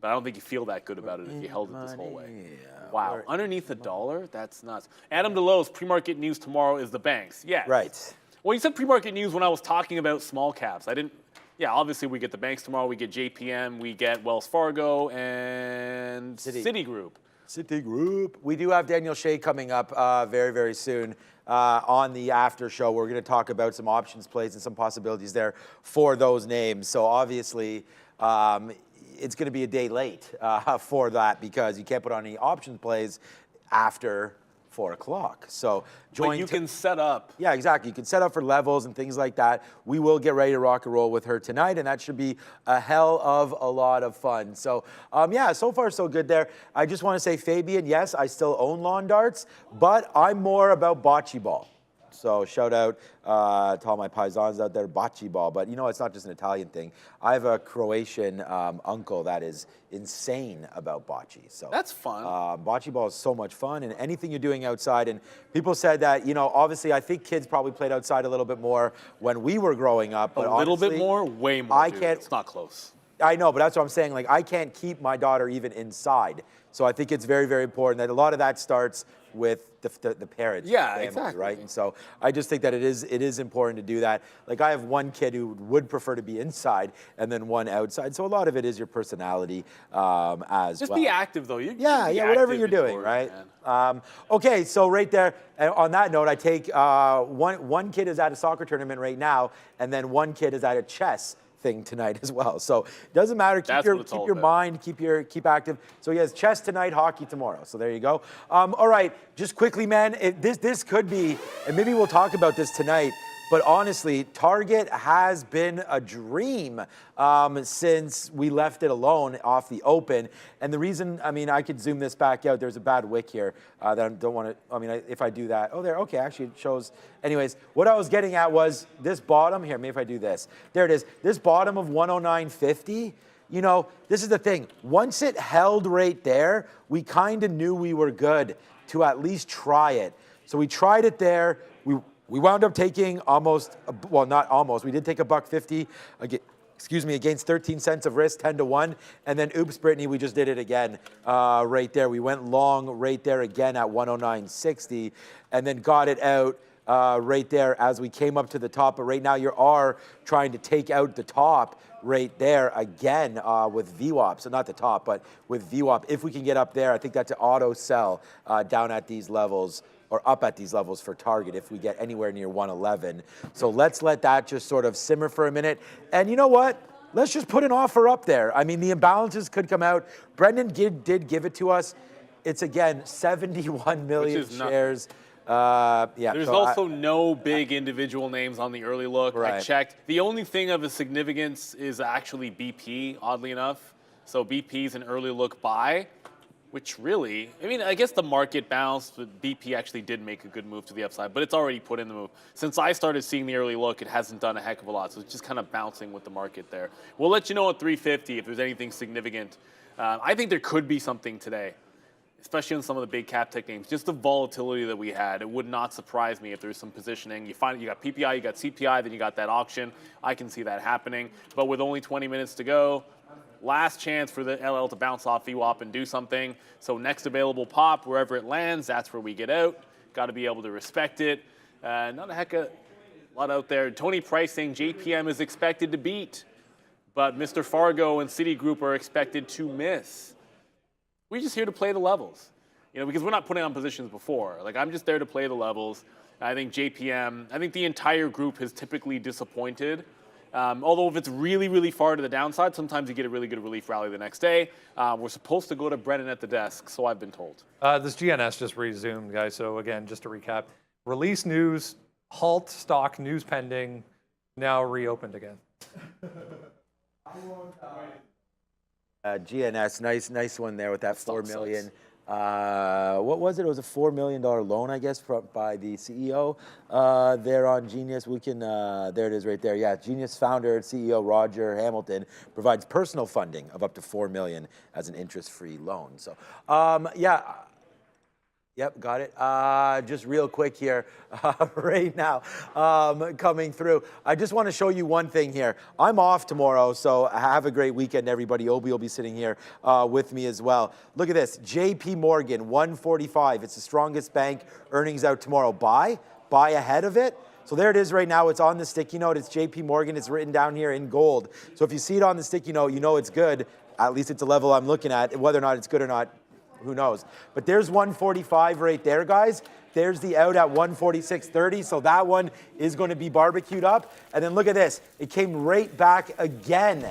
[SPEAKER 3] But I don't think you feel that good about it if you held it this whole way. Yeah. Wow, underneath $1? That's nuts. Adam DeLo's pre-market news tomorrow is the banks. Yeah.
[SPEAKER 2] Right.
[SPEAKER 3] Well, you said pre-market news when I was talking about small caps. I didn't. Yeah, obviously we get the banks tomorrow. We get JPM, we get Wells Fargo, and Citigroup.
[SPEAKER 2] Citigroup. We do have Daniel Shea coming up very, very soon on the after show. We're going to talk about some options plays and some possibilities there for those names. So obviously, it's going to be a day late for that because you can't put on any options plays after 4 o'clock. So
[SPEAKER 3] but you can set up.
[SPEAKER 2] Yeah, exactly. You can set up for levels and things like that. We will get ready to rock and roll with her tonight, and that should be a hell of a lot of fun. So, yeah, so far so good there. I just want to say, Fabian, yes, I still own lawn darts, but I'm more about bocce ball. So shout out to all my paisans out there, bocce ball. But you know, it's not just an Italian thing. I have a Croatian uncle that is insane about bocce. So
[SPEAKER 3] that's fun.
[SPEAKER 2] Bocce ball is so much fun, and anything you're doing outside. And people said that, you know, obviously I think kids probably played outside a little bit more when we were growing up. But
[SPEAKER 3] a little bit more, way more.
[SPEAKER 2] I can't.
[SPEAKER 3] It's not close.
[SPEAKER 2] I know, but that's what I'm saying. Like, I can't keep my daughter even inside. So I think it's very, very important that a lot of that starts with the parents,
[SPEAKER 3] yeah,
[SPEAKER 2] families,
[SPEAKER 3] exactly,
[SPEAKER 2] right? And so I just think that it is important to do that. Like, I have one kid who would prefer to be inside, and then one outside. So a lot of it is your personality as
[SPEAKER 3] just
[SPEAKER 2] well.
[SPEAKER 3] be active though.
[SPEAKER 2] Yeah, whatever you're doing, right? Okay, so right there. On that note, I take one kid is at a soccer tournament right now, and then one kid is at a chess thing tonight as well. So it doesn't matter.
[SPEAKER 3] That's what it's all
[SPEAKER 2] keep your
[SPEAKER 3] about.
[SPEAKER 2] mind, keep active. So he has chess tonight, hockey tomorrow. So there you go. All right, just quickly, man. This could be, and maybe we'll talk about this tonight. But honestly, Target has been a dream since we left it alone off the open. And the reason, I mean, I could zoom this back out. There's a bad wick here that I don't want to, I mean, if I do that, oh, there, okay, actually it shows. Anyways, what I was getting at was this bottom here, maybe if I do this. There it is, this bottom of 109.50. You know, this is the thing. Once it held right there, we kind of knew we were good to at least try it. So we tried it there. We wound up taking almost, well, not almost. We did take $1.50, against 13 cents of risk, 10-1. And then, oops, Brittany, we just did it again right there. We went long right there again at 109.60, and then got it out right there as we came up to the top. But right now, you are trying to take out the top right there again with VWAP. So not the top, but with VWAP. If we can get up there, I think that's an auto sell down at these levels, or up at these levels for Target if we get anywhere near 111. So let's let that just sort of simmer for a minute. And you know what? Let's just put an offer up there. I mean, the imbalances could come out. Brendan did give it to us. It's, again, 71 million shares. Yeah.
[SPEAKER 3] There's also no big individual names on the early look.
[SPEAKER 2] Right.
[SPEAKER 3] I checked. The only thing of a significance is actually BP, oddly enough. So BP's an early look buy, which really, I mean, I guess the market bounced, but BP actually did make a good move to the upside, but it's already put in the move. Since I started seeing the early look, it hasn't done a heck of a lot, so it's just kind of bouncing with the market there. We'll let you know at 350 if there's anything significant. I think there could be something today, especially on some of the big cap tech names. Just the volatility that we had, it would not surprise me if there's some positioning. You find you got PPI, you got CPI, then you got that auction. I can see that happening, but with only 20 minutes to go, last chance for the LL to bounce off VWAP and do something. So next available pop, wherever it lands, that's where we get out. Got to be able to respect it. Not a heck of a lot out there. Tony Price saying JPM is expected to beat, but Mr. Fargo and Citigroup are expected to miss. We're just here to play the levels, you know, because we're not putting on positions before. Like, I'm just there to play the levels. I think JPM, I think the entire group has typically disappointed. Although if it's really, really far to the downside, sometimes you get a really good relief rally the next day. We're supposed to go to Brennan at the desk, so I've been told.
[SPEAKER 1] This GNS just resumed, guys. So again, just to recap, release news, halt stock news pending, now reopened again.
[SPEAKER 2] GNS, nice one there with that $4 million. What was it? It was a $4 million loan, I guess, by the CEO there on Genius. We can, there it is right there. Yeah, Genius founder, CEO Roger Hamilton provides personal funding of up to $4 million as an interest-free loan. So, yeah. Yep, got it. Just real quick here, right now, coming through. I just want to show you one thing here. I'm off tomorrow, so have a great weekend, everybody. Obi will be sitting here with me as well. Look at this, JP Morgan, 145. It's the strongest bank, earnings out tomorrow. Buy ahead of it. So there it is right now. It's on the sticky note. It's JP Morgan. It's written down here in gold. So if you see it on the sticky note, you know it's good. At least it's a level I'm looking at. Whether or not it's good or not, who knows? But there's 145 right there, guys. There's the out at 146.30. So that one is going to be barbecued up. And then look at this. It came right back again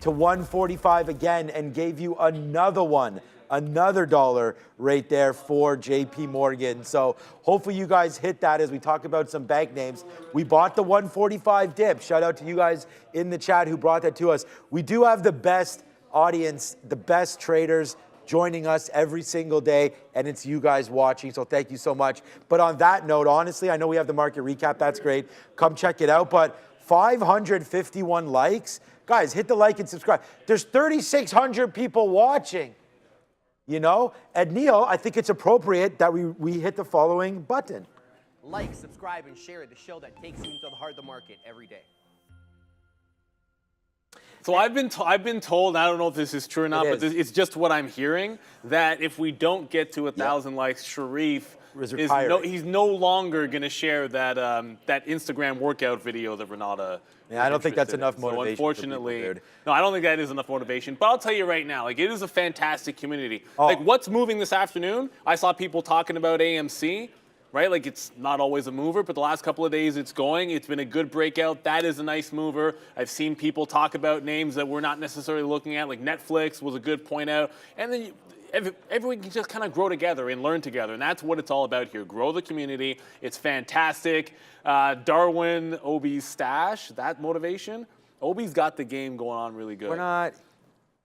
[SPEAKER 2] to 145 again and gave you another one, another dollar right there for JP Morgan. So hopefully you guys hit that as we talk about some bank names. We bought the 145 dip. Shout out to you guys in the chat who brought that to us. We do have the best audience, the best traders joining us every single day, and it's you guys watching, so thank you so much. But on that note, honestly, I know we have the market recap. That's great. Come check it out. But 551 likes. Guys, hit the like and subscribe. There's 3,600 people watching, you know? And Neil, I think it's appropriate that we hit the following button.
[SPEAKER 4] Like, subscribe, and share the show that takes you into the heart of the market every day.
[SPEAKER 3] So I've been told, I don't know if this is true or not, but it's just what I'm hearing, that if we don't get to 1,000 likes, Sharif he's no longer going to share that that Instagram workout video that Renata.
[SPEAKER 2] Yeah, I don't think that's enough motivation.
[SPEAKER 3] So unfortunately, no, I don't think that is enough motivation. But I'll tell you right now, like, it is a fantastic community. Like, what's moving this afternoon? I saw people talking about AMC. right? Like it's not always a mover, but the last couple of days it's going. It's been a good breakout. That is a nice mover. I've seen people talk about names that we're not necessarily looking at, like Netflix was a good point out. And then everyone can just kind of grow together and learn together. And that's what it's all about here. Grow the community. It's fantastic. Darwin, Obi's stash, that motivation. Obi's got the game going on really good.
[SPEAKER 2] We're not.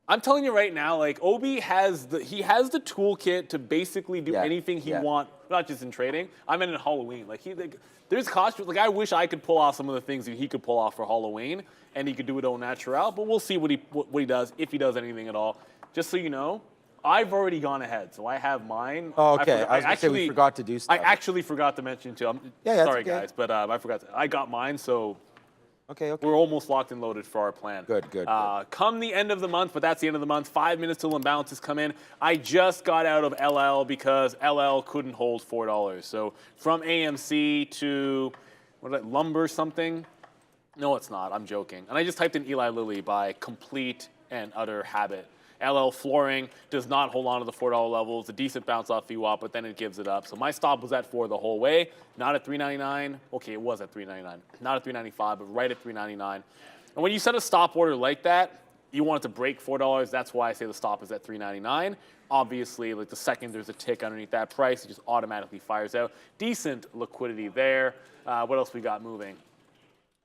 [SPEAKER 3] I'm telling you right now, like Obi has the toolkit to basically do anything he wants, not just in trading. I mean in Halloween. There's costumes. Like I wish I could pull off some of the things that he could pull off for Halloween, and he could do it au naturel. But we'll see what he does, if he does anything at all. Just so you know, I've already gone ahead, so I have mine.
[SPEAKER 2] Oh, okay. I was going to say we forgot to do stuff.
[SPEAKER 3] I actually forgot to mention too. Sorry guys, but I forgot. I got mine, so.
[SPEAKER 2] Okay.
[SPEAKER 3] We're almost locked and loaded for our plan.
[SPEAKER 2] Good.
[SPEAKER 3] Come the end of the month, but that's the end of the month. 5 minutes till imbalances come in. I just got out of LL because LL couldn't hold $4. So from AMC to, lumber something? No, it's not. I'm joking. And I just typed in Eli Lilly by complete and utter habit. LL flooring does not hold on to the $4 level. It's a decent bounce off VWAP, but then it gives it up. So my stop was at 4 the whole way, not at $3.99. Okay, it was at $3.99, not at $3.95, but right at $3.99. And when you set a stop order like that, you want it to break $4. That's why I say the stop is at $3.99. Obviously, like the second there's a tick underneath that price, it just automatically fires out. Decent liquidity there. What else we got moving?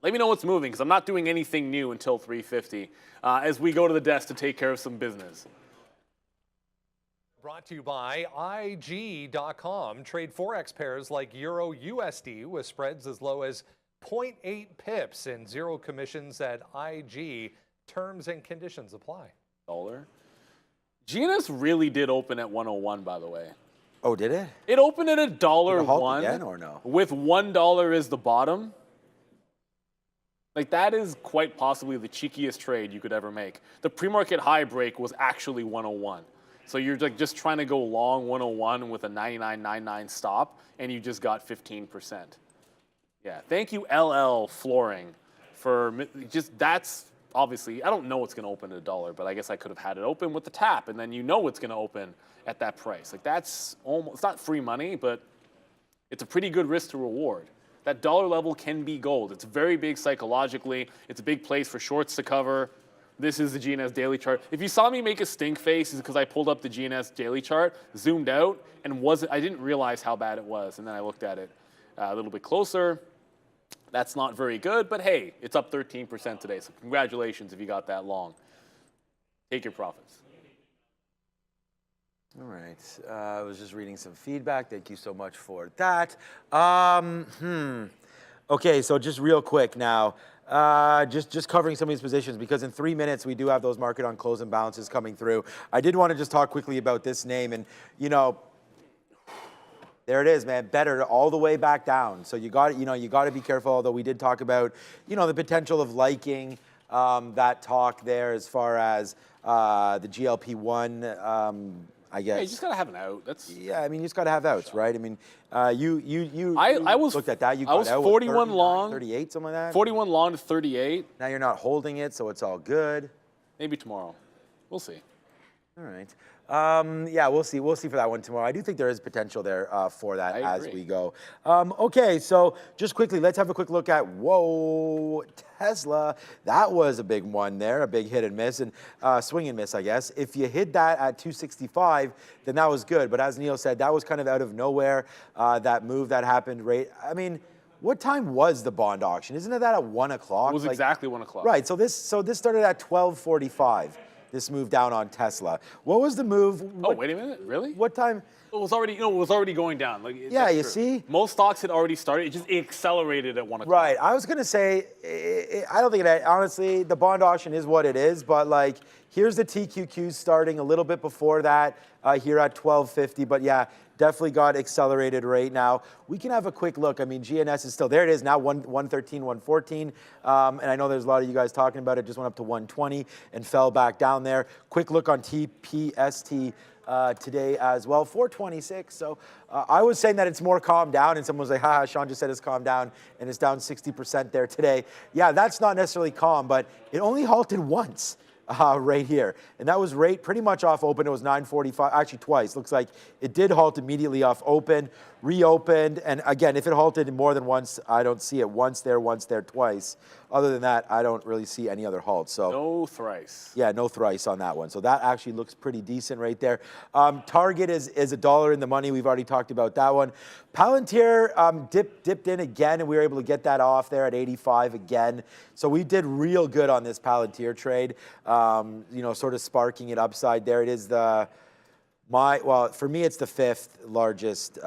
[SPEAKER 3] Let me know what's moving, because I'm not doing anything new until 3:50 as we go to the desk to take care of some business.
[SPEAKER 1] Brought to you by IG.com. Trade Forex pairs like Euro USD with spreads as low as 0.8 pips and zero commissions at IG. Terms and conditions apply.
[SPEAKER 3] GNS really did open at 101, by the way.
[SPEAKER 2] Oh, did it?
[SPEAKER 3] It opened at $1.01.
[SPEAKER 2] Again or no?
[SPEAKER 3] With $1 as the bottom. Like that is quite possibly the cheekiest trade you could ever make. The pre-market high break was actually 101. So you're like just trying to go long 101 with a 99.99 stop, and you just got 15%. Yeah, thank you LL Flooring for just that's obviously, I don't know what's going to open at $1, but I guess I could have had it open with the tap, and then you know it's going to open at that price. Like that's almost, it's not free money, but it's a pretty good risk to reward. That dollar level can be gold. It's very big psychologically. It's a big place for shorts to cover. This is the GNS daily chart. If you saw me make a stink face, it's because I pulled up the GNS daily chart, zoomed out, and I didn't realize how bad it was. And then I looked at it a little bit closer. That's not very good, but hey, it's up 13% today. So congratulations if you got that long. Take your profits.
[SPEAKER 2] All right. I was just reading some feedback. Thank you so much for that. Okay, so just real quick now, just covering some of these positions, because in 3 minutes we do have those market on close and balances coming through. I did want to just talk quickly about this name, and you know, there it is, man. Better all the way back down. So you got to be careful. Although we did talk about, the potential of liking that talk there as far as the GLP-1. I guess.
[SPEAKER 3] Yeah, you just gotta have an out.
[SPEAKER 2] Yeah, I mean, you just gotta have outs, right? I mean, you looked at that. You got
[SPEAKER 3] I was
[SPEAKER 2] out
[SPEAKER 3] 41 long,
[SPEAKER 2] 38, something like that.
[SPEAKER 3] 41 long to 38.
[SPEAKER 2] Now you're not holding it, so it's all good.
[SPEAKER 3] Maybe tomorrow. We'll see.
[SPEAKER 2] All right. Yeah, we'll see. We'll see for that one tomorrow. I do think there is potential there for that as we go. Okay, so just quickly, let's have a quick look at, Tesla. That was a big one there, a big hit and miss, and swing and miss, I guess. If you hit that at 265, then that was good. But as Neil said, that was kind of out of nowhere, that move that happened I mean, what time was the bond auction? Isn't it that at 1 o'clock?
[SPEAKER 3] It was exactly 1 o'clock.
[SPEAKER 2] Right, so this started at 12:45. This move down on Tesla. What was the move?
[SPEAKER 3] Wait a minute, really?
[SPEAKER 2] What time?
[SPEAKER 3] It was already going down. Like,
[SPEAKER 2] yeah, you see?
[SPEAKER 3] Most stocks had already started. It accelerated at 1 o'clock.
[SPEAKER 2] Right. I was going to say, I don't think honestly, the bond auction is what it is, but like, here's the TQQs starting a little bit before that here at 12:50, but yeah, definitely got accelerated right now. We can have a quick look. I mean, GNS is still there. It is now 113, 114. And I know there's a lot of you guys talking about it. Just went up to 120 and fell back down there. Quick look on TPST today as well, 426. So I was saying that it's more calmed down, and someone was like, haha, Sean just said it's calmed down, and it's down 60% there today. Yeah, that's not necessarily calm, but it only halted once. Right here. And that was right pretty much off open. It was 9:45, actually twice. Looks like it did halt immediately off open. reopened, and again, if it halted more than once, I don't see it once there, twice. Other than that, I don't really see any other halts. So
[SPEAKER 3] no thrice.
[SPEAKER 2] Yeah, no thrice on that one. So that actually looks pretty decent right there. Target is $1 in the money. We've already talked about that one. Palantir dipped in again, and we were able to get that off there at 85 again. So we did real good on this Palantir trade, you know, sort of sparking it upside there. It is well, for me, it's the 5th largest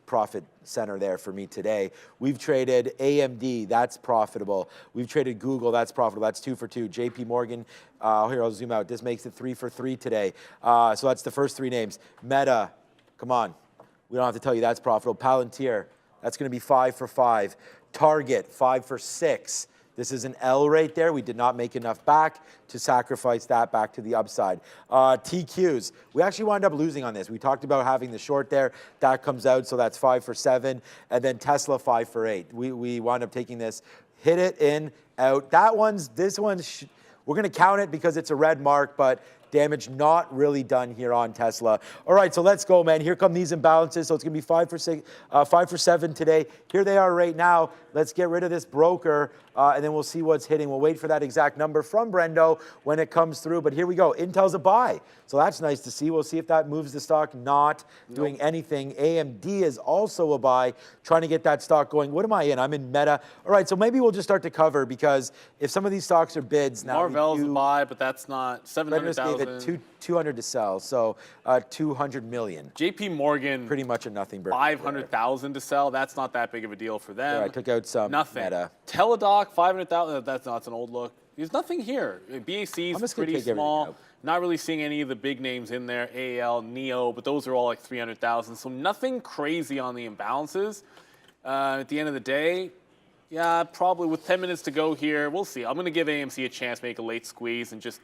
[SPEAKER 2] profit center there for me today. We've traded AMD, that's profitable. We've traded Google, that's profitable. That's 2 for 2. JP Morgan, here, I'll zoom out. This makes it 3 for 3 today. So that's the first 3 names. Meta, come on. We don't have to tell you that's profitable. Palantir, that's going to be 5 for 5. Target, 5 for 6. This is an L right there. We did not make enough back to sacrifice that back to the upside. TQs, we actually wound up losing on this. We talked about having the short there. That comes out, so that's 5 for 7. And then Tesla, 5 for 8. We wound up taking this, hit it in, out. This one's, we're going to count it because it's a red mark, but damage not really done here on Tesla. All right, so let's go, man. Here come these imbalances. So it's going to be 5 for 7 today. Here they are right now. Let's get rid of this broker, and then we'll see what's hitting. We'll wait for that exact number from Brendo when it comes through. But here we go. Intel's a buy. So that's nice to see. We'll see if that moves the stock. Not doing anything. AMD is also a buy, trying to get that stock going. What am I in? I'm in Meta. All right, so maybe we'll just start to cover, because if some of these stocks are bids now.
[SPEAKER 3] Marvell's a buy, but that's not 700,000.
[SPEAKER 2] 200 to sell, so 200 million.
[SPEAKER 3] JP Morgan,
[SPEAKER 2] pretty much a nothing burger.
[SPEAKER 3] 500,000 to sell. That's not that big of a deal for them.
[SPEAKER 2] Yeah, I took out some
[SPEAKER 3] nothing.
[SPEAKER 2] Meta.
[SPEAKER 3] Teladoc, 500,000. That's an old look. There's nothing here. BAC is pretty small. Not really seeing any of the big names in there. AAPL, Neo, but those are all like 300,000. So nothing crazy on the imbalances. At the end of the day, yeah, probably with 10 minutes to go here, we'll see. I'm going to give AMC a chance, make a late squeeze, and just,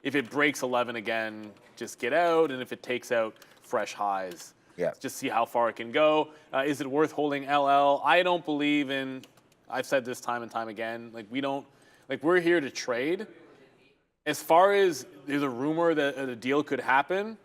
[SPEAKER 3] if it breaks 11 again, just get out. And if it takes out fresh highs, just see how far it can go. Is it worth holding LL? I don't believe in, I've said this time and time again, we're here to trade. As far as there's a rumor that a deal could happen,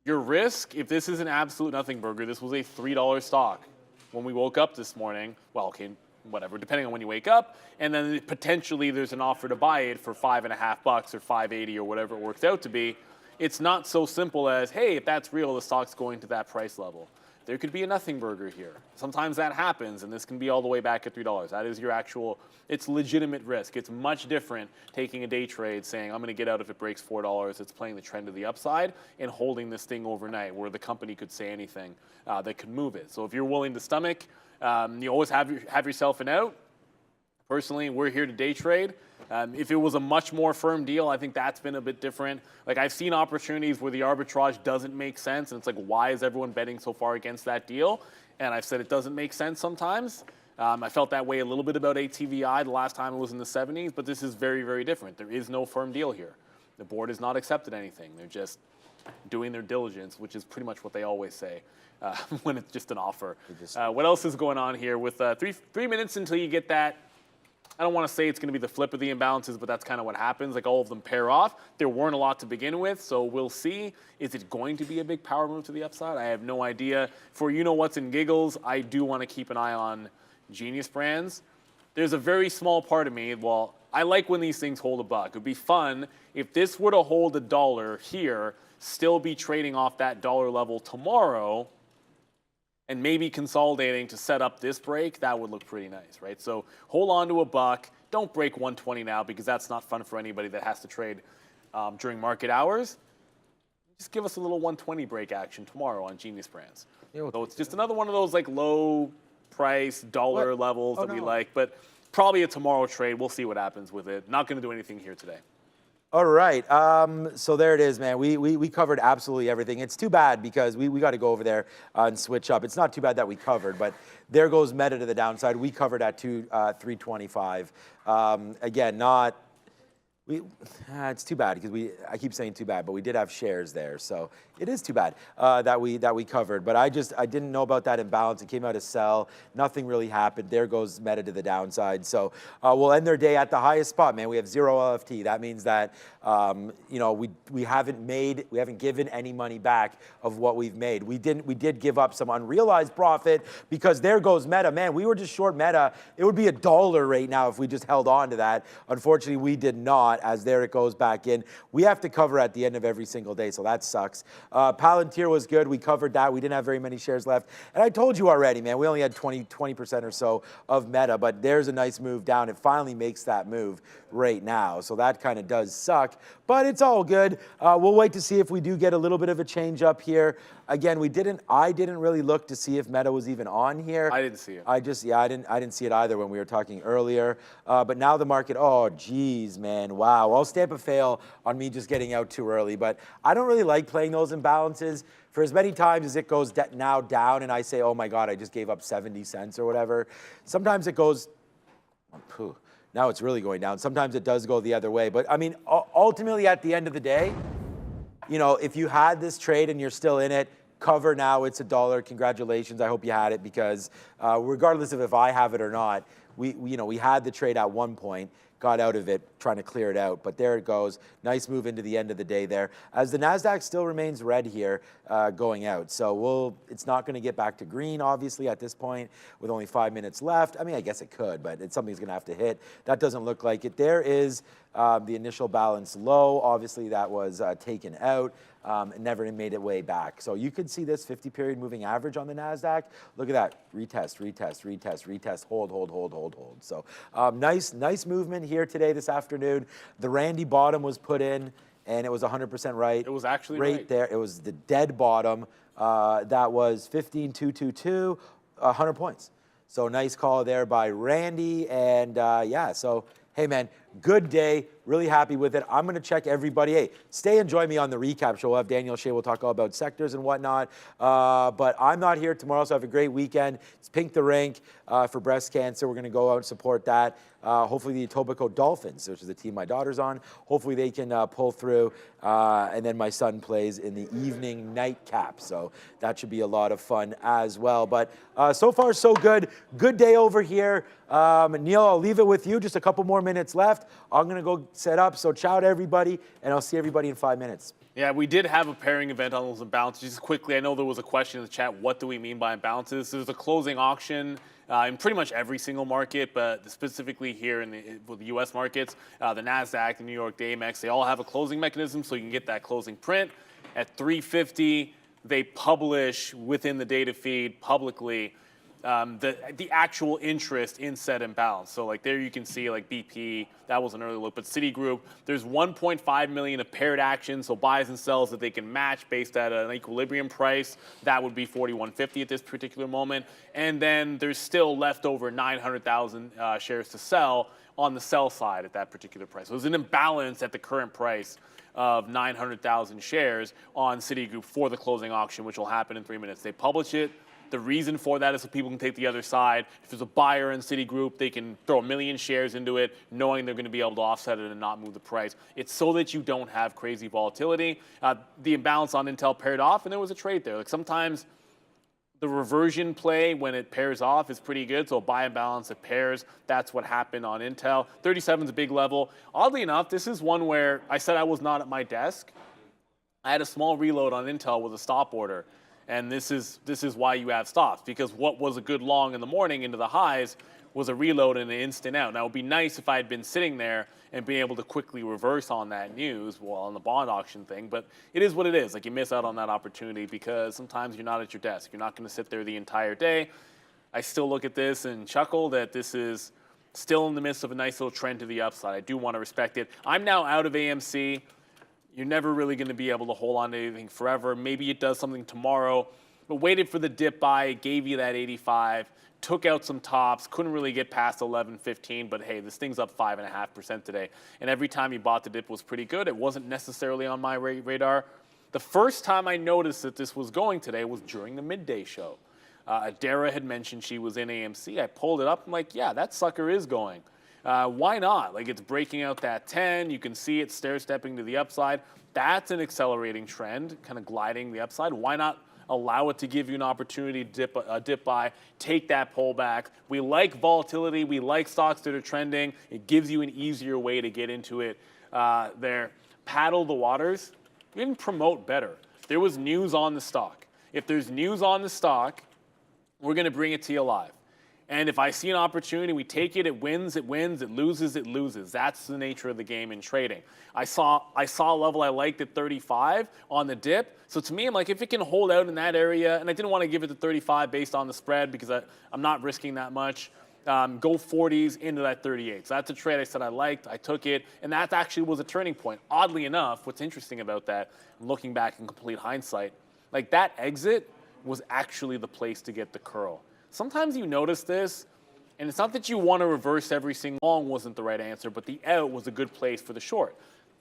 [SPEAKER 3] your risk, if this is an absolute nothing burger, this was a $3 stock when we woke up this morning. Well, okay, whatever, depending on when you wake up, and then potentially there's an offer to buy it for $5.50 or $5.80 or whatever it works out to be. It's not so simple as, hey, if that's real, the stock's going to that price level. There could be a nothing burger here. Sometimes that happens, and this can be all the way back at $3. That is your actual, it's legitimate risk. It's much different taking a day trade saying, I'm going to get out if it breaks $4. It's playing the trend to the upside and holding this thing overnight where the company could say anything that could move it. So if you're willing to stomach, you always have yourself an out. Personally, we're here to day trade. If it was a much more firm deal, I think that's been a bit different. Like, I've seen opportunities where the arbitrage doesn't make sense, and it's like, why is everyone betting so far against that deal? And I've said it doesn't make sense sometimes. I felt that way a little bit about ATVI the last time it was in the 70s, but this is very, very different. There is no firm deal here. The board has not accepted anything. They're just doing their diligence, which is pretty much what they always say when it's just an offer. What else is going on here with 3 minutes until you get that? I don't want to say it's going to be the flip of the imbalances, but that's kind of what happens. Like, all of them pair off. There weren't a lot to begin with, so we'll see. Is it going to be a big power move to the upside? I have no idea. For what's in giggles, I do want to keep an eye on Genius Brands. There's a very small part of me, well, I like when these things hold a buck. It would be fun if this were to hold $1 here, still be trading off that dollar level tomorrow, and maybe consolidating to set up this break. That would look pretty nice, right? So hold on to a buck. Don't break 120 now, because that's not fun for anybody that has to trade during market hours. Just give us a little 120 break action tomorrow on Genius Brands. So it's just another one of those like low price dollar levels that we like, but probably a tomorrow trade. We'll see what happens with it. Not going to do anything here today.
[SPEAKER 2] All right, so there it is, man. We covered absolutely everything. It's too bad because we got to go over there and switch up. It's not too bad that we covered, but there goes Meta to the downside. We covered at 325. Again, It's too bad because I keep saying too bad, but we did have shares there, so it is too bad that we covered. But I didn't know about that imbalance. It came out of sell. Nothing really happened. There goes Meta to the downside. So we'll end their day at the highest spot, man. We have 0 LFT. That means that we haven't given any money back of what we've made. We did give up some unrealized profit because there goes Meta, man. We were just short Meta. It would be $1 right now if we just held on to that. Unfortunately, we did not. As there it goes back in. We have to cover at the end of every single day, so that sucks. Palantir was good. We covered that. We didn't have very many shares left. And I told you already, man, we only had 20% or so of Meta, but there's a nice move down. It finally makes that move right now, so that kind of does suck, but it's all good. We'll wait to see if we do get a little bit of a change up here. Again, I didn't really look to see if Meta was even on here.
[SPEAKER 3] I didn't see it.
[SPEAKER 2] I didn't see it either when we were talking earlier. But now the market, oh geez, man, wow. I'll stamp a fail on me just getting out too early. But I don't really like playing those imbalances for as many times as it goes now down and I say, oh my God, I just gave up 70 cents or whatever. Sometimes it goes, now it's really going down. Sometimes it does go the other way. But I mean, ultimately at the end of the day, if you had this trade and you're still in it, cover now, it's $1. Congratulations, I hope you had it because regardless of if I have it or not, we had the trade at one point, got out of it, trying to clear it out, but there it goes. Nice move into the end of the day there. As the NASDAQ still remains red here going out. So it's not gonna get back to green, obviously, at this point with only 5 minutes left. I mean, I guess it could, but it's something's gonna have to hit. That doesn't look like it. There is the initial balance low. Obviously, that was taken out. It never made it way back. So you could see this 50-period moving average on the NASDAQ. Look at that, retest, retest, retest, retest, hold, hold, hold, hold, hold. So nice movement here today, this afternoon. The Randy bottom was put in, and it was 100% right.
[SPEAKER 3] It was actually right
[SPEAKER 2] there. It was the dead bottom. That was 15,222, 100 points. So nice call there by Randy, and yeah, so hey man, good day. Really happy with it. I'm going to check everybody. Hey, stay and join me on the recap show. We'll have Daniel Shea. We'll talk all about sectors and whatnot. But I'm not here tomorrow, so have a great weekend. It's Pink the Rink for breast cancer. We're going to go out and support that. Hopefully the Etobicoke Dolphins, which is the team my daughter's on, hopefully they can pull through. And then my son plays in the evening nightcap. So that should be a lot of fun as well. But so far, so good. Good day over here. Neil, I'll leave it with you. Just a couple more minutes left. I'm going to go set up. So ciao to everybody, and I'll see everybody in 5 minutes.
[SPEAKER 3] Yeah, we did have a pairing event on those imbalances. Just quickly, I know there was a question in the chat, what do we mean by imbalances? There's a closing auction in pretty much every single market, but specifically here in the U.S. markets, the NASDAQ, the New York DAMEX, they all have a closing mechanism, so you can get that closing print. At 3:50, they publish within the data feed publicly the actual interest in said imbalance. So like there you can see like BP, that was an early look, but Citigroup, there's 1.5 million of paired actions, so buys and sells that they can match based at an equilibrium price. That would be 41.50 at this particular moment. And then there's still left over 900,000 shares to sell on the sell side at that particular price. So there's an imbalance at the current price of 900,000 shares on Citigroup for the closing auction, which will happen in 3 minutes. They publish it. The reason for that is so people can take the other side. If there's a buyer in Citigroup, they can throw 1 million shares into it, knowing they're going to be able to offset it and not move the price. It's so that you don't have crazy volatility. The imbalance on Intel paired off, and there was a trade there. Like sometimes the reversion play when it pairs off is pretty good. So buy and balance, it pairs. That's what happened on Intel. 37 is a big level. Oddly enough, this is one where I said I was not at my desk. I had a small reload on Intel with a stop order. And this is why you have stops, because what was a good long in the morning into the highs was a reload and an instant out. Now, it would be nice if I had been sitting there and being able to quickly reverse on that news, well, on the bond auction thing, but it is what it is. Like, you miss out on that opportunity because sometimes you're not at your desk. You're not going to sit there the entire day. I still look at this and chuckle that this is still in the midst of a nice little trend to the upside. I do want to respect it. I'm now out of AMC. You're never really going to be able to hold on to anything forever. Maybe it does something tomorrow, but waited for the dip buy, gave you that 85, took out some tops, couldn't really get past 11.15, but hey, this thing's up 5.5% today. And every time you bought the dip was pretty good. It wasn't necessarily on my radar. The first time I noticed that this was going today was during the midday show. Adara had mentioned she was in AMC. I pulled it up. I'm like, yeah, that sucker is going. Why not? Like, it's breaking out that 10. You can see it stair-stepping to the upside. That's an accelerating trend, kind of gliding the upside. Why not allow it to give you an opportunity to dip by, take that pullback? We like volatility. We like stocks that are trending. It gives you an easier way to get into it there. Paddle the waters. We didn't promote better. There was news on the stock. If there's news on the stock, we're going to bring it to you live. And if I see an opportunity, we take it, it wins, it wins, it loses, it loses. That's the nature of the game in trading. I saw a level I liked at 35 on the dip. So to me, I'm like, if it can hold out in that area, and I didn't want to give it to 35 based on the spread because I'm not risking that much, go 40s into that 38. So that's a trade I said I liked. I took it, and that actually was a turning point. Oddly enough, what's interesting about that, looking back in complete hindsight, like that exit was actually the place to get the curl. Sometimes you notice this, and it's not that you want to reverse every single long wasn't the right answer, but the out was a good place for the short.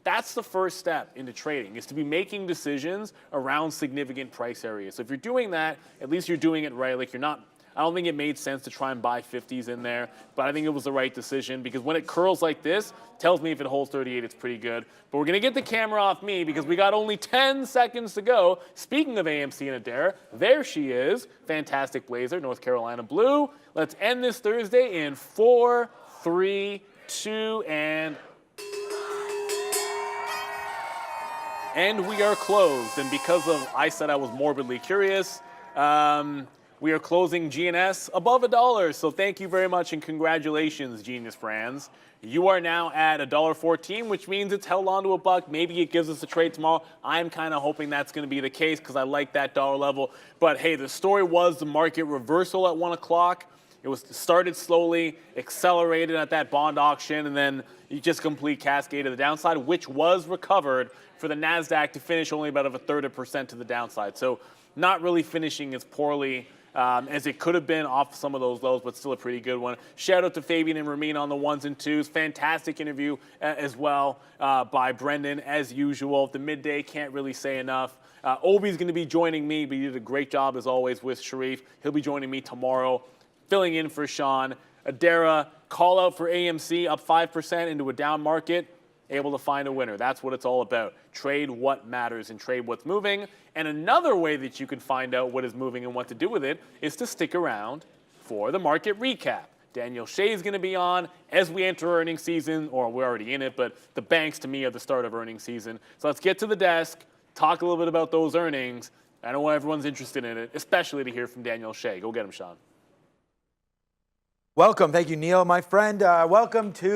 [SPEAKER 3] That's the first step into trading, is to be making decisions around significant price areas. So if you're doing that, at least you're doing it right. Like, you're not, I don't think it made sense to try and buy 50s in there, but I think it was the right decision because when it curls like this, tells me if it holds 38, it's pretty good. But we're going to get the camera off me because we got only 10 seconds to go. Speaking of AMC and Adair, there she is. Fantastic blazer, North Carolina blue. Let's end this Thursday in 4, 3, 2, and we are closed. And because of, I said I was morbidly curious, we are closing GNS above $1. So thank you very much and congratulations, Genius Brands. You are now at $1.14, which means it's held on to $1. Maybe it gives us a trade tomorrow. I'm kind of hoping that's going to be the case because I like that dollar level. But hey, the story was the market reversal at 1 o'clock. It was started slowly, accelerated at that bond auction, and then you just complete cascade to the downside, which was recovered for the NASDAQ to finish only about a third of a percent to the downside. So not really finishing as poorly as it could have been off some of those lows, but still a pretty good one. Shout out to Fabian and Ramin on the 1s and 2s. Fantastic interview as well by Brendan, as usual. The midday, can't really say enough. Obi's going to be joining me, but he did a great job as always with Sharif. He'll be joining me tomorrow, filling in for Sean. Adara, call out for AMC, up 5% into a down market, able to find a winner. That's what it's all about. Trade what matters and trade what's moving. And another way that you can find out what is moving and what to do with it is to stick around for the market recap. Daniel Shea is going to be on as we enter earnings season, or we're already in it, but the banks to me are the start of earnings season. So let's get to the desk, talk a little bit about those earnings. I know everyone's interested in it, especially to hear from Daniel Shea. Go get him, Sean.
[SPEAKER 2] Welcome. Thank you, Neil, my friend. Welcome to